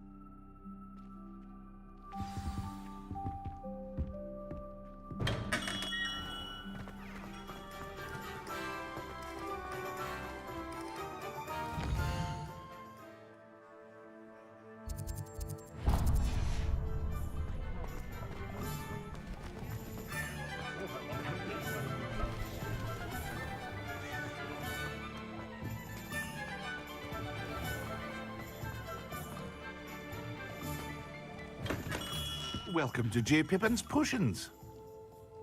Welcome to J. Pippin's Potions.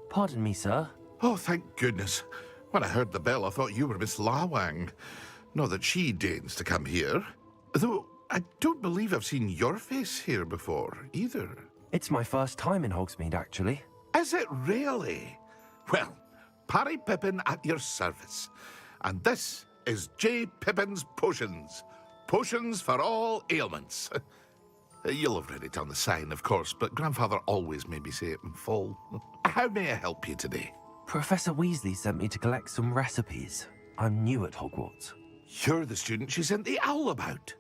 Pardon me, sir. Oh, thank goodness. When I heard the bell, I thought you were Miss Lawang. Not that she deigns to come here. Though, I don't believe I've seen your face here before, either. It's my first time in Hogsmeade, actually. Is it really? Well, Parry Pippin at your service. And this is J. Pippin's Potions. Potions for all ailments. You'll have read it on the sign, of course, but Grandfather always made me say it in full. How may I help you today? Professor Weasley sent me to collect some recipes. I'm new at Hogwarts. You're the student she sent the owl about.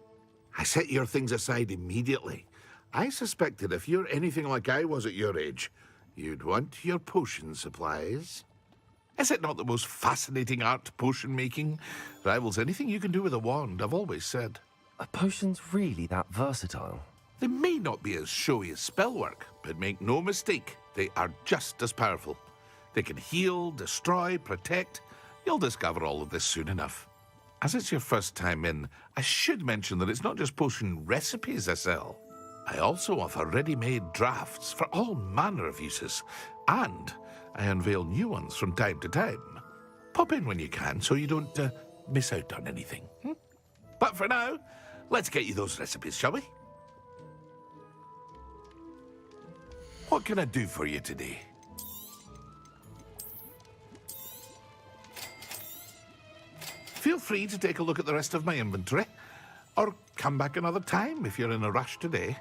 I set your things aside immediately. I suspected if you're anything like I was at your age, you'd want your potion supplies. Is it not the most fascinating art, potion making? Rivals anything you can do with a wand, I've always said. Are potions really that versatile? They may not be as showy as spellwork, but make no mistake, they are just as powerful. They can heal, destroy, protect. You'll discover all of this soon enough. As it's your first time in, I should mention that it's not just potion recipes I sell. I also offer ready-made drafts for all manner of uses, and I unveil new ones from time to time. Pop in when you can so you don't miss out on anything. But for now, let's get you those recipes, shall we? What can I do for you today? Feel free to take a look at the rest of my inventory, or come back another time if you're in a rush today.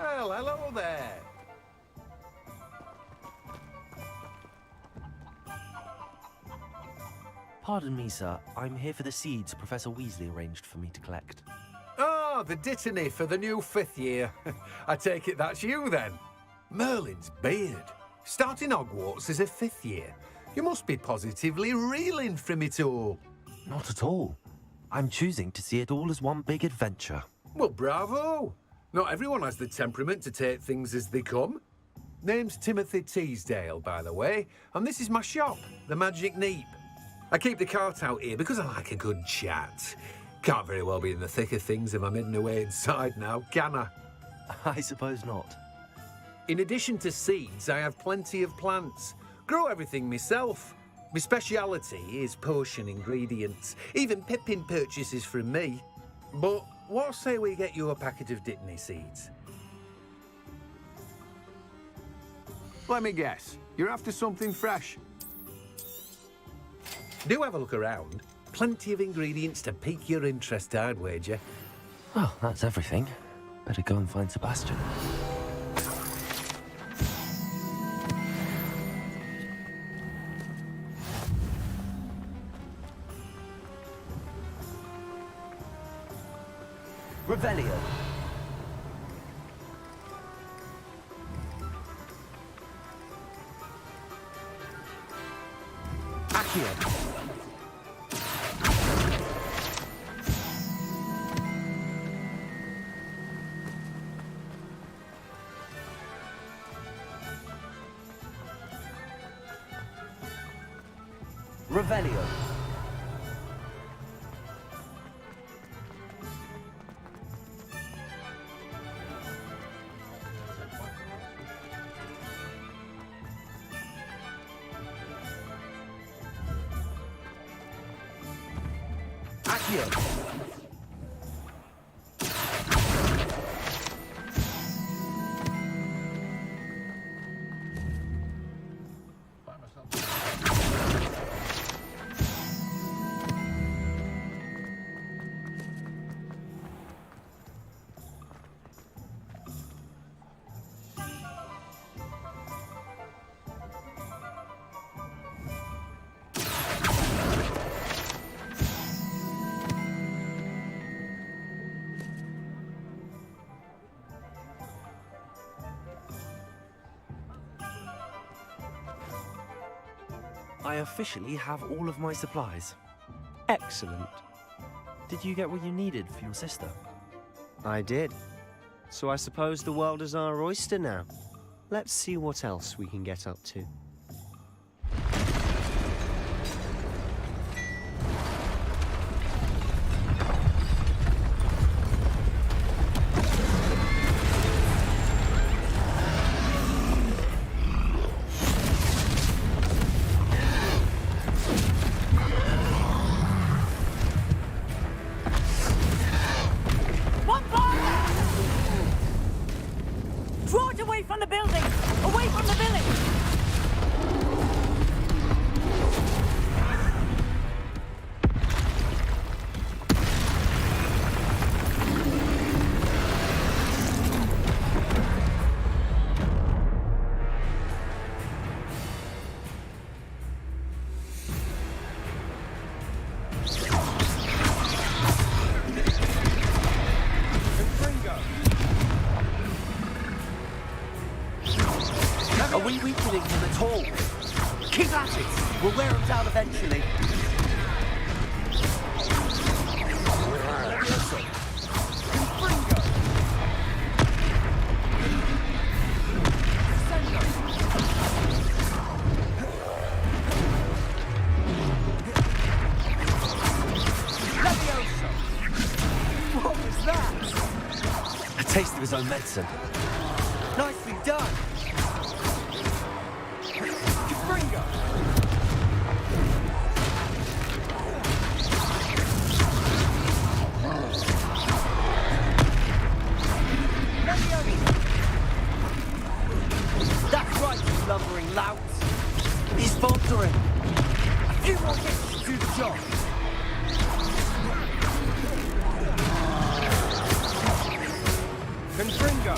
Well, hello there. Pardon me, sir. I'm here for the seeds Professor Weasley arranged for me to collect. Ah, the dittany for the new 5th year. I take it that's you, then. Merlin's beard. Starting Hogwarts as a 5th year. You must be positively reeling from it all. Not at all. I'm choosing to see it all as one big adventure. Well, bravo. Not everyone has the temperament to take things as they come. Name's Timothy Teasdale, by the way, and this is my shop, the Magic Neep. I keep the cart out here because I like a good chat. Can't very well be in the thick of things if I'm hidden away inside now, can I? I suppose not. In addition to seeds, I have plenty of plants. Grow everything myself. My speciality is potion ingredients. Even Pippin purchases from me. But what say we get you a packet of Dittany seeds? Let me guess. You're after something fresh. Do have a look around. Plenty of ingredients to pique your interest, I'd wager. Well, that's everything. Better go and find Sebastian. Revelio. Accio. Revelio. Accio. I officially have all of my supplies. Excellent. Did you get what you needed for your sister? I did. So I suppose the world is our oyster now. Let's see what else we can get up to. Draw it away from the building! Away from the village! Are we weakening him at all? Keep at it! We'll wear him down eventually. What was that? A taste of his own medicine. Nicely done! Fringo! That's right, you lumbering louts! He's faltering! A few more hits to do the job! Confringo!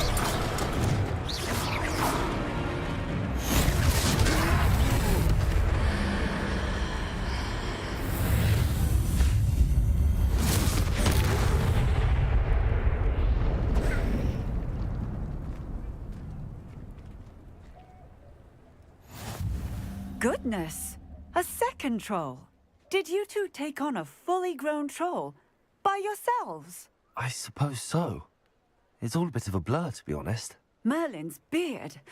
Goodness! A second troll! Did you two take on a fully grown troll? By yourselves? I suppose so. It's all a bit of a blur, to be honest. Merlin's beard.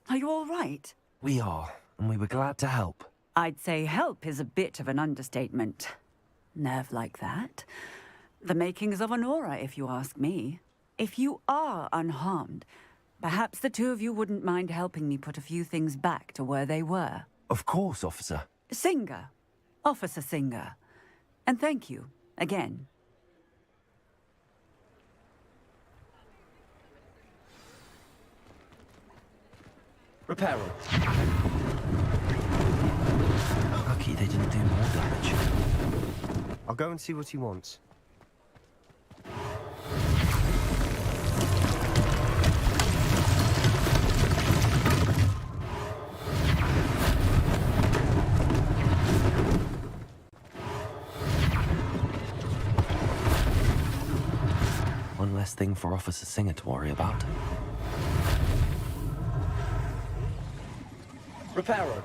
Are you all right? We are, and we were glad to help. I'd say help is a bit of an understatement. Nerve like that. The makings of an aura, if you ask me. If you are unharmed, perhaps the two of you wouldn't mind helping me put a few things back to where they were. Of course, officer. Singer. Officer Singer. And thank you, again. Repair him. Lucky they didn't do more damage. I'll go and see what he wants. One less thing for Officer Singer to worry about. Reparo.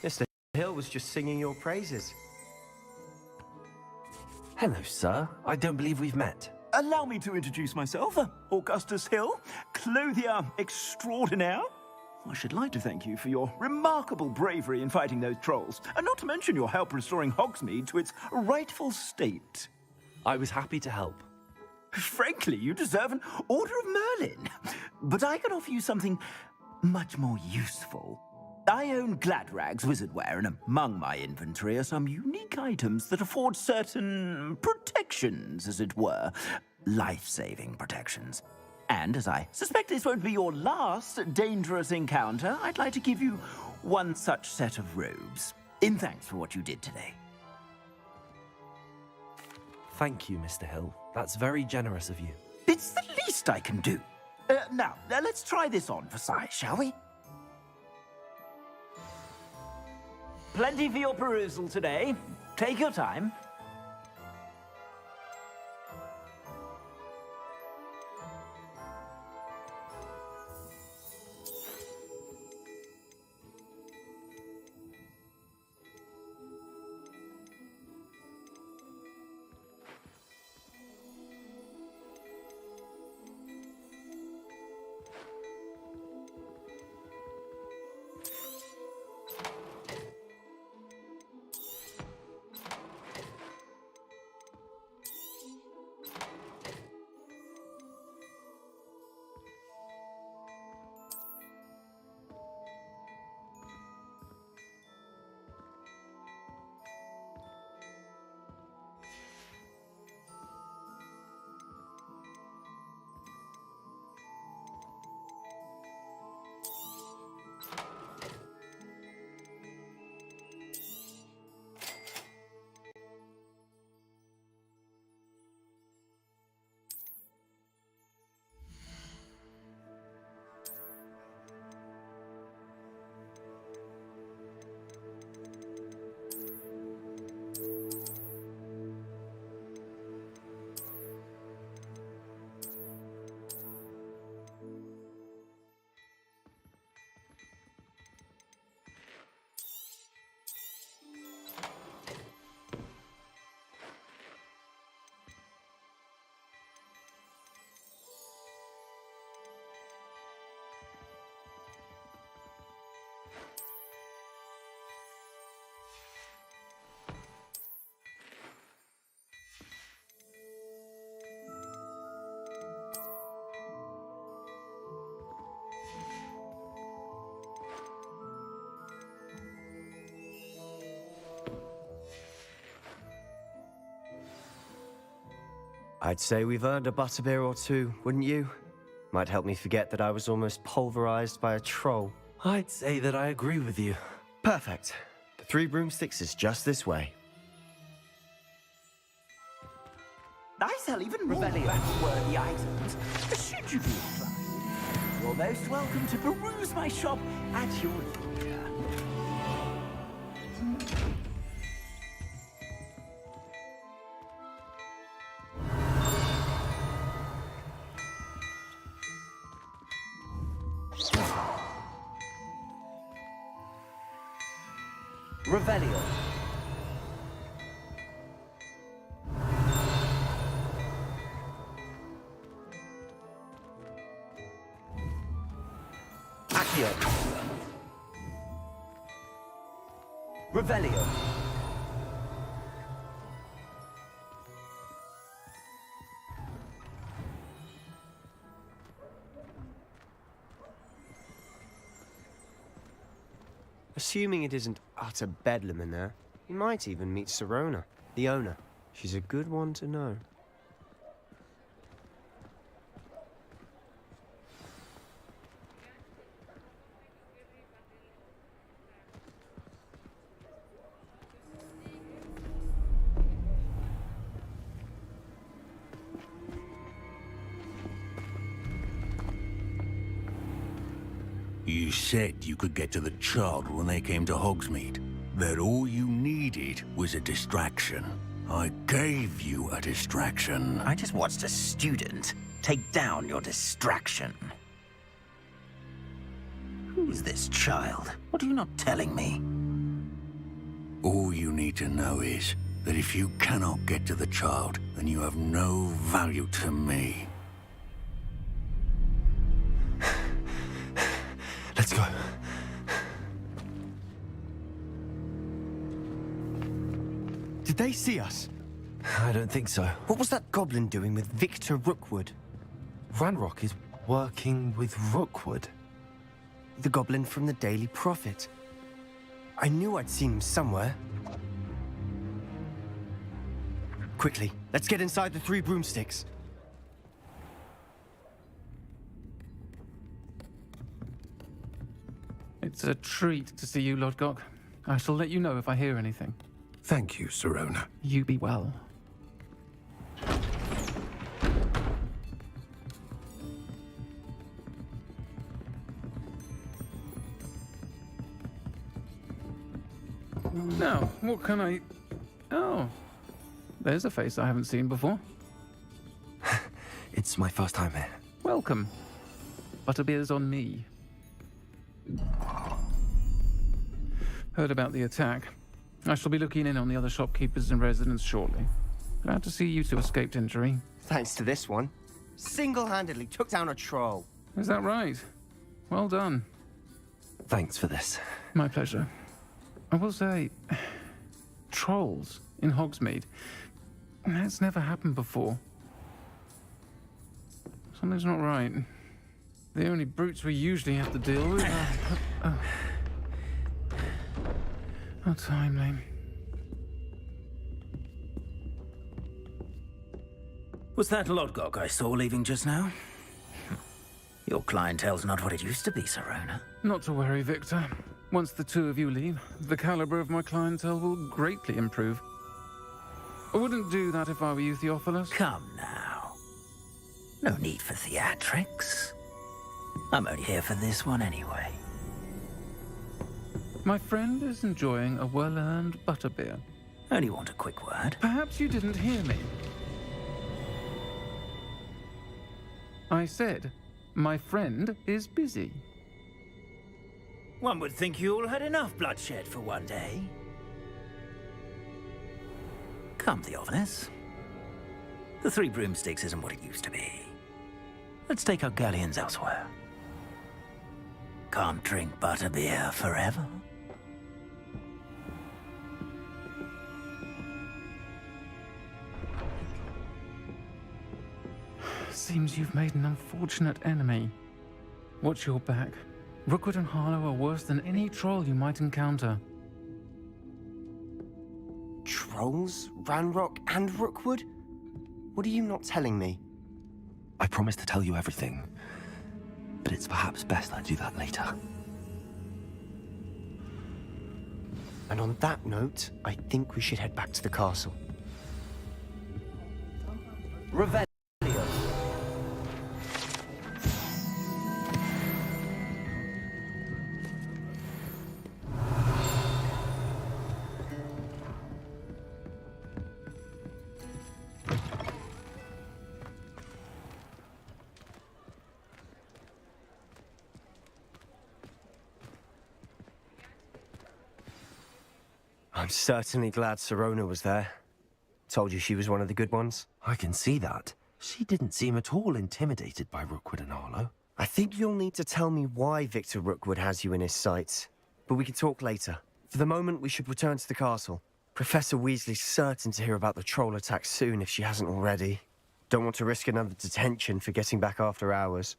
Mr. Hill was just singing your praises. Hello, sir. I don't believe we've met. Allow me to introduce myself, Augustus Hill, clothier extraordinaire. I should like to thank you for your remarkable bravery in fighting those trolls, and not to mention your help restoring Hogsmeade to its rightful state. I was happy to help. Frankly, you deserve an Order of Merlin. But I can offer you something much more useful. I own Gladrag's wizardware, and among my inventory are some unique items that afford certain protections, as it were. Life-saving protections. And as I suspect this won't be your last dangerous encounter, I'd like to give you one such set of robes, in thanks for what you did today. Thank you, Mr. Hill. That's very generous of you. It's the least I can do. Now, let's try this on for size, shall we? Plenty for your perusal today. Take your time. I'd say we've earned a butterbeer or two, wouldn't you? Might help me forget that I was almost pulverized by a troll. I'd say that I agree with you. Perfect. The 3 broomsticks is just this way. I sell even more battle-worthy items. Should you be inclined, you're most welcome to peruse my shop at your leisure. Revelio. Accio. Revelio. Assuming it isn't utter bedlam in there, you might even meet Sirona, the owner. She's a good one to know. You said you could get to the child when they came to Hogsmeade. That all you needed was a distraction. I gave you a distraction. I just watched a student take down your distraction. Who is this child? What are you not telling me? All you need to know is that if you cannot get to the child, then you have no value to me. Let's go. Did they see us? I don't think so. What was that goblin doing with Victor Rookwood? Ranrock is working with Rookwood. The goblin from the Daily Prophet. I knew I'd seen him somewhere. Quickly, let's get inside the 3 broomsticks. It's a treat to see you, Lodgok. I shall let you know if I hear anything. Thank you, Sirona. You be well. Now, what can I... Oh, there's a face I haven't seen before. It's my first time here. Welcome. Butterbeer's on me. Heard about the attack. I shall be looking in on the other shopkeepers and residents shortly. Glad to see you two escaped injury. Thanks to this one. Single-handedly took down a troll. Is that right? Well done. Thanks for this. My pleasure. I will say, trolls in Hogsmeade. That's never happened before. Something's not right. The only brutes we usually have to deal with are... How timely. Was that Lodgok I saw leaving just now? Your clientele's not what it used to be, Sirona. Not to worry, Victor. Once the two of you leave, the caliber of my clientele will greatly improve. I wouldn't do that if I were you, Theophilus. Come now. No need for theatrics. I'm only here for this one anyway. My friend is enjoying a well-earned butterbeer. Only want a quick word. Perhaps you didn't hear me. I said, my friend is busy. One would think you all had enough bloodshed for one day. Come, Theophilus. The 3 broomsticks isn't what it used to be. Let's take our galleons elsewhere. Can't drink butterbeer forever. Seems you've made an unfortunate enemy. Watch your back. Rookwood and Harlow are worse than any troll you might encounter. Trolls? Ranrock and Rookwood? What are you not telling me? I promise to tell you everything, but it's perhaps best I do that later. And on that note, I think we should head back to the castle. Revelio. I'm certainly glad Sirona was there. Told you she was one of the good ones. I can see that. She didn't seem at all intimidated by Rookwood and Arlo. I think you'll need to tell me why Victor Rookwood has you in his sights. But we can talk later. For the moment, we should return to the castle. Professor Weasley's certain to hear about the troll attack soon if she hasn't already. Don't want to risk another detention for getting back after hours.